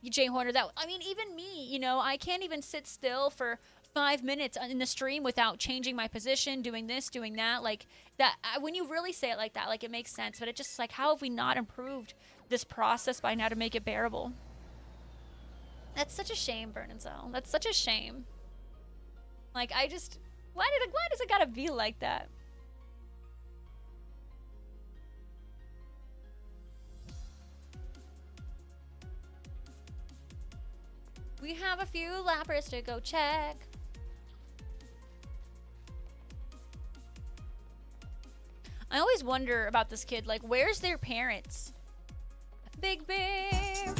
Jay Horner, I mean, even me, you know, I can't even sit still for 5 minutes in the stream without changing my position, doing this, doing that, like that. When you really say it like that, like, it makes sense, but it just like, how have we not improved this process by now to make it bearable? That's such a shame, Bernenzel. That's such a shame. Like, why does it gotta be like that? We have a few Lapras to go check. I always wonder about this kid, like, where's their parents? Big Bear.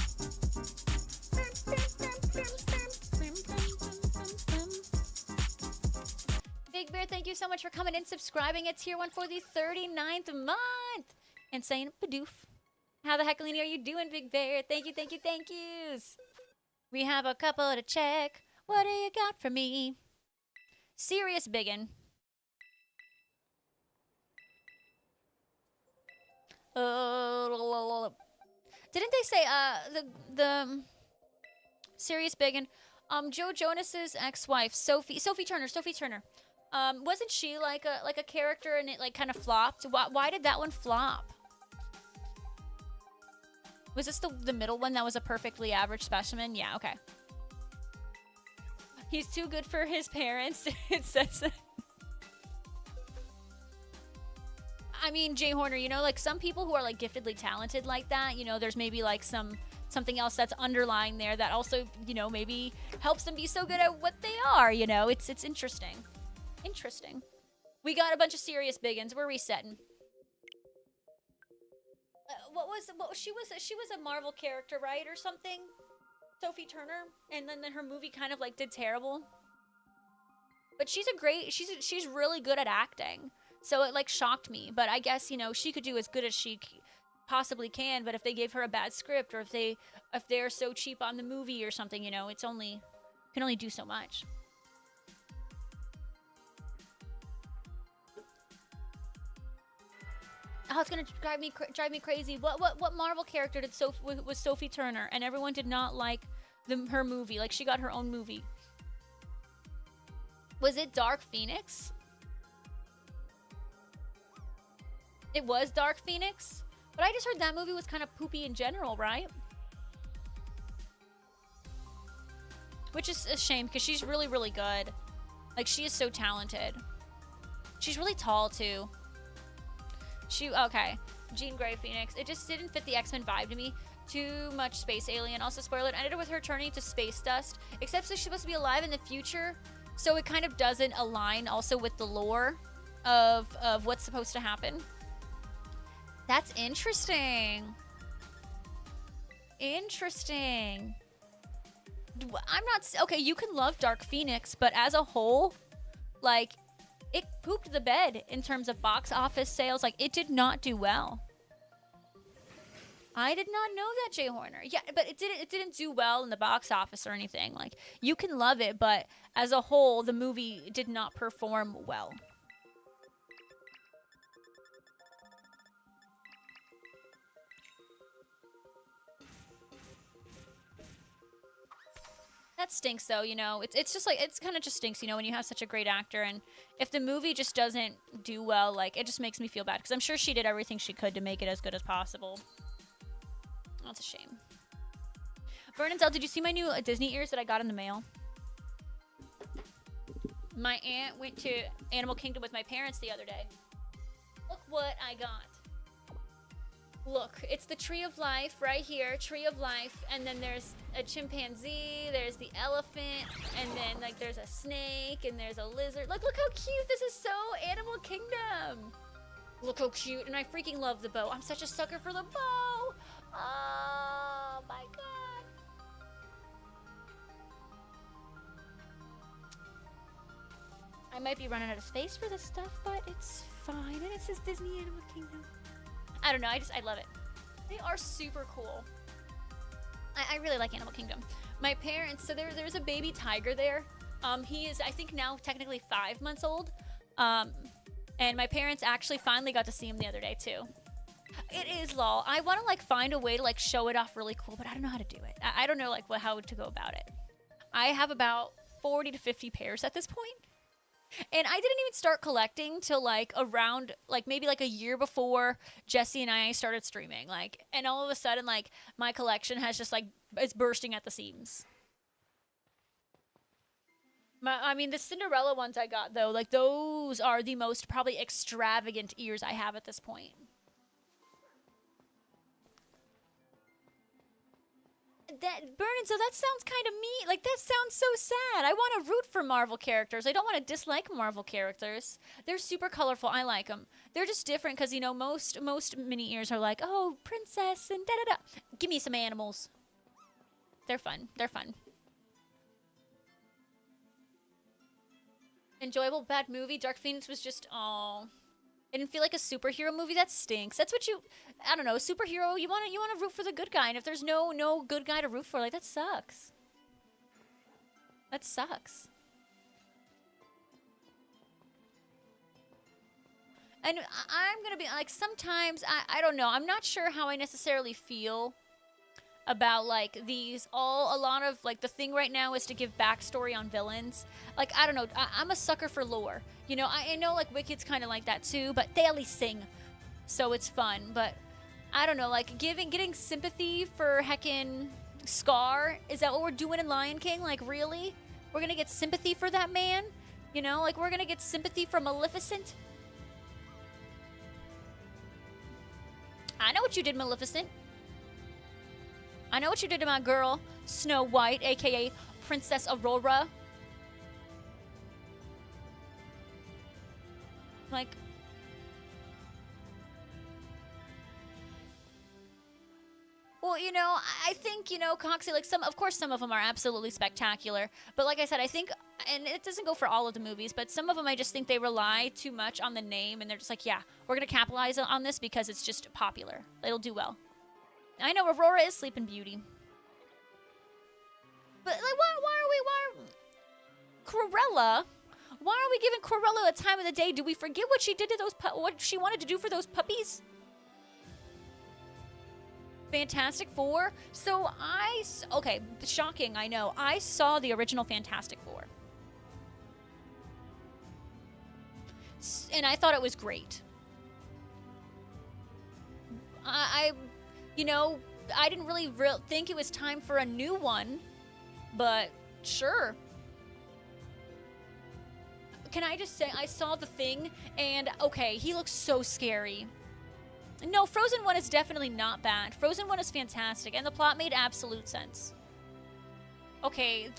Big Bear, thank you so much for coming in, subscribing at tier 1 for the 39th month. And saying Badoof. How the heckalini are you doing, Big Bear? Thank you, thank you, thank yous. We have a couple to check. What do you got for me? Serious biggin. Didn't they say the serious biggin? Joe Jonas's ex-wife, Sophie Turner. Wasn't she like a character and it like kind of flopped? Why did that one flop? Was this the middle one that was a perfectly average specimen? Yeah, okay. He's too good for his parents. It says. I mean, Jay Horner, you know, like some people who are like giftedly talented like that, you know, there's maybe like something else that's underlying there that also, you know, maybe helps them be so good at what they are, you know. It's interesting. Interesting. We got a bunch of serious biggins. We're resetting. She was a Marvel character, right, or something? Sophie Turner, and then her movie kind of like did terrible. But she's really good at acting, so it like shocked me. But I guess, you know, she could do as good as she possibly can. But if they gave her a bad script, or if they're so cheap on the movie or something, you know, can only do so much. Oh, it's gonna drive me crazy. What Marvel character was Sophie Turner, and everyone did not like her movie? Like, she got her own movie. Was it Dark Phoenix? It was Dark Phoenix, but I just heard that movie was kind of poopy in general, right? Which is a shame because she's really, really good. Like, she is so talented. She's really tall too. Okay. Jean Grey Phoenix. It just didn't fit the X-Men vibe to me. Too much space alien. Also, spoiler, it ended with her turning to space dust. Except so she's supposed to be alive in the future. So it kind of doesn't align also with the lore of what's supposed to happen. That's interesting. Interesting. I'm not... Okay, you can love Dark Phoenix, but as a whole, like... It pooped the bed in terms of box office sales. Like, it did not do well. I did not know that, Jay Horner. Yeah, but it didn't do well in the box office or anything. Like, you can love it, but as a whole, the movie did not perform well. That stinks, though, you know. It's just like, it's kind of just stinks, you know, when you have such a great actor. And if the movie just doesn't do well, like, it just makes me feel bad. Because I'm sure she did everything she could to make it as good as possible. That's a shame. Vernon's did you see my new Disney ears that I got in the mail? My aunt went to Animal Kingdom with my parents the other day. Look what I got. Look, it's the Tree of Life right here, Tree of Life, and then there's a chimpanzee, there's the elephant, and then like there's a snake, and there's a lizard. Look how cute, this is so Animal Kingdom. Look how cute, and I freaking love the bow. I'm such a sucker for the bow. Oh my god. I might be running out of space for this stuff, but it's fine, and it says Disney Animal Kingdom. I don't know, I love it. They are super cool. I really like Animal Kingdom. My parents, so there's a baby tiger there. He is, I think now technically 5 months old. And my parents actually finally got to see him the other day too. It is lol. I want to like find a way to like show it off really cool, but I don't know how to do it. I don't know like how to go about it. I have about 40 to 50 pairs at this point. And I didn't even start collecting till like around like maybe like a year before Jesse and I started streaming. Like, and all of a sudden like my collection has just like, it's bursting at the seams. I mean, the Cinderella ones I got though, like those are the most probably extravagant ears I have at this point. Burnin, so that sounds kind of mean. Like, that sounds so sad. I want to root for Marvel characters. I don't want to dislike Marvel characters. They're super colorful. I like them. They're just different because, you know, most mini ears are like, oh, princess and da-da-da. Give me some animals. They're fun. They're fun. Enjoyable bad movie. Dark Phoenix was just, oh. It didn't feel like a superhero movie. That stinks. That's what you, I don't know, superhero, you want to root for the good guy. And if there's no good guy to root for, like, that sucks. That sucks. And I'm going to be, like, sometimes, I don't know. I'm not sure how I necessarily feel about, like, these a lot of, like, the thing right now is to give backstory on villains. Like, I don't know. I'm a sucker for lore. You know, I know, like, Wicked's kind of like that, too. But they at least sing. So it's fun. But, I don't know. Like, getting sympathy for heckin' Scar. Is that what we're doing in Lion King? Like, really? We're going to get sympathy for that man? You know, like, we're going to get sympathy for Maleficent? I know what you did, Maleficent. I know what you did to my girl, Snow White, a.k.a. Princess Aurora. Like... Well, you know, I think, you know, Coxie, like, of course some of them are absolutely spectacular. But like I said, I think, and it doesn't go for all of the movies, but some of them I just think they rely too much on the name, and they're just like, yeah, we're going to capitalize on this because it's just popular. It'll do well. I know Aurora is Sleeping Beauty. But, like, why are Cruella? Why are we giving Cruella a time of the day? Do we forget what she did to those, what she wanted to do for those puppies? Fantastic Four. So okay, shocking, I know. I saw the original Fantastic Four. And I thought it was great. You know, I didn't really think it was time for a new one, but sure. Can I just say, I saw The Thing, and okay, he looks so scary. No, Frozen 1 is definitely not bad. Frozen 1 is fantastic, and the plot made absolute sense. Okay,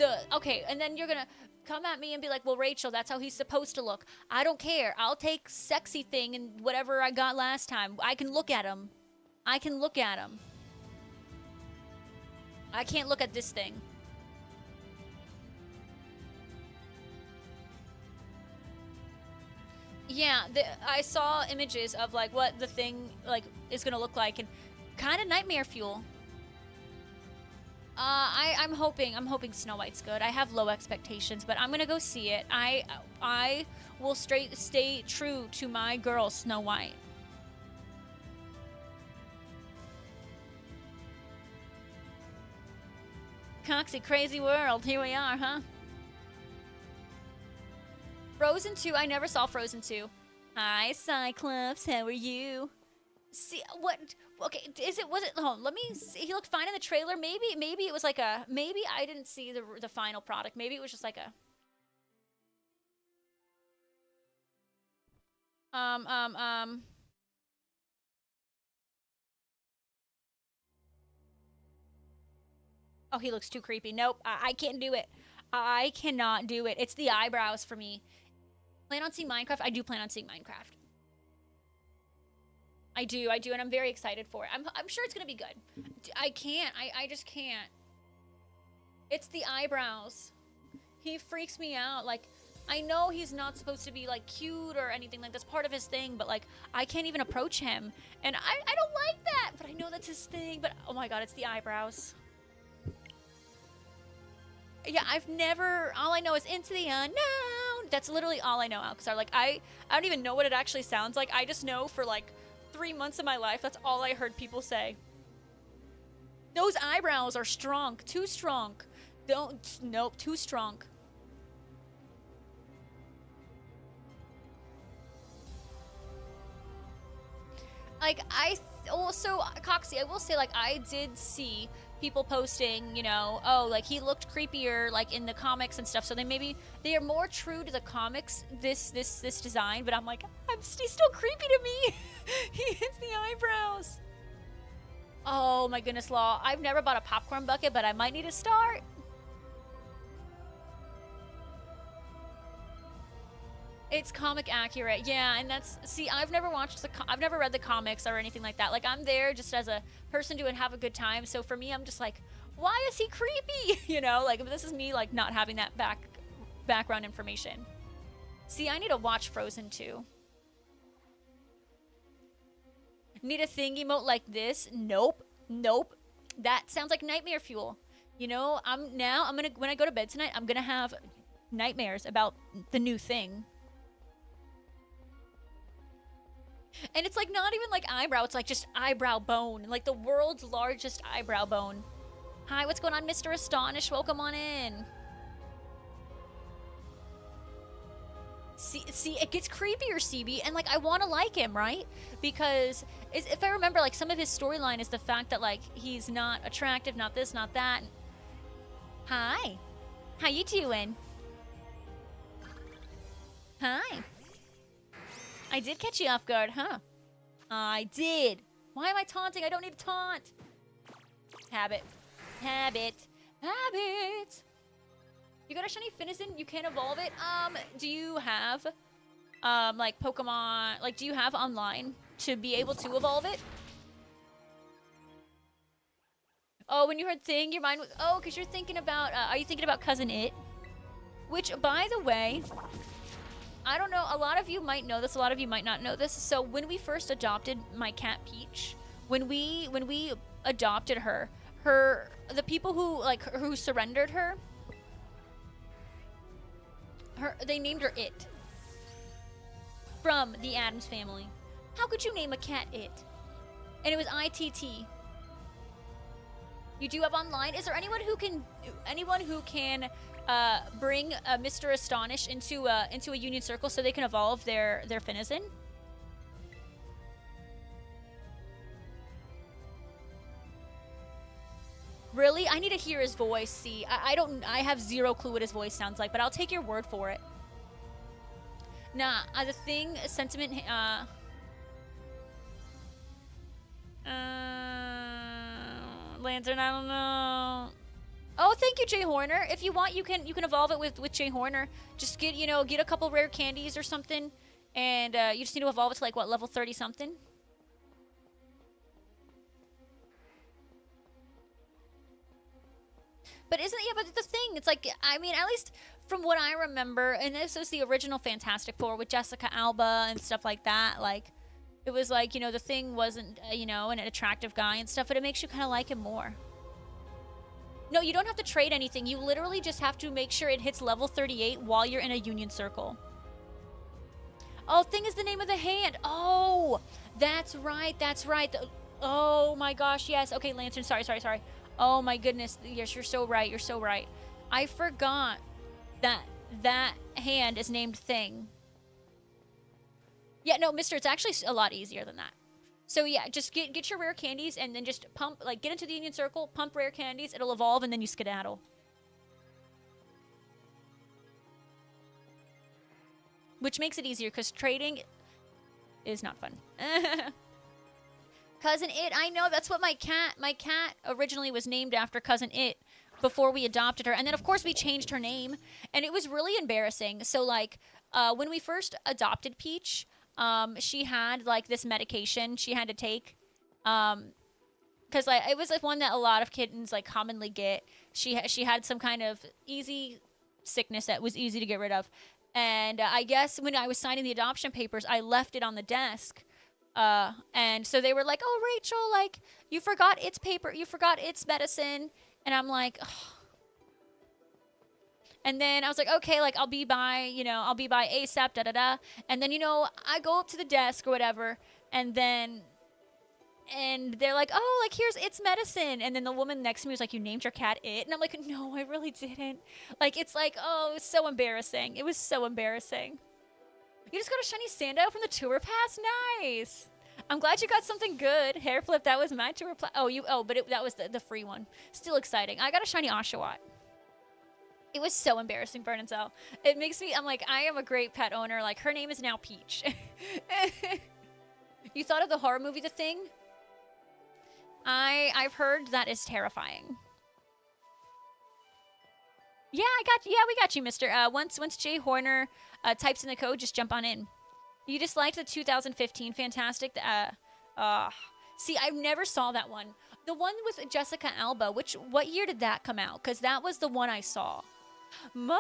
and then you're gonna come at me and be like, well, Rachel, that's how he's supposed to look. I don't care. I'll take sexy thing and whatever I got last time. I can look at him. I can look at him. I can't look at this thing. Yeah, I saw images of, like, what the thing, like, is gonna look like, and kind of nightmare fuel. I'm hoping Snow White's good. I have low expectations, but I'm gonna go see it. I will stay true to my girl, Snow White. Coxie, crazy world. Here we are, huh? Frozen 2, I never saw Frozen 2. Hi, Cyclops, how are you? See, what, okay, was it, hold on, let me see, he looked fine in the trailer, maybe it was like maybe I didn't see the final product, maybe it was just like a, oh, he looks too creepy, nope, I can't do it, I cannot do it, it's the eyebrows for me. Plan on seeing Minecraft? I do plan on seeing Minecraft. I do, and I'm very excited for it. I'm sure it's gonna be good. I just can't. It's the eyebrows. He freaks me out. Like, I know he's not supposed to be, like, cute or anything, like, that's part of his thing, but, like, I can't even approach him. And I don't like that, but I know that's his thing, but, oh my god, it's the eyebrows. Yeah, I've never, all I know is Into the Unknown. That's literally all I know, Alcazar. Like, I don't even know what it actually sounds like. I just know for, like, 3 months of my life, that's all I heard people say. Those eyebrows are strong. Too strong. Nope, too strong. Like, also, Coxie, I will say, like, I did see people posting, you know, oh, like, he looked creepier, like, in the comics and stuff, so they are more true to the comics, this design, but I'm like, he's still creepy to me. He hits the eyebrows. Oh, my goodness, Law. I've never bought a popcorn bucket, but I might need to start. It's comic accurate, yeah, and that's, see, I've never read the comics or anything like that. Like, I'm there just as a person to have a good time, so for me, I'm just like, why is he creepy? You know, like, this is me, like, not having that background information. See, I need to watch Frozen 2. Need a thing emote like this? Nope. Nope. That sounds like nightmare fuel. You know, when I go to bed tonight, I'm gonna have nightmares about the new thing. And it's like not even like eyebrow, it's like just eyebrow bone. Like the world's largest eyebrow bone. Hi, what's going on, Mr. Astonish? Welcome on in. See, it gets creepier, CB, and like I want to like him, right? Because if I remember, like some of his storyline is the fact that like he's not attractive, not this, not that. Hi, how you doing? Hi. I did catch you off guard, huh? I did. Why am I taunting? I don't need to taunt. Habit. Habit. Habit. You got a shiny Finizen? You can't evolve it? Do you have, like, Pokemon... Like, do you have online to be able to evolve it? Oh, when you heard Thing, your mind was... Oh, because you're thinking about... are you thinking about Cousin It? Which, by the way... I don't know, a lot of you might know this, a lot of you might not know this. So when we first adopted my cat Peach, when we adopted her, the people who surrendered her, they named her It. From the Addams Family. How could you name a cat It? And it was ITT. You do have online? Is there anyone who can bring Mr. Astonish into a Union Circle so they can evolve their Finizen? Really? I need to hear his voice. See, I have zero clue what his voice sounds like, but I'll take your word for it. Nah, the thing, sentiment, Lantern, I don't know. Oh, thank you, Jay Horner. If you want, you can evolve it with Jay Horner. Just get a couple rare candies or something, and you just need to evolve it to like what, level 30 something. But but the thing, it's like, I mean, at least from what I remember, and this is the original Fantastic Four with Jessica Alba and stuff like that, like, it was like, the Thing wasn't, an attractive guy and stuff, but it makes you kind of like him more. No, you don't have to trade anything. You literally just have to make sure it hits level 38 while you're in a Union Circle. Oh, Thing is the name of the hand. Oh, that's right. That's right. Oh my gosh, yes. Okay, Lantern, sorry. Oh my goodness. Yes, you're so right. You're so right. I forgot that hand is named Thing. Yeah, no, mister, it's actually a lot easier than that. So yeah, just get your rare candies and then just pump, like, get into the Union Circle, pump rare candies, it'll evolve, and then you skedaddle. Which makes it easier, because trading is not fun. Cousin It, I know, that's what my cat originally was named after Cousin It before we adopted her. And then, of course, we changed her name, and it was really embarrassing. So, like, when we first adopted Peach... she had like this medication she had to take, because like it was like one that a lot of kittens like commonly get. She had some kind of easy sickness that was easy to get rid of, and I guess when I was signing the adoption papers, I left it on the desk, and so they were like, "Oh, Rachel, like you forgot its paper, you forgot its medicine," and I'm like, ugh. And then I was like, okay, like, I'll be by ASAP, da-da-da. And then, I go up to the desk or whatever, and they're like, oh, like, here's its medicine. And then the woman next to me was like, you named your cat It? And I'm like, no, I really didn't. Like, it's like, oh, it was so embarrassing. It was so embarrassing. You just got a shiny Sando from the tour pass? Nice. I'm glad you got something good. Hair flip, that was my tour pass. That was the free one. Still exciting. I got a shiny Oshawott. It was so embarrassing, Burn and Sell. It makes me, I'm like, I am a great pet owner. Like, her name is now Peach. You thought of the horror movie The Thing? I've heard that is terrifying. Yeah, we got you, mister. Once Jay Horner types in the code, just jump on in. You disliked the 2015 Fantastic, see, I never saw that one. The one with Jessica Alba, what year did that come out? Because that was the one I saw. Mars!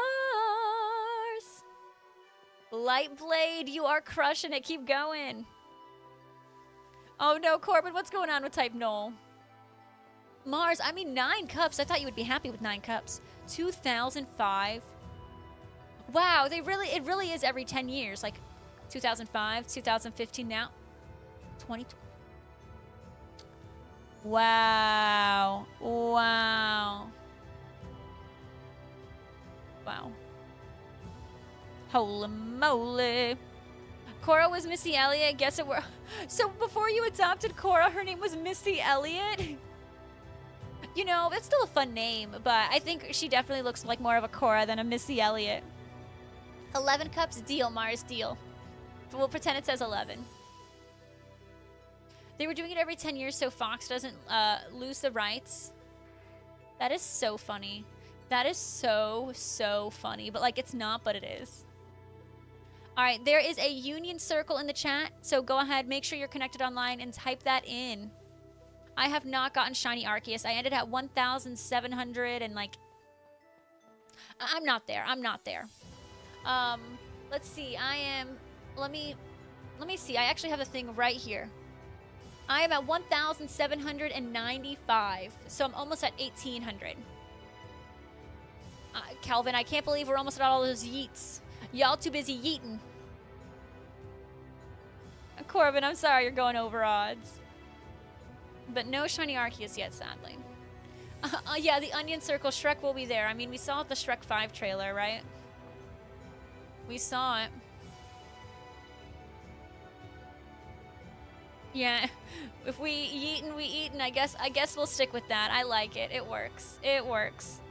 Light Blade, you are crushing it. Keep going. Oh no, Corbin, what's going on with Type Null? Mars, I mean 9 cups. I thought you would be happy with 9 cups. 2005. Wow, it really is every 10 years. Like 2005, 2015 now. 20. Wow. Wow. Wow. Holy moly. Cora was Missy Elliott. Guess it were. So before you adopted Cora, her name was Missy Elliott? You know, it's still a fun name, but I think she definitely looks like more of a Cora than a Missy Elliott. 11 cups, deal, Mars, deal. We'll pretend it says 11. They were doing it every 10 years so Fox doesn't lose the rights. That is so funny. That is so funny. But, like, it's not, but it is. All right, there is a union circle in the chat, so go ahead, make sure you're connected online, and type that in. I have not gotten Shiny Arceus. I ended at 1,700 and, like... I'm not there. I'm not there. Let's see. I am... Let me see. I actually have the thing right here. I am at 1,795, so I'm almost at 1,800. Calvin, I can't believe we're almost at all those yeets. Y'all too busy yeeting. Corbin, I'm sorry you're going over odds. But no Shiny Arceus yet, sadly. Yeah, the Onion Circle, Shrek will be there. I mean, we saw the Shrek 5 trailer, right? We saw it. Yeah, if we eat and we eat, and I guess we'll stick with that. I like it. It works. It works.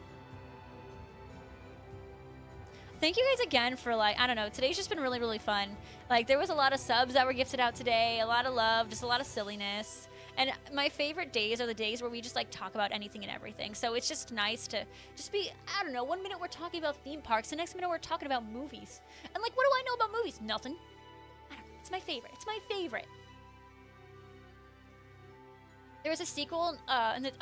Thank you guys again for, like, I don't know, today's just been really, really fun. Like, there was a lot of subs that were gifted out today, a lot of love, just a lot of silliness. And my favorite days are the days where we just, like, talk about anything and everything. So it's just nice to just be, I don't know, 1 minute we're talking about theme parks, the next minute we're talking about movies. And, like, what do I know about movies? Nothing. I don't know. It's my favorite. It's my favorite. There was a sequel, and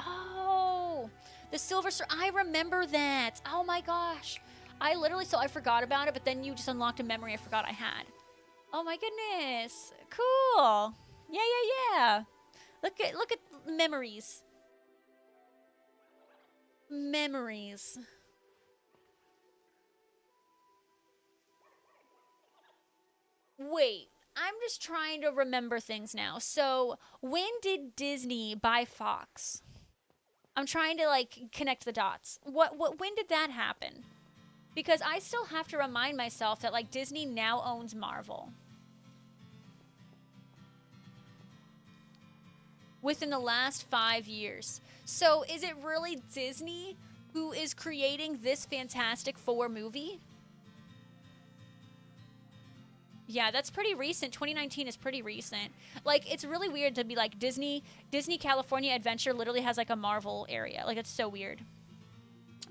the Silver Star. I remember that. Oh my gosh. I forgot about it, but then you just unlocked a memory I forgot I had. Oh my goodness. Cool. Yeah. Look at memories. Memories. Wait. I'm just trying to remember things now. So, when did Disney buy Fox? I'm trying to, like, connect the dots. When did that happen? Because I still have to remind myself that, like, Disney now owns Marvel. Within the last 5 years. So, is it really Disney who is creating this Fantastic Four movie? Yeah, that's pretty recent. 2019 is pretty recent. Like, it's really weird to be like Disney California Adventure literally has like a Marvel area. Like, it's so weird.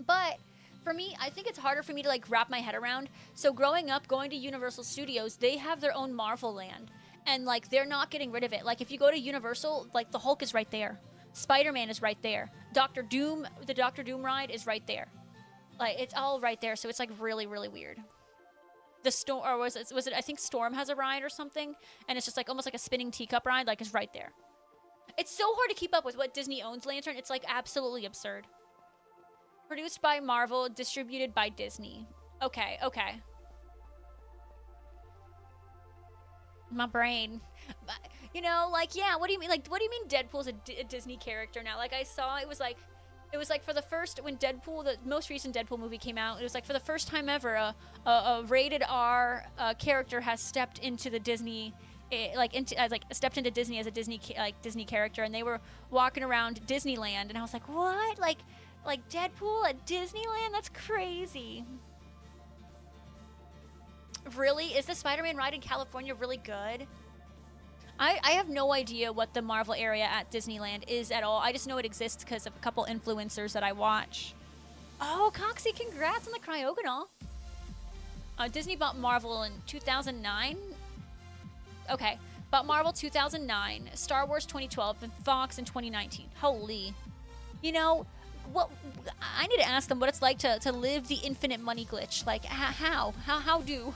But for me, I think it's harder for me to like wrap my head around. So growing up, going to Universal Studios, they have their own Marvel land. And like, they're not getting rid of it. Like, if you go to Universal, like the Hulk is right there. Spider-Man is right there. Doctor Doom, the Doctor Doom ride is right there. Like, it's all right there. So it's like really, really weird. The Storm, or was it, I think Storm has a ride or something, and it's just like almost like a spinning teacup ride, like it's right there. It's so hard to keep up with what Disney owns Lantern. It's like absolutely absurd. Produced by Marvel, distributed by Disney. Okay. My brain. You know, like, yeah, what do you mean? Like, what do you mean Deadpool's a Disney character now? Like, I saw it was like for the first, when Deadpool, the most recent Deadpool movie came out, it was like for the first time ever, a rated R character has stepped into the Disney, stepped into Disney as a Disney character, and they were walking around Disneyland, and I was like, what? Like Deadpool at Disneyland? That's crazy. Really? Is the Spider-Man ride in California really good? I have no idea what the Marvel area at Disneyland is at all. I just know it exists because of a couple influencers that I watch. Oh, Coxie, congrats on the cryogonal. Disney bought Marvel in 2009. Okay, bought Marvel 2009, Star Wars 2012, and Fox in 2019. Holy. You know, what? I need to ask them what it's like to live the infinite money glitch. Like, how do?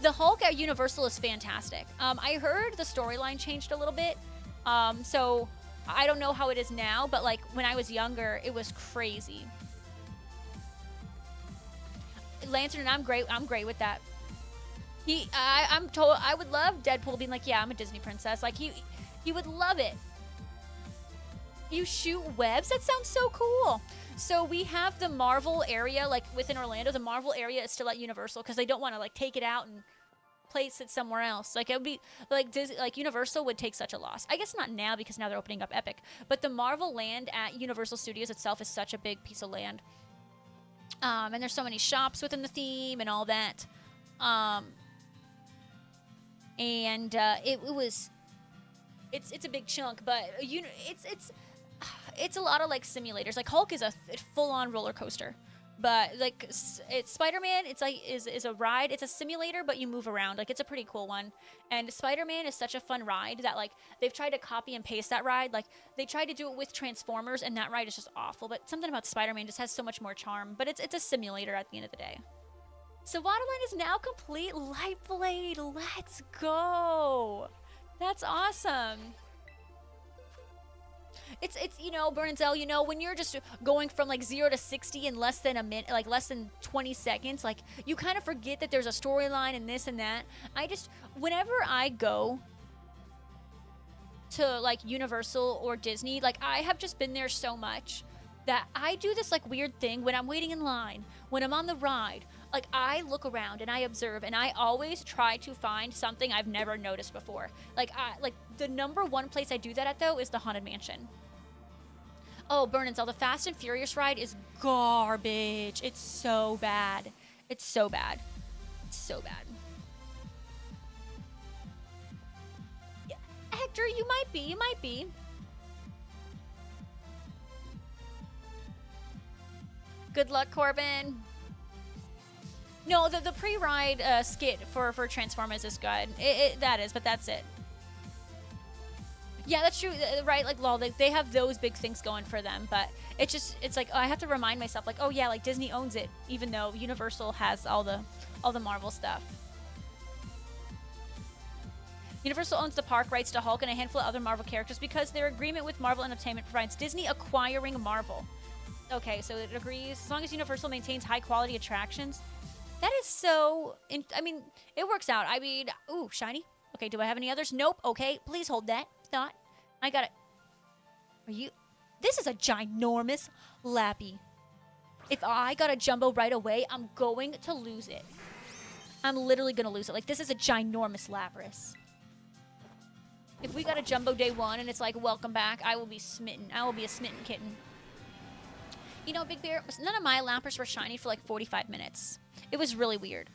The Hulk at Universal is fantastic. I heard the storyline changed a little bit. So I don't know how it is now, but like when I was younger, it was crazy. Lantern, and I'm great with that. I would love Deadpool being like, yeah, I'm a Disney princess. Like he would love it. You shoot webs? That sounds so cool. So we have the Marvel area, like within Orlando. The Marvel area is still at Universal because they don't want to like take it out and place it somewhere else. Like it would be like Disney, like Universal would take such a loss. I guess not now because now they're opening up Epic. But the Marvel land at Universal Studios itself is such a big piece of land. And there's so many shops within the theme and all that. It's a big chunk, but it's a lot of like simulators. Like Hulk is a full-on roller coaster, but like it's Spider-Man. It's like is a ride. It's a simulator, but you move around. Like it's a pretty cool one. And Spider-Man is such a fun ride that like they've tried to copy and paste that ride. Like they tried to do it with Transformers, and that ride is just awful. But something about Spider-Man just has so much more charm. But it's a simulator at the end of the day. So Waterline is now complete. Light Blade, let's go. That's awesome. It's you know, Burn and Zell, you know, when you're just going from like 0 to 60 in less than a minute, like less than 20 seconds, like you kind of forget that there's a storyline and this and that. Whenever I go to like Universal or Disney, like I have just been there so much that I do this like weird thing when I'm waiting in line, when I'm on the ride. Like I look around and I observe, and I always try to find something I've never noticed before. Like the number one place I do that at though is the Haunted Mansion. Oh, Burn and Zell, the Fast and Furious ride is garbage. It's so bad. It's so bad. It's so bad. Yeah, Hector, you might be. You might be. Good luck, Corbin. No, the pre-ride skit for Transformers is good. That is, but that's it. Yeah, that's true, right? Like, lol, they have those big things going for them, but it's like, oh, I have to remind myself, like, oh yeah, like Disney owns it, even though Universal has all the Marvel stuff. Universal owns the park rights to Hulk and a handful of other Marvel characters because their agreement with Marvel Entertainment provides Disney acquiring Marvel. Okay, so it agrees, as long as Universal maintains high-quality attractions. That is so... I mean, it works out. I mean... Ooh, shiny. Okay, do I have any others? Nope. Okay, please hold that thought. I got it. Are you... This is a ginormous Lappy. If I got a jumbo right away, I'm going to lose it. I'm literally going to lose it. Like, this is a ginormous Lapras. If we got a jumbo day one and it's like, welcome back, I will be smitten. I will be a smitten kitten. You know, Big Bear, none of my Lapras were shiny for like 45 minutes. It was really weird.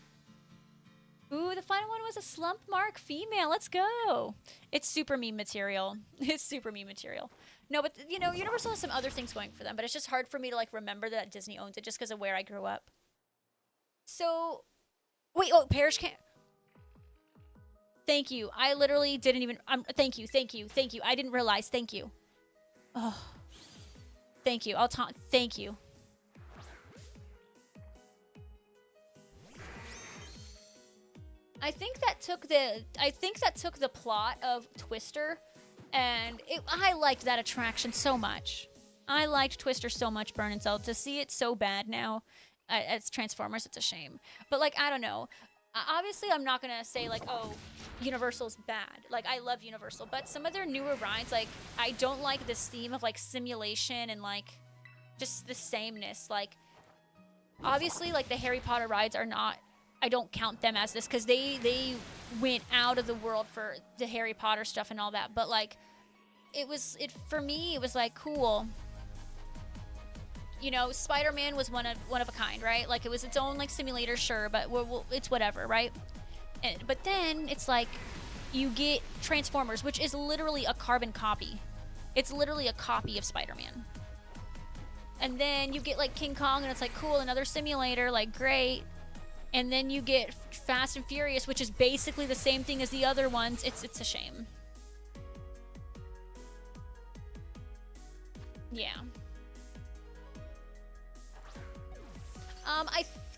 Ooh, the final one was a slump mark female. Let's go. It's super meme material. It's super meme material. No, but, you know, Universal has some other things going for them, but it's just hard for me to, like, remember that Disney owns it just because of where I grew up. So, wait, oh, Parrish can't... Thank you. I literally didn't even... thank you. I didn't realize. Thank you. Oh. Thank you. Thank you. I think that took the plot of Twister, and I liked that attraction so much. I liked Twister so much, Burn and Zell. To see it so bad now as Transformers, it's a shame. But, like, I don't know. Obviously, I'm not gonna say, like, oh, Universal's bad. Like, I love Universal, but some of their newer rides, like, I don't like this theme of, like, simulation and, like, just the sameness. Like, obviously, like, the Harry Potter rides are not... I don't count them as this because they went out of the world for the Harry Potter stuff and all that. But, like, for me, it was, like, cool. You know, Spider-Man was one of a kind, right? Like, it was its own, like, simulator, sure, but it's whatever, right? But then it's like you get Transformers, which is literally a carbon copy. It's literally a copy of Spider-Man. And then you get, like, King Kong, and it's like, cool, another simulator, like, great. And then you get Fast and Furious, which is basically the same thing as the other ones. It's a shame. Yeah.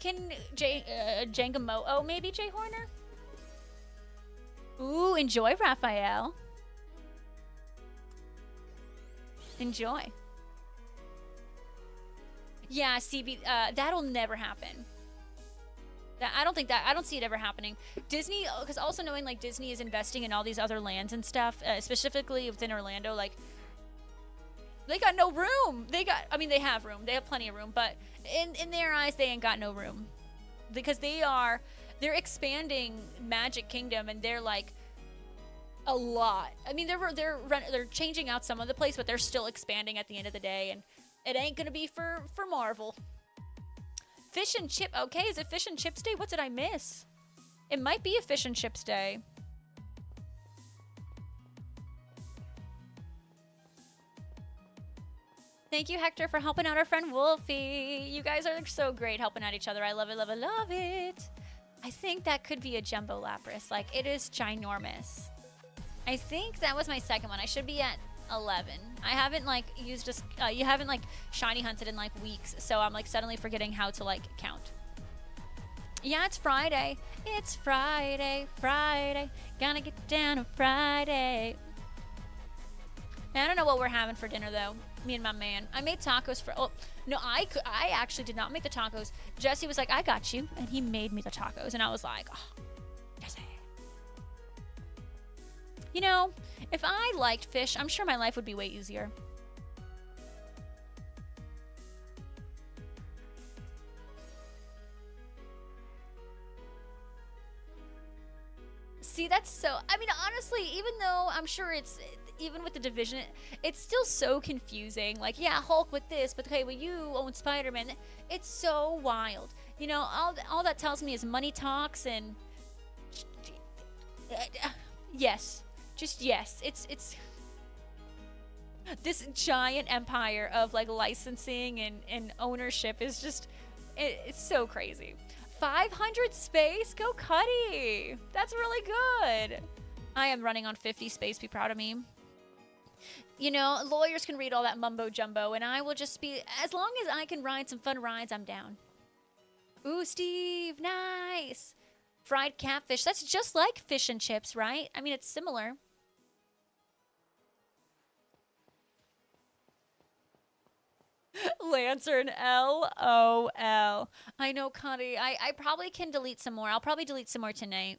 Jangamo. Oh, maybe Jay Horner? Ooh, enjoy, Raphael. Enjoy. Yeah, CB, that'll never happen. I don't see it ever happening. Disney, because also knowing like Disney is investing in all these other lands and stuff, specifically within Orlando, like they got no room. They have room. They have plenty of room, but in their eyes, they ain't got no room because they're expanding Magic Kingdom and they're like a lot. I mean, they're changing out some of the place, but they're still expanding at the end of the day, and it ain't gonna be for Marvel. Fish and chip. Okay, is it fish and chips day? What did I miss? It might be a fish and chips day. Thank you, Hector, for helping out our friend Wolfie. You guys are so great helping out each other. I love it, love it, love it. I think that could be a jumbo Lapras. Like, it is ginormous. I think that was my second one. I should be at 11. I haven't like used you haven't like shiny hunted in like weeks, so I'm like suddenly forgetting how to like count. Yeah, it's Friday. It's Friday, gonna get down on Friday. I don't know what we're having for dinner though. Me and my man. I made tacos for. Oh no, I actually did not make the tacos. Jesse was like, "I got you," and he made me the tacos, and I was like, "Oh, Jesse." You know, if I liked fish, I'm sure my life would be way easier. See, that's so... I mean, honestly, even though I'm sure it's... Even with the division, it's still so confusing. Like, yeah, Hulk with this, but okay, well, you own Spider-Man. It's so wild. You know, all that tells me is money talks and... Yes. Just yes, it's this giant empire of like licensing and ownership is just it's so crazy. 500 space, go Cuddy. That's really good. I am running on 50 space. Be proud of me. You know, lawyers can read all that mumbo jumbo, and I will just be as long as I can ride some fun rides. I'm down. Ooh, Steve, nice. Fried catfish. That's just like fish and chips, right? I mean, it's similar. Lantern, LOL. I know, Connie. I probably can delete some more. I'll probably delete some more tonight.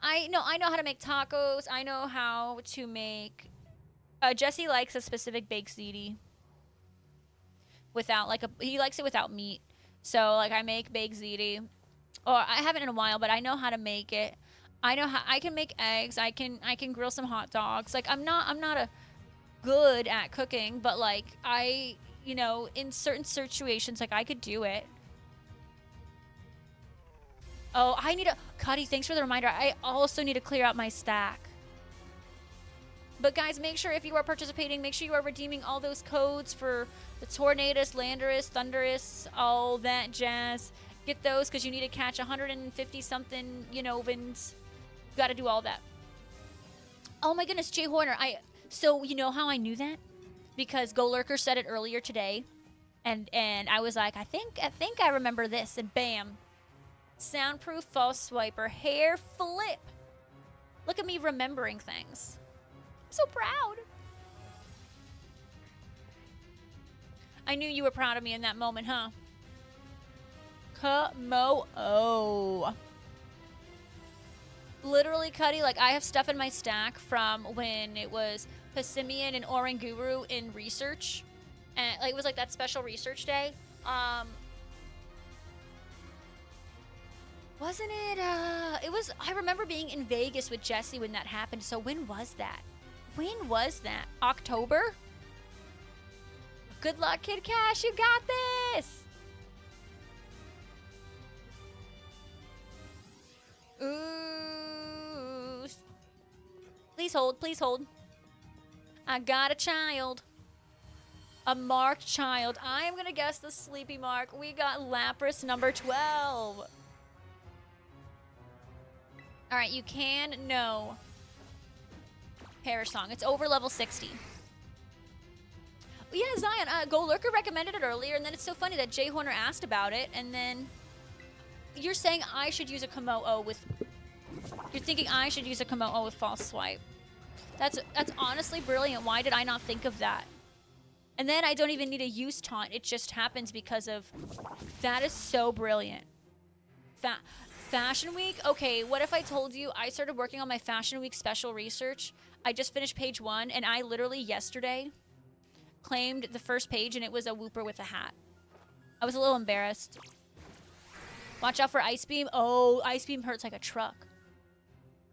I know how to make tacos. I know how to make... Jesse likes a specific baked ziti. Without, like, he likes it without meat. So, like, I make baked ziti. Or, I haven't in a while, but I know how to make it. I know how... I can make eggs. I can grill some hot dogs. Like, I'm not a... good at cooking, but like you know, in certain situations, like I could do it. Oh, I need Cuddy, thanks for the reminder. I also need to clear out my stack. But guys, make sure if you are participating, make sure you are redeeming all those codes for the Tornadus, Landorus, Thunderous, all that jazz. Get those because you need to catch 150 something, you know, Vins. You got to do all that. Oh my goodness, Jay Horner, So, you know how I knew that? Because Go Lurker said it earlier today. And I was like, I think I remember this. And bam. Soundproof false swiper. Hair flip. Look at me remembering things. I'm so proud. I knew you were proud of me in that moment, huh? Come-o-oh. Literally, Cuddy, like, I have stuff in my stack from when it was Passimian and Oranguru in research. And, like, it was, like, that special research day. Wasn't it, it was, I remember being in Vegas with Jesse when that happened. So when was that? When was that? October? Good luck, Kid Cash. You got this. Ooh. Please hold. Please hold. I got a child. A marked child. I am going to guess the sleepy mark. We got Lapras number 12. All right, you can know. Parish Song. It's over level 60. Yeah, Zion. Go Lurker recommended it earlier, and then it's so funny that Jay Horner asked about it, and then you're saying I should use a Komodo with You're thinking I should use a Komodo with false swipe. That's honestly brilliant. Why did I not think of that? And then I don't even need a use taunt. It just happens because of... That is so brilliant. Fashion Week? Okay, what if I told you I started working on my Fashion Week special research? I just finished page 1, and I literally yesterday claimed the first page, and it was a Wooper with a hat. I was a little embarrassed. Watch out for Ice Beam. Oh, Ice Beam hurts like a truck.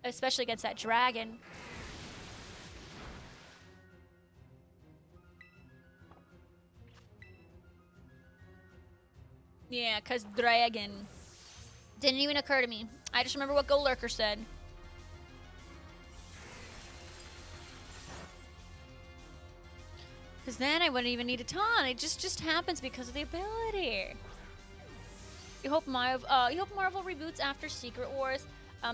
Especially against that dragon. Yeah, because dragon. Didn't even occur to me. I just remember what Go Lurker said. Because then I wouldn't even need a taunt. It just happens because of the ability. You hope Marvel reboots after Secret Wars.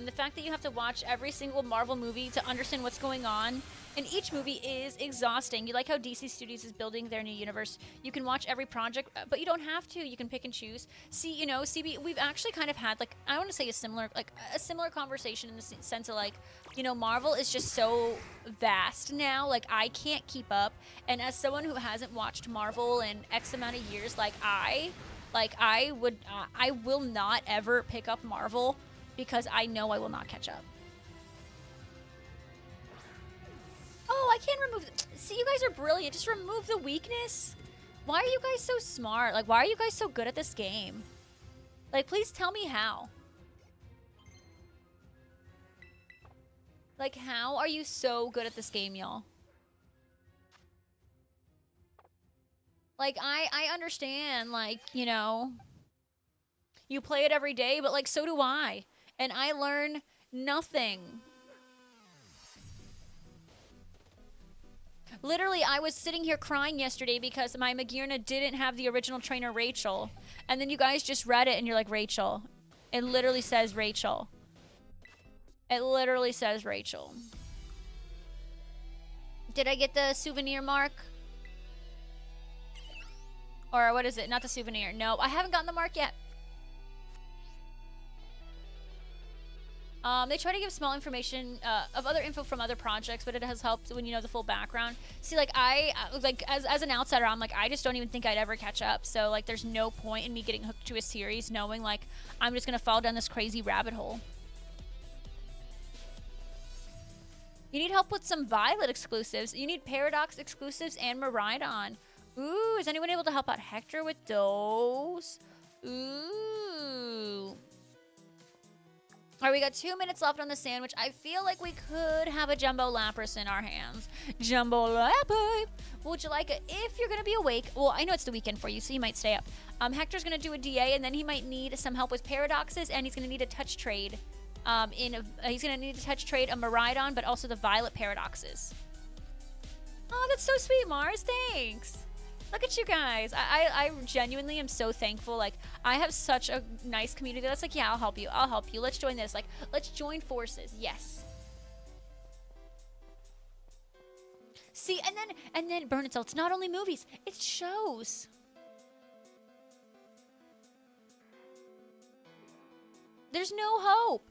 The fact that you have to watch every single Marvel movie to understand what's going on in each movie is exhausting. You like how DC Studios is building their new universe. You can watch every project, but you don't have to. You can pick and choose. See, you know, CB, we've actually kind of had, like, I want to say a similar conversation in the sense of, like, you know, Marvel is just so vast now. Like, I can't keep up. And as someone who hasn't watched Marvel in X amount of years, I will not ever pick up Marvel because I know I will not catch up. Oh, I can't remove... See, you guys are brilliant. Just remove the weakness. Why are you guys so smart? Like, why are you guys so good at this game? Like, please tell me how. Like, how are you so good at this game, y'all? Like, I understand, like, you know, you play it every day, but, like, so do I. And I learn nothing. Literally, I was sitting here crying yesterday because my Magearna didn't have the original trainer, Rachel. And then you guys just read it and you're like, Rachel. It literally says Rachel. It literally says Rachel. Did I get the souvenir mark? Or what is it? Not the souvenir. No, I haven't gotten the mark yet. They try to give small information of other info from other projects, but it has helped when you know the full background. See, like, as an outsider, I'm like, I just don't even think I'd ever catch up. So, like, there's no point in me getting hooked to a series knowing, like, I'm just going to fall down this crazy rabbit hole. You need help with some Violet exclusives. You need Paradox exclusives and Miraidon. Ooh, is anyone able to help out Hector with those? Ooh. All right, we got 2 minutes left on the sandwich. I feel like we could have a Jumbo Lapras in our hands. Jumbo Lapras. Would you like it? If you're going to be awake, well, I know it's the weekend for you, so you might stay up. Hector's going to do a DA, and then he might need some help with Paradoxes, and he's going to need a touch trade. He's going to need to touch trade a Miraidon, but also the Violet Paradoxes. Oh, that's so sweet, Mars. Thanks. Look at you guys. I genuinely am so thankful. Like, I have such a nice community that's like, yeah, I'll help you. I'll help you. Let's join this. Like, let's join forces. Yes. See, and then Burn Itself. It's not only movies. It's shows. There's no hope.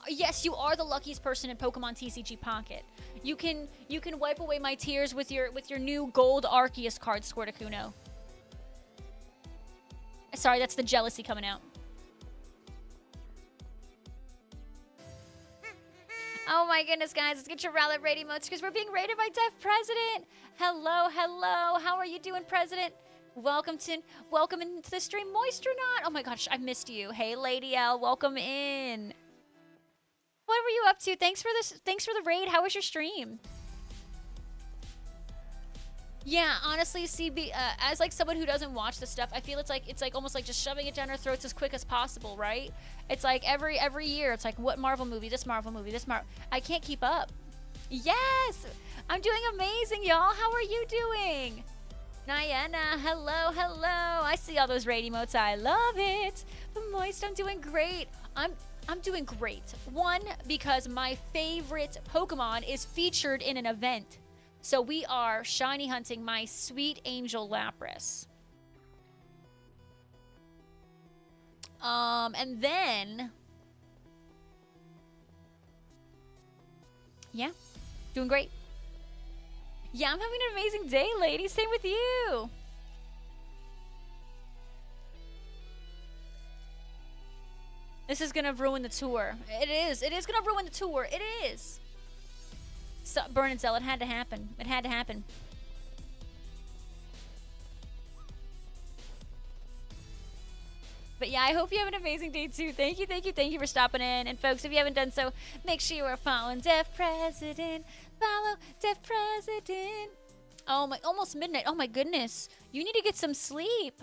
Yes, you are the luckiest person in Pokemon TCG Pocket. You can wipe away my tears with your new gold Arceus card, Squirticuno. Sorry, that's the jealousy coming out. Oh my goodness, guys, let's get your Rowlet raid emotes because we're being raided by Deaf President. Hello, hello. How are you doing, President? Welcome into the stream, Moistronaut. Oh my gosh, I missed you. Hey, Lady L, welcome in. What were you up to? Thanks for the raid. How was your stream? Yeah, honestly, CB, as like someone who doesn't watch the stuff, I feel it's like almost like just shoving it down our throats as quick as possible, right? It's like every year, it's like what Marvel movie, this Marvel movie, this Marvel. I can't keep up. Yes, I'm doing amazing, y'all. How are you doing? Niana, hello, hello. I see all those raid emotes. I love it. But Moist, I'm doing great. I'm doing great. One, because my favorite Pokemon is featured in an event. So we are shiny hunting my sweet angel Lapras. And then Yeah, doing great. Yeah, I'm having an amazing day, ladies. Same with you. This is gonna ruin the tour. It is. It is gonna ruin the tour. It is. So, Burn and Zell, it had to happen. It had to happen. But yeah, I hope you have an amazing day too. Thank you for stopping in. And folks, if you haven't done so, make sure you are following Def President. Follow Def President. Oh my, almost midnight. Oh my goodness. You need to get some sleep.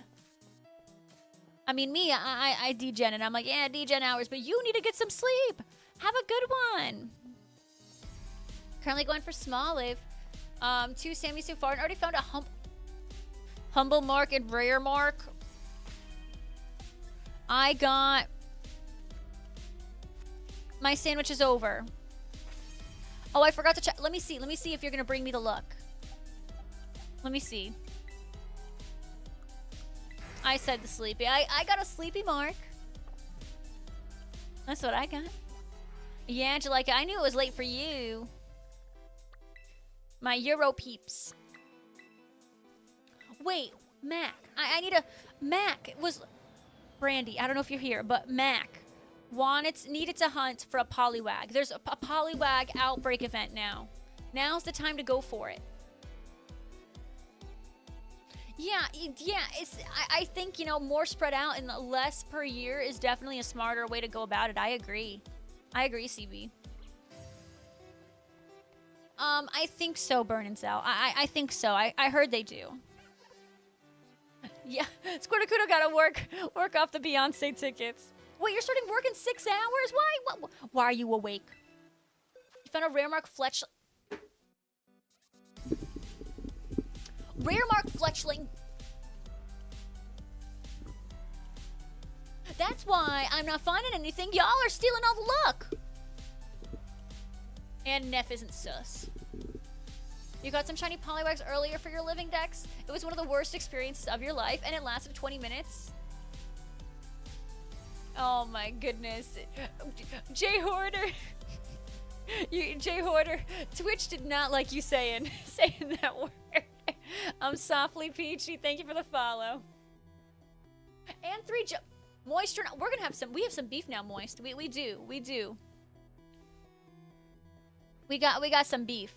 I mean, me, I degen and I'm like, yeah, degen hours, but you need to get some sleep. Have a good one. Currently going for small live. 2 Sammy so far and already found a humble mark and rare mark. I got my sandwich is over. Oh, I forgot to check. Let me see if you're gonna bring me the luck. Let me see. I said the sleepy. I got a sleepy mark. That's what I got. Yeah, Angelica, I knew it was late for you. My Euro peeps. Wait, Mac. I need a... Mac was... Brandy, I don't know if you're here, but Mac needed to hunt for a Poliwag. There's a Poliwag outbreak event now. Now's the time to go for it. Yeah, I think, you know, more spread out and less per year is definitely a smarter way to go about it. I agree, CB. I think so, Burn and Zell. I think so. I heard they do. Yeah, Squirtacudo gotta work off the Beyonce tickets. Wait, you're starting work in 6 hours? Why? Why are you awake? You found a rare mark fletchling. Rare mark fletchling. That's why I'm not finding anything. Y'all are stealing all the luck. And Neff isn't sus. You got some shiny Poliwags earlier for your living decks. It was one of the worst experiences of your life, and it lasted 20 minutes. Oh my goodness. Jay Hoarder. Jay Hoarder. Twitch did not like you saying that word. I'm softly peachy. Thank you for the follow. And 3 Moisture. We're gonna have some. We have some beef now, Moist. We do. We got some beef.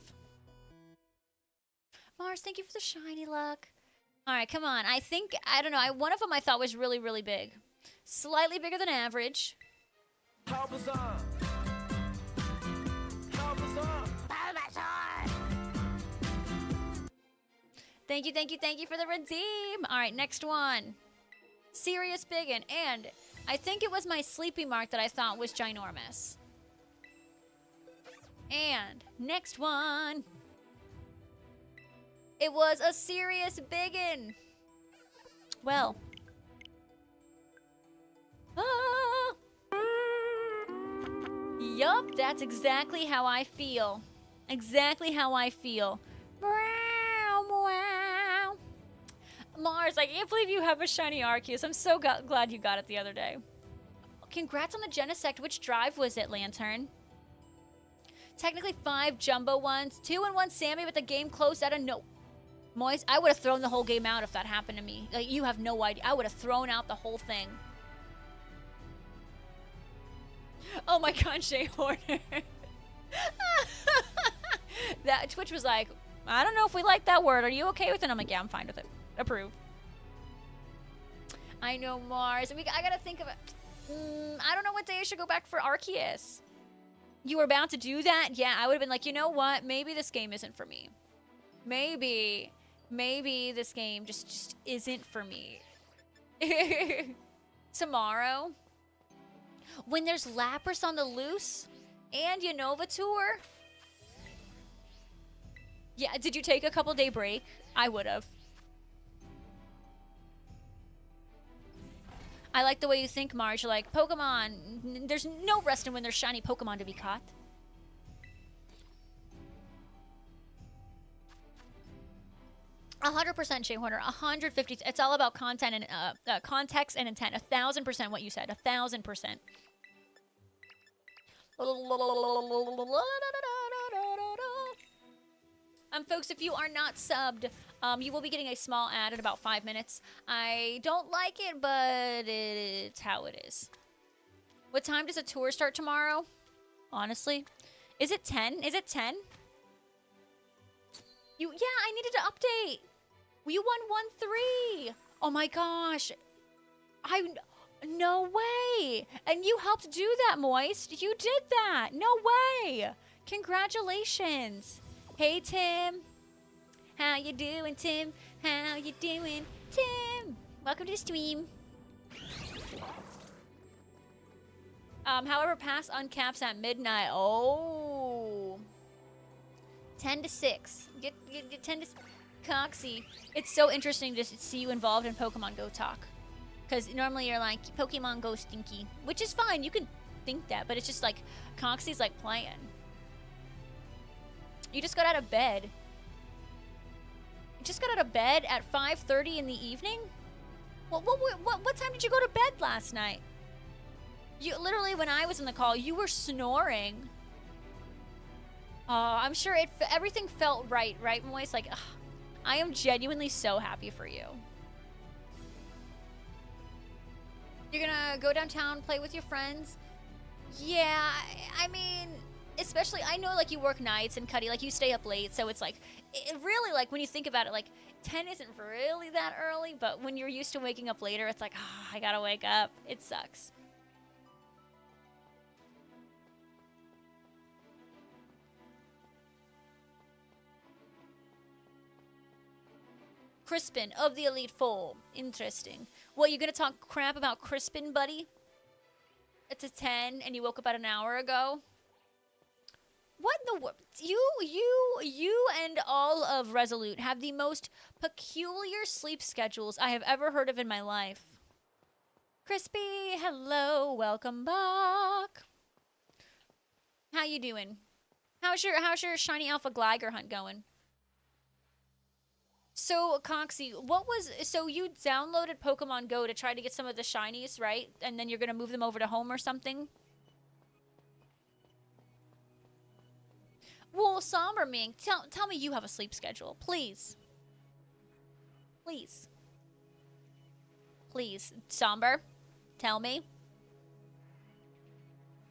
Mars, thank you for the shiny luck. All right, come on. I don't know. One of them I thought was really, really big. Slightly bigger than average. Thank you for the redeem. All right, next one. Serious biggin. And I think it was my sleepy mark that I thought was ginormous. And next one. It was a serious biggin. Well. Yup, that's exactly how I feel. Exactly how I feel. Mars, I can't believe you have a shiny Arceus. I'm so glad you got it the other day. Congrats on the Genesect. Which drive was it, Lantern? Technically 5 jumbo ones. 2 and 1 Sammy, but the game closed out of no... Moist, I would have thrown the whole game out if that happened to me. Like, you have no idea. I would have thrown out the whole thing. Oh my god, Shay Horner. That Twitch was like, I don't know if we like that word. Are you okay with it? I'm like, yeah, I'm fine with it. Approve. I know, Mars. I gotta think of it. I don't know what day I should go back for Arceus. You were about to do that? Yeah, I would have been like, you know what? Maybe this game isn't for me. Maybe this game just isn't for me. Tomorrow, when there's Lapras on the loose and Unova Tour. Yeah, did you take a couple day break? I would have. I like the way you think, Marge. You're like, Pokemon, there's no resting when there's shiny Pokemon to be caught. %, Shea Horner. 150. It's all about content and context and intent. 1,000% what you said. 1,000%. Folks, if you are not subbed, you will be getting a small ad in about 5 minutes. I don't like it, but it's how it is. What time does a tour start tomorrow? Honestly, is it 10? Is it 10? Yeah, I needed to update. You won 1-3. Oh my gosh. No way. And you helped do that, Moist. You did that. No way. Congratulations. Hey, Tim. How you doing, Tim? How you doing, Tim? Welcome to the stream. However, pass uncaps at midnight. Oh. 10 to 6. Get 10 to 6. Coxie. It's so interesting to see you involved in Pokemon Go talk. Because normally you're like, Pokemon Go stinky. Which is fine. You can think that. But it's just like, Coxie's like playing. You just got out of bed. You just got out of bed at 5:30 in the evening? What time did you go to bed last night? You literally, when I was in the call, you were snoring. I'm sure everything felt right, Moist? Like, ugh, I am genuinely so happy for you. You're gonna go downtown, play with your friends? Yeah, I mean, especially, I know, like, you work nights and Cuddy, like, you stay up late, so it's like, it really, like, when you think about it, like, 10 isn't really that early, but when you're used to waking up later, it's like, I gotta wake up. It sucks. Crispin of the Elite Four. Interesting. What, you gonna talk crap about Crispin, buddy? It's a 10 and you woke up about an hour ago? What in the world? You and all of Resolute have the most peculiar sleep schedules I have ever heard of in my life. Crispy, hello, welcome back. How you doing? How's your shiny alpha glider hunt going? So, Coxie, so you downloaded Pokemon Go to try to get some of the shinies, right? And then you're gonna move them over to home or something? Well, Somber Ming, tell me you have a sleep schedule, please. Please. Please, Somber, tell me.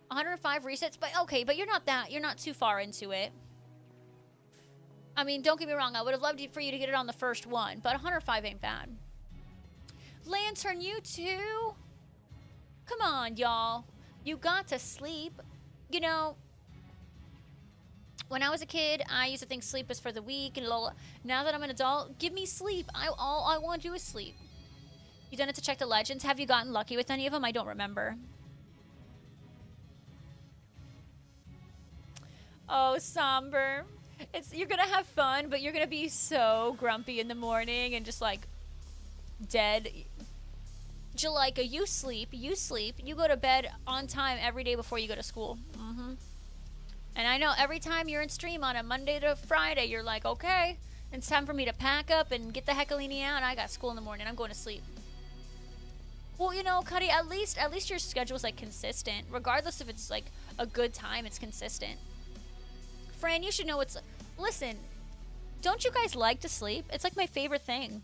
105 resets, but okay, but you're not too far into it. I mean, don't get me wrong, I would have loved for you to get it on the first one, but 105 ain't bad. Lantern, you too? Come on, y'all. You got to sleep. You know, when I was a kid, I used to think sleep was for the weak, and now that I'm an adult, give me sleep. All I want to do is sleep. You done it to check the legends? Have you gotten lucky with any of them? I don't remember. Oh, Somber. You're gonna have fun, but you're gonna be so grumpy in the morning and just like dead. Jalika, you sleep. You go to bed on time every day before you go to school. And I know every time you're in stream on a Monday to Friday, you're like, okay, it's time for me to pack up and get the heckalini out. I got school in the morning. I'm going to sleep. Well, you know, Cuddy, at least your schedule's like consistent. Regardless if it's like a good time, it's consistent. Fran, you should know it's... Listen, don't you guys like to sleep? It's like my favorite thing.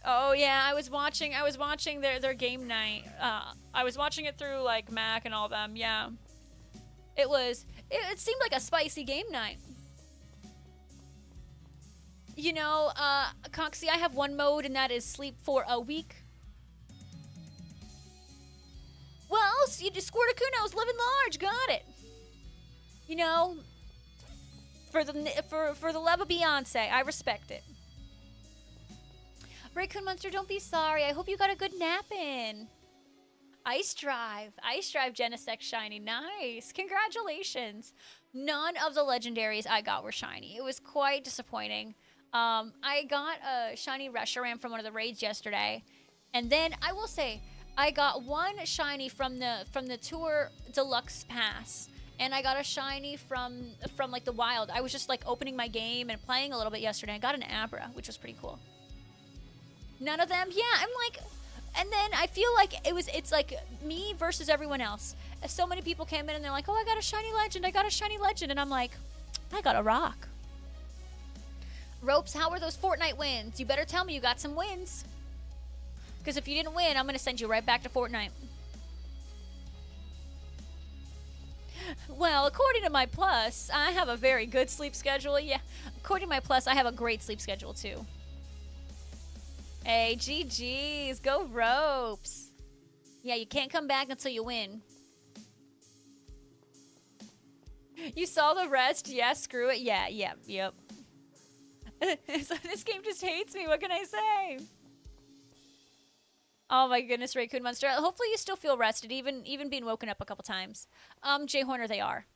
Oh yeah, I was watching their game night. I was watching it through like Mac and all them. Yeah, it seemed like a spicy game night. You know, Coxie, I have one mode and that is sleep for a week. Well, you just Squirtacuno's living large. Got it. You know, for the love of Beyonce, I respect it. Raccoon Monster, don't be sorry. I hope you got a good nap in. Ice Drive, Genesect shiny. Nice. Congratulations. None of the legendaries I got were shiny. It was quite disappointing. I got a shiny Reshiram from one of the raids yesterday, and then I will say I got one shiny from the Tour Deluxe Pass, and I got a shiny from like the wild. I was just like opening my game and playing a little bit yesterday. I got an Abra, which was pretty cool. None of them? Yeah, I'm like, And then I feel like it's like me versus everyone else. So many people came in and they're like, oh, I got a shiny legend, I got a shiny legend. And I'm like, I got a rock. Ropes, how were those Fortnite wins? You better tell me you got some wins. Because if you didn't win, I'm going to send you right back to Fortnite. Well, according to my Plus, I have a very good sleep schedule. Yeah, according to my Plus, I have a great sleep schedule too. Hey, GG's, go Ropes. Yeah, you can't come back until you win. You saw the rest? Yeah, screw it. Yeah, yep. So this game just hates me. What can I say? Oh my goodness, Raccoon Monster. Hopefully you still feel rested, even being woken up a couple times. Jay Horner, they are.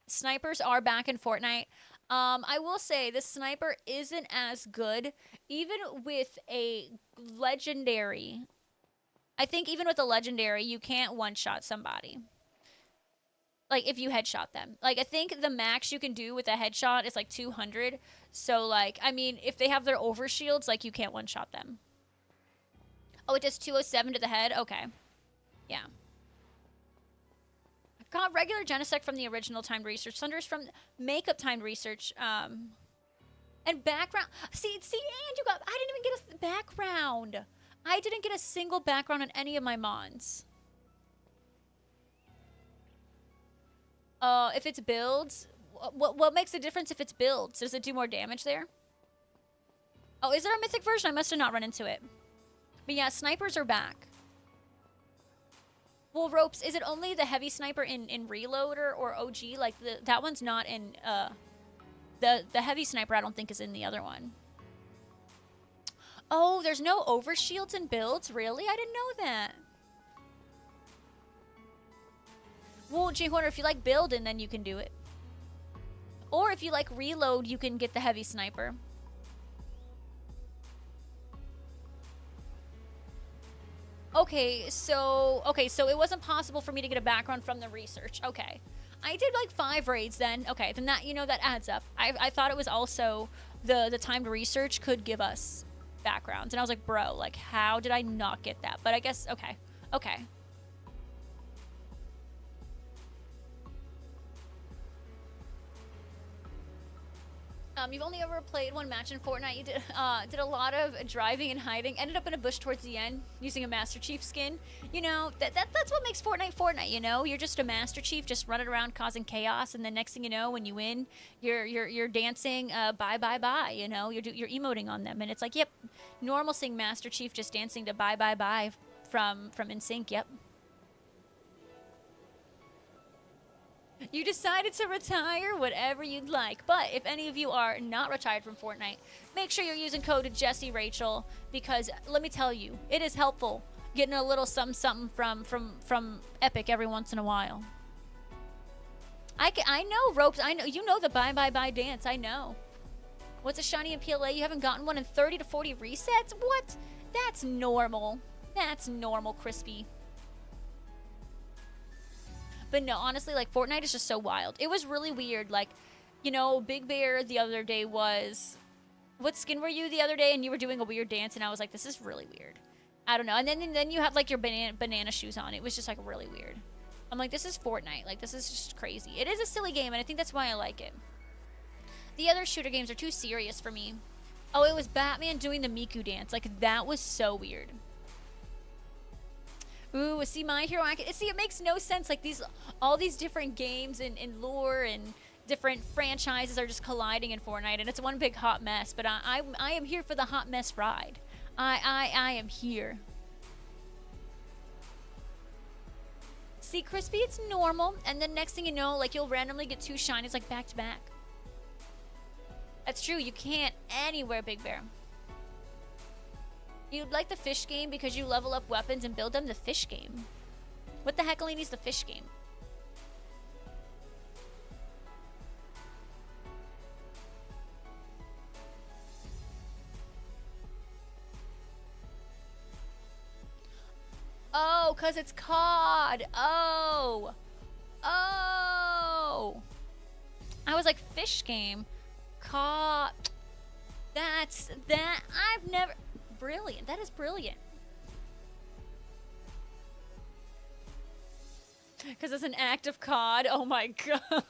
Snipers are back in Fortnite. I will say the sniper isn't as good, even with a legendary. I think even with a legendary, you can't one-shot somebody. Like, if you headshot them. Like, I think the max you can do with a headshot is, like, 200. So, like, I mean, if they have their overshields, like, you can't one-shot them. Oh, it does 207 to the head? Okay. Yeah. I've got regular Genesect from the original timed research. Thunder's from makeup timed research. And background. See, and you got... I didn't even get a background. I didn't get a single background on any of my mons. If it's builds, what makes the difference if it's builds? Does it do more damage there? Oh, is there a mythic version? I must have not run into it. But yeah, snipers are back. Well, Ropes, is it only the heavy sniper in Reloader or OG? Like, that one's not in, the heavy sniper I don't think is in the other one. Oh, there's no overshields in builds? Really? I didn't know that. Well, Jay Horner, if you like building, then you can do it. Or if you like reload, you can get the heavy sniper. Okay, so it wasn't possible for me to get a background from the research. Okay. I did like 5 raids then. Okay, then that, you know, that adds up. I thought it was also the timed research could give us backgrounds. And I was like, bro, like, how did I not get that? But I guess, okay. Okay. You've only ever played one match in Fortnite. You did a lot of driving and hiding. Ended up in a bush towards the end using a Master Chief skin. You know, that's what makes Fortnite Fortnite, you know? You're just a Master Chief just running around causing chaos, and then next thing you know, when you win, you're dancing bye bye bye, you know? You're emoting on them, and it's like, yep, normal seeing Master Chief just dancing to bye bye bye from NSYNC, yep. You decided to retire, whatever you'd like. But if any of you are not retired from Fortnite, make sure you're using code JessieRachel, because let me tell you, it is helpful getting a little something from Epic every once in a while. I know, Ropes. I know you know the bye bye bye dance. I know. What's a shiny in PLA? You haven't gotten one in 30 to 40 resets? What? That's normal. That's normal, Crispy. But no, honestly, like, Fortnite is just so wild. It was really weird. Like, you know, Big Bear the other day was... What skin were you the other day? And you were doing a weird dance, and I was like, this is really weird. I don't know. And then you had, like, your banana shoes on. It was just, like, really weird. I'm like, this is Fortnite. Like, this is just crazy. It is a silly game, and I think that's why I like it. The other shooter games are too serious for me. Oh, it was Batman doing the Miku dance. Like, that was so weird. Ooh, see, My Hero Academia. See, it makes no sense. Like, all these different games and lore and different franchises are just colliding in Fortnite, and it's one big hot mess. But I am here for the hot mess ride. I am here. See, Crispy, it's normal. And then next thing you know, like, you'll randomly get 2 shinies, like, back to back. That's true. You can't anywhere, Big Bear. You'd like the fish game because you level up weapons and build them? The fish game? What the heck only needs the fish game? Oh, because it's COD. Oh. Oh. I was like, fish game? COD. That. I've never... Brilliant. That is brilliant. Because it's an act of COD. Oh my god.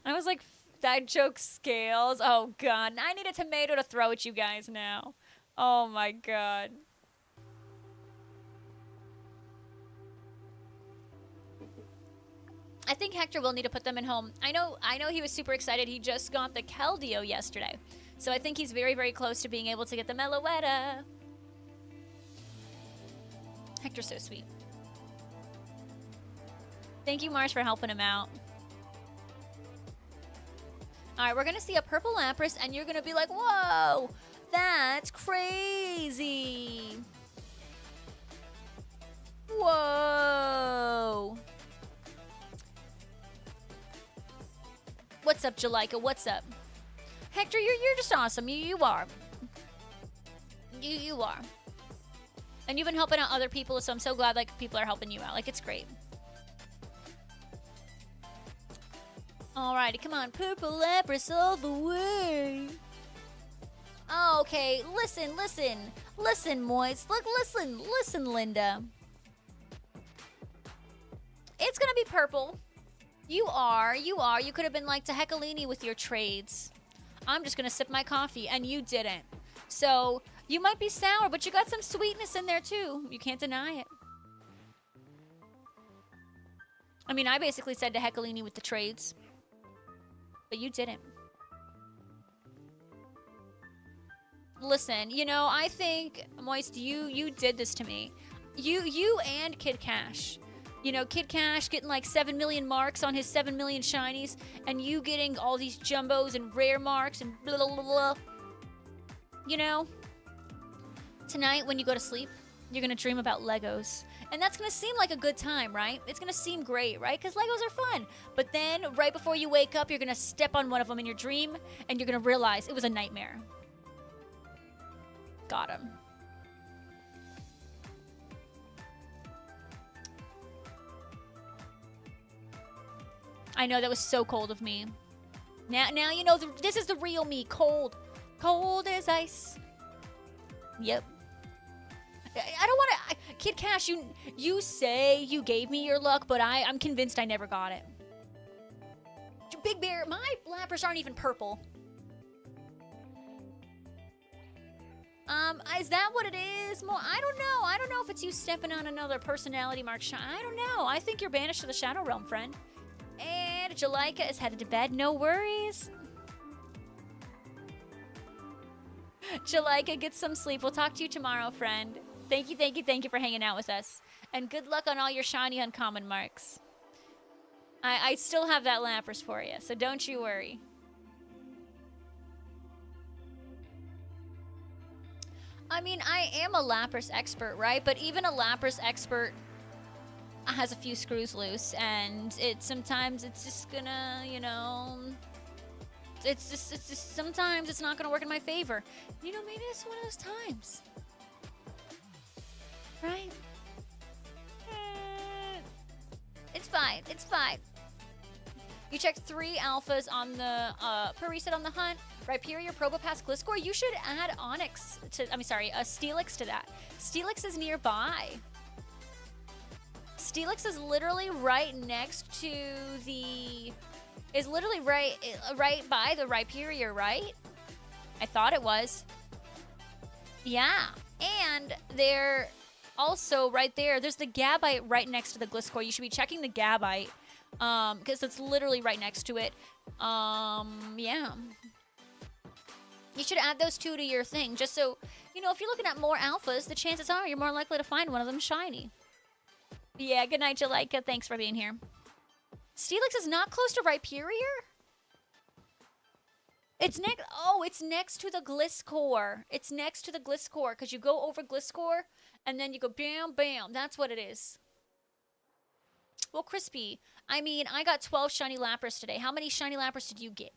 I was like, that joke scales. Oh god. I need a tomato to throw at you guys now. Oh my god. I think Hector will need to put them in home. I know he was super excited. He just got the Keldeo yesterday. So I think he's very, very close to being able to get the Meloetta. Hector's so sweet. Thank you, Mars, for helping him out. Alright, we're gonna see a purple Lapras, and you're gonna be like, whoa! That's crazy! Whoa! What's up, Jalika? What's up? Hector, you're just awesome. You are. You are. And you've been helping out other people, so I'm so glad like people are helping you out. Like, it's great. Alrighty, come on. Purple Lapras all the way. Oh, okay, listen. Listen, Moist. Look, listen, Linda. It's gonna be purple. You are. You could have been like to Heckalini with your trades. I'm just gonna sip my coffee, and you didn't. So, you might be sour, but you got some sweetness in there too. You can't deny it. I mean, I basically said to Heckalini with the trades. But you didn't. Listen, you know, I think, Moist, you did this to me. You and Kid Cash. You know, Kid Cash getting like 7 million marks on his 7 million shinies, and you getting all these jumbos and rare marks and blah, blah, blah, blah. You know, tonight when you go to sleep, you're going to dream about Legos. And that's going to seem like a good time, right? It's going to seem great, right? Because Legos are fun. But then, right before you wake up, you're going to step on one of them in your dream, and you're going to realize it was a nightmare. Got him. I know, that was so cold of me. Now you know, this is the real me. Cold. Cold as ice. Yep. I don't want to... Kid Cash, you say you gave me your luck, but I'm convinced I never got it. Big Bear, my Lapras aren't even purple. Is that what it is? More, I don't know. I don't know if it's you stepping on another personality mark shine. I don't know. I think you're banished to the Shadow Realm, friend. And Jalika is headed to bed. No worries. Jalika, get some sleep. We'll talk to you tomorrow, friend. Thank you for hanging out with us. And good luck on all your shiny uncommon marks. I still have that Lapras for you, so don't you worry. I mean, I am a Lapras expert, right? But even a Lapras expert has a few screws loose, and sometimes it's just gonna, you know, it's just sometimes it's not gonna work in my favor. You know, maybe it's one of those times, right? It's fine. It's fine. You checked 3 alphas on the per reset on the hunt. Rhyperior, Probopass, Gliscor. You should add Onyx to. Steelix to that. Steelix is nearby. Steelix is literally right next to the. Is literally right by the Rhyperior, right? I thought it was. Yeah, and they're also right there. There's the Gabite right next to the Gliscor. You should be checking the Gabite, because it's literally right next to it. Yeah. You should add those 2 to your thing, just so, you know, if you're looking at more alphas, the chances are you're more likely to find one of them shiny. Yeah, good night, Jalika. Thanks for being here. Steelix is not close to Rhyperior? It's next. Oh, it's next to the Gliscor. It's next to the Gliscor, because you go over Gliscor, and then you go bam, bam. That's what it is. Well, Crispy, I mean, I got 12 shiny Lapras today. How many shiny Lapras did you get?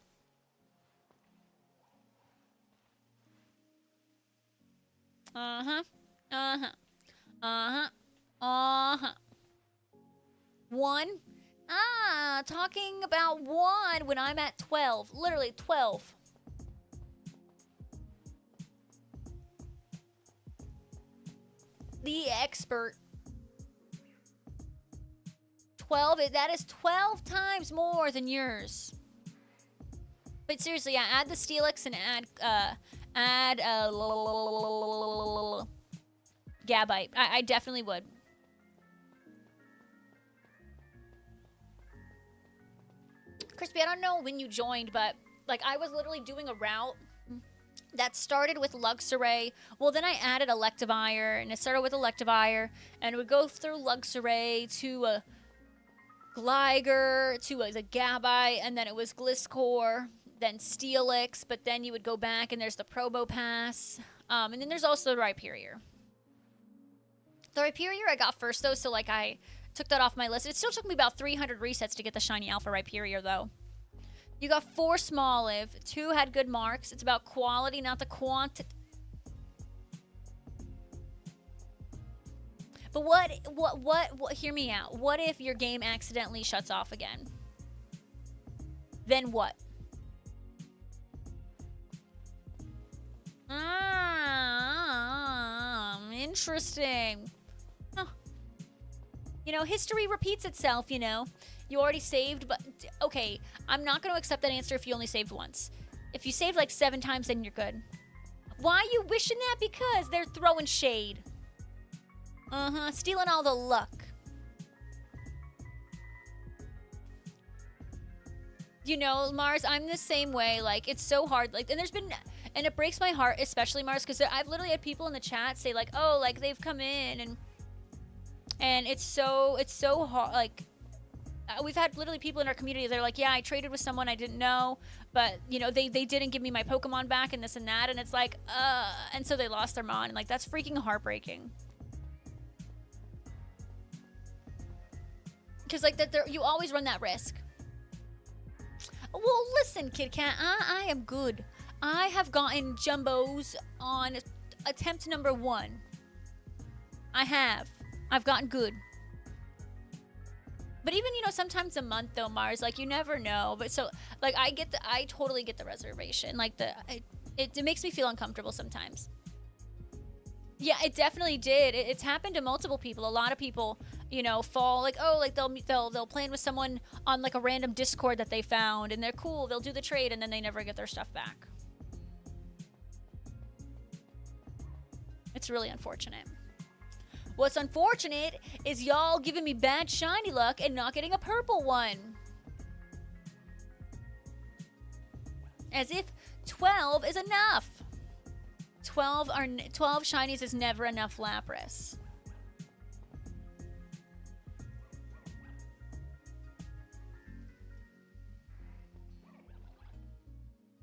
Uh-huh. Uh-huh. Uh-huh. Uh-huh. 1? Ah, talking about 1 when I'm at 12. Literally 12. the expert. 12, that is 12 times more than yours. But seriously, yeah, add the Steelix and add Gabite. I definitely would. Crispy, I don't know when you joined, but like I was literally doing a route that started with Luxray. Well, then I added Electivire, and it started with Electivire, and it would go through Luxray to a Gligar, to the Gabite, and then it was Gliscor, then Steelix, but then you would go back, and there's the Probopass, and then there's also the Rhyperior. The Rhyperior I got first, though, so like I took that off my list. It still took me about 300 resets to get the shiny Alpha Rhyperior, though. You got 4 Smoliv, 2 had good marks. It's about quality, not the quantity. But what, hear me out. What if your game accidentally shuts off again? Then what? Interesting. Huh. You know, history repeats itself, you know. You already saved, but okay, I'm not going to accept that answer if you only saved once. If you saved like 7 times, then you're good. Why are you wishing that? Because they're throwing shade. Stealing all the luck. You know, Mars, I'm the same way. Like, it's so hard. Like, and there's been, and it breaks my heart, especially Mars, because I've literally had people in the chat say like, oh, like they've come in and it's so hard. Like, we've had literally people in our community, they're like, yeah, I traded with someone I didn't know, but, you know, they didn't give me my Pokemon back and this and that, and it's like, and so they lost their Mon, and like, that's freaking heartbreaking. Because, like, you always run that risk. Well, listen, Kid Kat, I am good. I have gotten Jumbos on attempt number 1. I have. I've gotten good. But even, you know, sometimes a month though, Mars, like you never know. But so like I totally get the reservation. Like it makes me feel uncomfortable sometimes. Yeah, it definitely did. It's happened to multiple people. A lot of people, you know, fall like, oh, like they'll plan with someone on like a random Discord that they found and they're cool. They'll do the trade and then they never get their stuff back. It's really unfortunate. What's unfortunate is y'all giving me bad shiny luck and not getting a purple one. As if 12 is enough. 12 shinies is never enough, Lapras.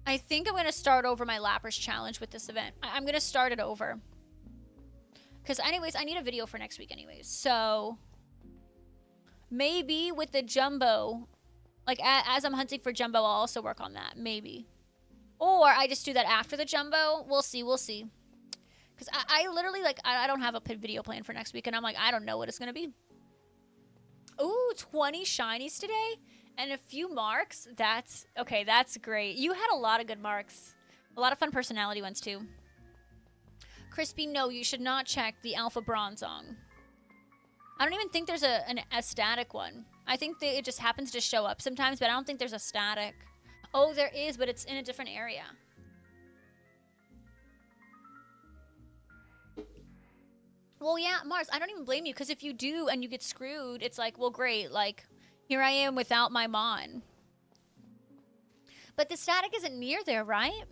I think I'm going to start over my Lapras challenge with this event. I'm going to start it over. Because anyways, I need a video for next week anyways. So maybe with the Jumbo, like as I'm hunting for Jumbo, I'll also work on that. Maybe. Or I just do that after the Jumbo. We'll see. We'll see. Because I literally, like, I don't have a video plan for next week. And I'm like, I don't know what it's going to be. Ooh, 20 shinies today? And a few marks? That's, okay, that's great. You had a lot of good marks. A lot of fun personality ones, too. Crispy, no, you should not check the Alpha Bronzong. I don't even think there's a static one. I think it just happens to show up sometimes, but I don't think there's a static. Oh, there is, but it's in a different area. Well, yeah, Mars, I don't even blame you, because if you do and you get screwed, it's like, well, great, like, here I am without my Mon. But the static isn't near there, right?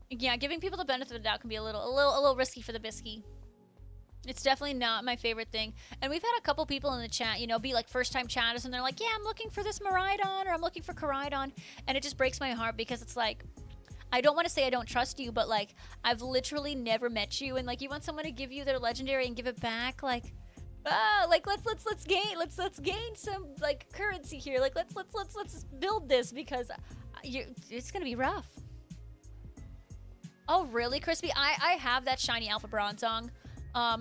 Yeah, giving people the benefit of the doubt can be a little risky for the biscuit. It's definitely not my favorite thing. And we've had a couple people in the chat, you know, be like first-time chatters, and they're like, yeah, I'm looking for this Miraidon, or I'm looking for Koraidon. And it just breaks my heart, because it's like, I don't want to say I don't trust you, but like, I've literally never met you, and like, you want someone to give you their legendary and give it back, like, like let's gain some like currency here. Like let's build this, because it's gonna be rough. Oh, really, Crispy? I have that shiny Alpha Bronzong.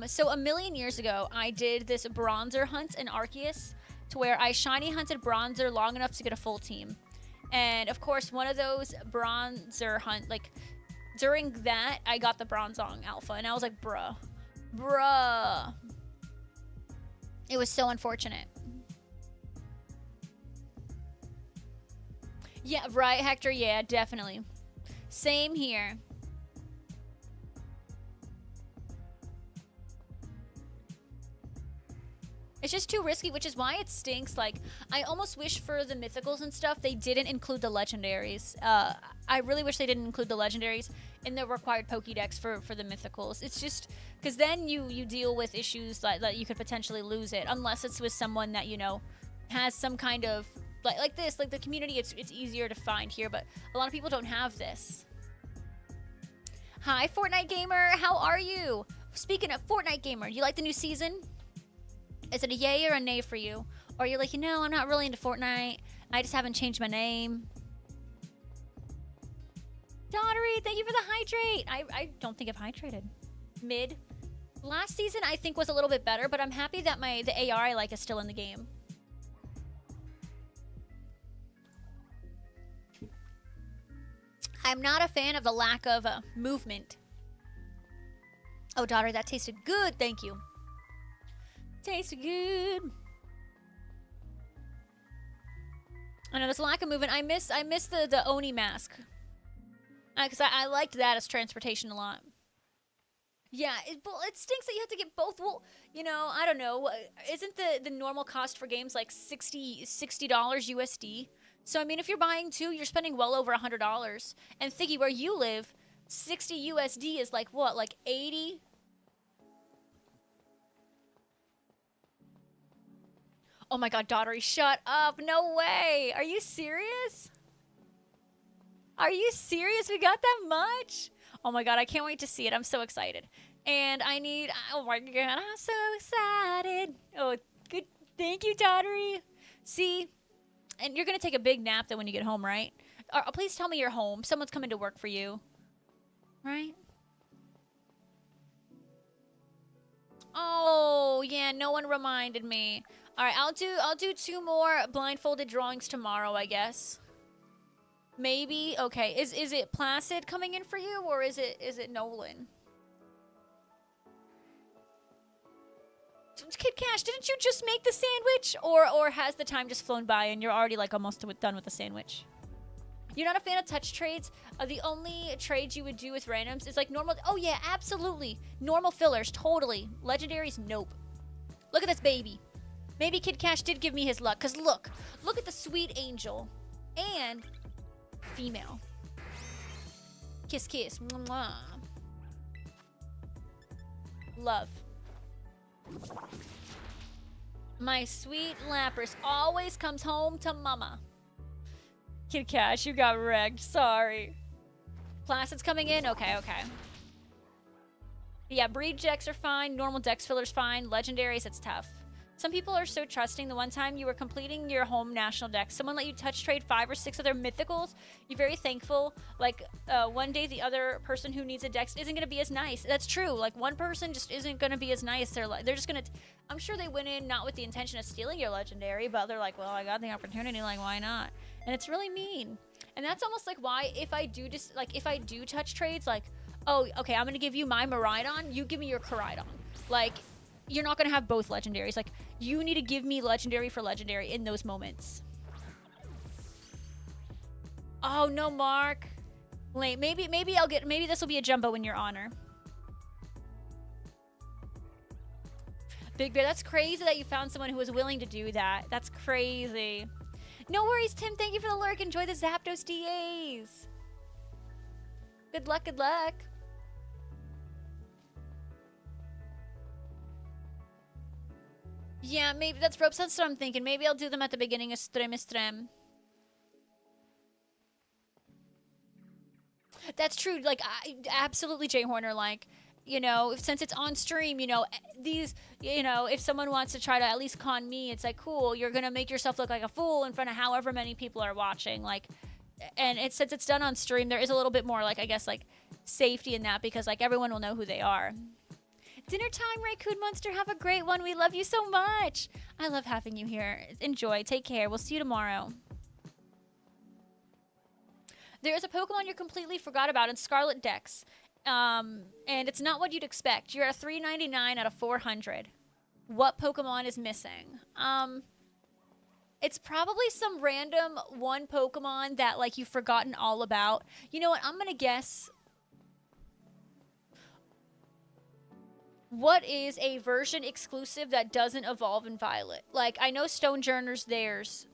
So a million years ago, I did this Bronzer hunt in Arceus, to where I shiny hunted Bronzer long enough to get a full team. And, of course, one of those Bronzer hunt, like, During that, I got the Bronzong Alpha, and I was like, bruh. It was so unfortunate. Yeah, right, Hector? Yeah, definitely. Same here. It's just too risky, which is why it stinks. Like, I almost wish for the mythicals and stuff they didn't include the legendaries. I really wish they didn't include the legendaries in the required Pokédex for the mythicals. It's just because then you deal with issues that you could potentially lose it, unless it's with someone that, you know, has some kind of like this, like the community. It's easier to find here, but a lot of people don't have this. Hi, Fortnite Gamer. How are you? Speaking of Fortnite Gamer, you like the new season? Is it a yay or a nay for you? Or you're like, you know, I'm not really into Fortnite. I just haven't changed my name. Daughtery, thank you for the hydrate. I don't think I've hydrated. Mid. Last season, I think, was a little bit better, but I'm happy that the AR I like is still in the game. I'm not a fan of the lack of movement. Oh, daughter, that tasted good. Thank you. Tasted good. I know there's a lack of movement. I miss the Oni mask. Because I liked that as transportation a lot. Yeah, it stinks that you have to get both. Well, you know, I don't know. Isn't the normal cost for games like $60 USD? So, I mean, if you're buying two, you're spending well over $100. And Thiggy, where you live, 60 USD is like what? Like 80? Oh my god, Daughtery, shut up. No way. Are you serious? Are you serious? We got that much? Oh my god, I can't wait to see it. I'm so excited. And I need... Oh my god, I'm so excited. Oh, good. Thank you, Daughtery. See? And you're going to take a big nap, though, when you get home, right? Please tell me you're home. Someone's coming to work for you. Right? Oh, yeah, no one reminded me. All right, I'll do 2 more blindfolded drawings tomorrow, I guess. Maybe. Okay. Is it Placid coming in for you, or is it Nolan? Kid Cash, didn't you just make the sandwich, or has the time just flown by and you're already like almost done with the sandwich? You're not a fan of touch trades? The only trades you would do with randoms is like normal. Oh yeah, absolutely. Normal fillers, totally. Legendaries, nope. Look at this baby. Maybe Kid Cash did give me his luck, because look at the sweet angel. And female. Kiss, kiss. Mwah. Love. My sweet Lapras always comes home to mama. Kid Cash, you got wrecked. Sorry. Placid's coming in? Okay, okay. Yeah, breed decks are fine. Normal dex fillers fine. Legendaries, it's tough. Some people are so trusting. The one time you were completing your home national deck, someone let you touch trade 5 or 6 of their mythicals. You're very thankful. Like, one day the other person who needs a dex isn't going to be as nice. That's true. Like, one person just isn't going to be as nice. They're just going to... I'm sure they went in not with the intention of stealing your legendary, but they're like, well, I got the opportunity. Like, why not? And it's really mean. And that's almost like why if I do just... Like, if I do touch trades, like, oh, okay, I'm going to give you my Miraidon. You give me your Koraidon. Like... You're not going to have both legendaries. Like, you need to give me legendary for legendary in those moments. Oh, no, Mark. Wait, maybe this will be a jumbo in your honor. Big Bear, that's crazy that you found someone who was willing to do that. That's crazy. No worries, Tim. Thank you for the lurk. Enjoy the Zapdos DAs. Good luck, good luck. Yeah, maybe that's ropes. That's what I'm thinking. Maybe I'll do them at the beginning of stream. That's true. Like, absolutely, Jay Horner. Like, you know, since it's on stream, you know, if someone wants to try to at least con me, it's like, cool, you're gonna make yourself look like a fool in front of however many people are watching. Like, and since it's done on stream, there is a little bit more, like, I guess, like, safety in that, because, like, everyone will know who they are. Dinner time, Raccoon Monster. Have a great one. We love you so much. I love having you here. Enjoy. Take care. We'll see you tomorrow. There's a Pokemon you completely forgot about in Scarlet Dex. And it's not what you'd expect. You're at a 399 out of 400. What Pokemon is missing? It's probably some random one Pokemon that, like, you've forgotten all about. You know what? I'm gonna guess... What is a version exclusive that doesn't evolve in Violet? Like, I know Stonejourner's theirs.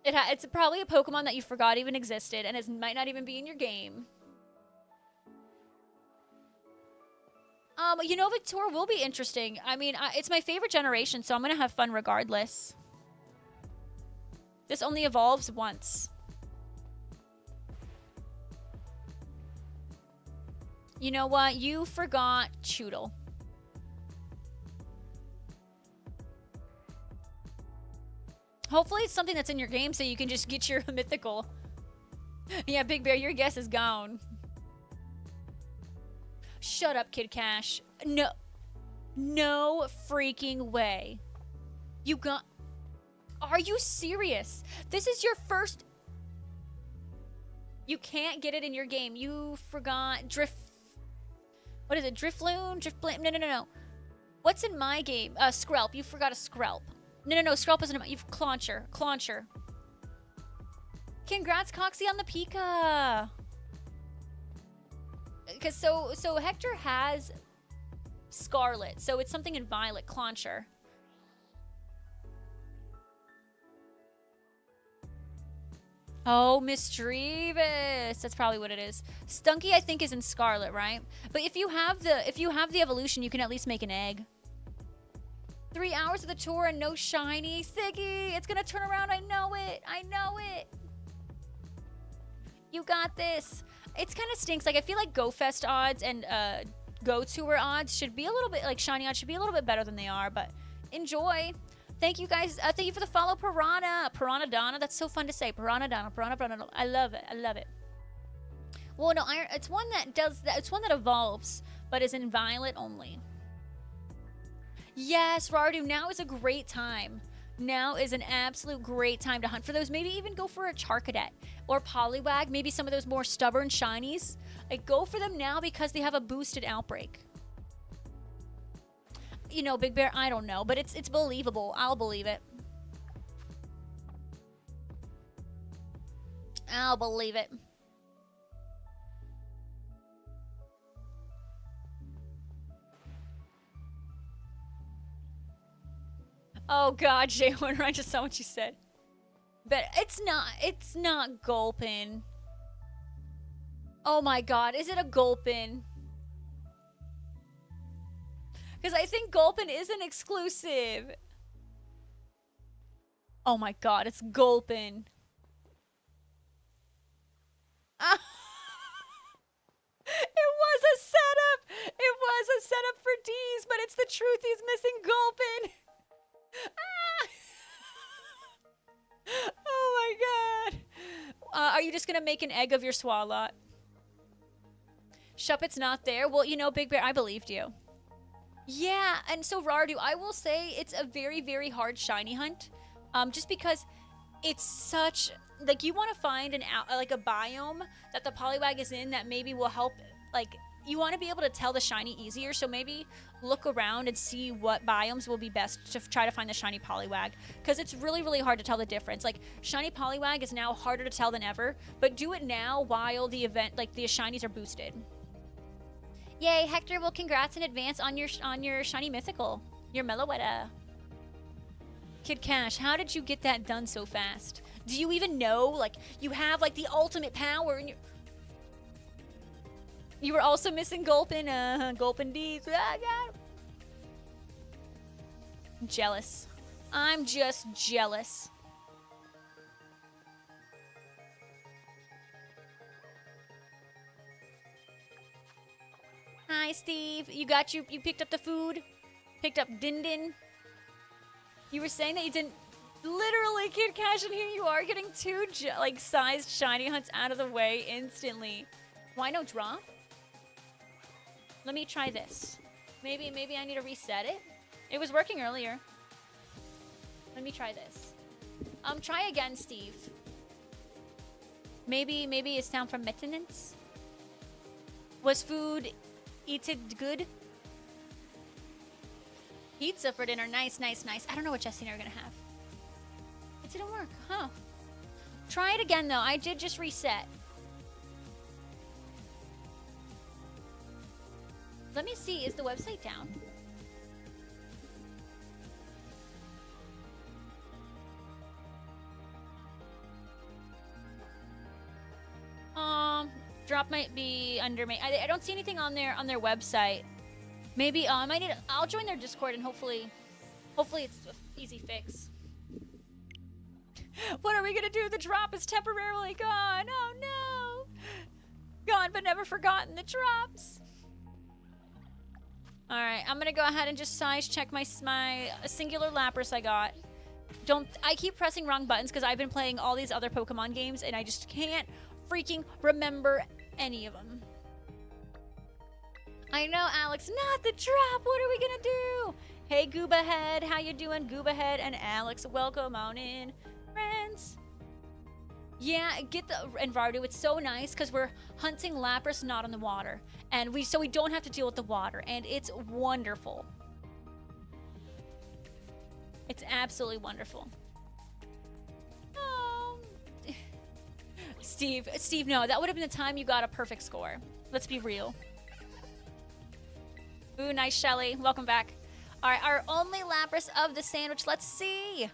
It's probably a Pokemon that you forgot even existed, and it might not even be in your game. You know, Victor will be interesting. I mean, it's my favorite generation, so I'm gonna have fun regardless. This only evolves once. You know what? You forgot Choodle. Hopefully it's something that's in your game so you can just get your mythical. Yeah, Big Bear, your guess is gone. Shut up, Kid Cash. No. No freaking way. You got... Are you serious? This is your first... You can't get it in your game. You forgot Drift... What is it? Drifloon? Driftblade? No. What's in my game? Skrelp. You forgot a Skrelp. No. Skrelp isn't in my... You've Clauncher. Congrats, Coxie, on the Pika. Because so Hector has Scarlet. So it's something in Violet. Clauncher. Oh, Mischievous. That's probably what it is. Stunky, I think, is in Scarlet, right? But if you have the evolution, you can at least make an egg. 3 hours of the tour and no shiny. Siggy, it's gonna turn around. I know it. I know it. You got this. It's kind of stinks. Like, I feel like Go Fest odds and Go Tour odds should be a little bit, like, shiny odds should be a little bit better than they are, but enjoy. Thank you guys. Thank you for the follow, Piranha. Piranha Donna. That's so fun to say. Piranha Donna. Piranha. I love it. I love it. Well, no, it's one that does that. It's one that evolves, but is in Violet only. Yes, Rardu. Now is a great time. Now is an absolute great time to hunt for those. Maybe even go for a Charcadet or Poliwag. Maybe some of those more stubborn shinies. Like, go for them now because they have a boosted outbreak. You know, Big Bear, I don't know, but it's believable. I'll believe it. I'll believe it. Oh God, J1, I just saw what you said. But it's not Gulpin. Oh my God, is it a Gulpin? Because I think Gulpin is an exclusive. Oh my God, it's Gulpin. Ah. It was a setup. It was a setup for D's, but it's the truth. He's missing Gulpin. Ah. Oh my God. Are you just going to make an egg of your Swalot? Shuppet's not there. Well, you know, Big Bear, I believed you. Yeah, and so Rardu, I will say it's a very, very hard shiny hunt. Just because it's such... Like, you want to find like a biome that the Poliwag is in that maybe will help... Like, you want to be able to tell the shiny easier, so maybe look around and see what biomes will be best to try to find the shiny Poliwag. Because it's really, really hard to tell the difference. Like, shiny Poliwag is now harder to tell than ever, but do it now while the event, like, the shinies are boosted. Yay, Hector, well, congrats in advance on your shiny mythical. Your Meloetta. Kid Cash, how did you get that done so fast? Do you even know? Like, you have, like, the ultimate power and you were also missing Gulpin, Gulpin D's. Ah, God. Jealous. I'm just jealous. Hi, Steve. You picked up the food? Picked up Din Din? You were saying that you didn't... Literally, Kid Cash, and here you are getting two, like, sized shiny hunts out of the way instantly. Why no drop? Let me try this. Maybe I need to reset it. It was working earlier. Let me try this. Try again, Steve. Maybe it's down from maintenance. Was food eaten good? Pizza for dinner. Nice, nice, nice. I don't know what Jesse and I are gonna have. It didn't work, huh? Try it again though. I did just reset. Let me see. Is the website down? Drop might be under me. I don't see anything on their website. Maybe I might need. I'll join their Discord and hopefully it's an easy fix. What are we gonna do? The drop is temporarily gone. Oh no! Gone but never forgotten. The drops. All right, I'm gonna go ahead and just size check my singular Lapras I got. I keep pressing wrong buttons because I've been playing all these other Pokemon games and I just can't freaking remember any of them. I know, Alex. Not the drop. What are we gonna do? Hey, Gooba Head. How you doing, Gooba Head and Alex? Welcome on in, friends. Yeah, and Vardu, it's so nice because we're hunting Lapras not on the water. And so we don't have to deal with the water. And it's wonderful. It's absolutely wonderful. Oh. Steve, no, that would have been the time you got a perfect score. Let's be real. Ooh, nice, Shelly. Welcome back. All right, our only Lapras of the sandwich. Let's see.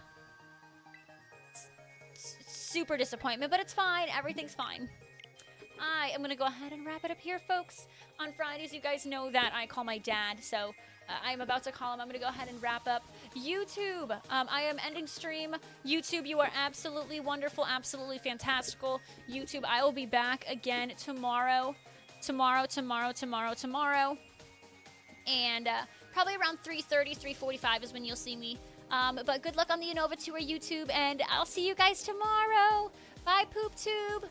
Super disappointment, but it's fine. Everything's fine. I am going to go ahead and wrap it up here, folks. On Fridays, you guys know that I call my dad, so I'm about to call him. I'm going to go ahead and wrap up. YouTube, I am ending stream. YouTube, you are absolutely wonderful, absolutely fantastical. YouTube, I will be back again tomorrow. Tomorrow. And probably around 3:30, 3:45 is when you'll see me. But good luck on the Unova Tour, YouTube, and I'll see you guys tomorrow. Bye, Poop Tube.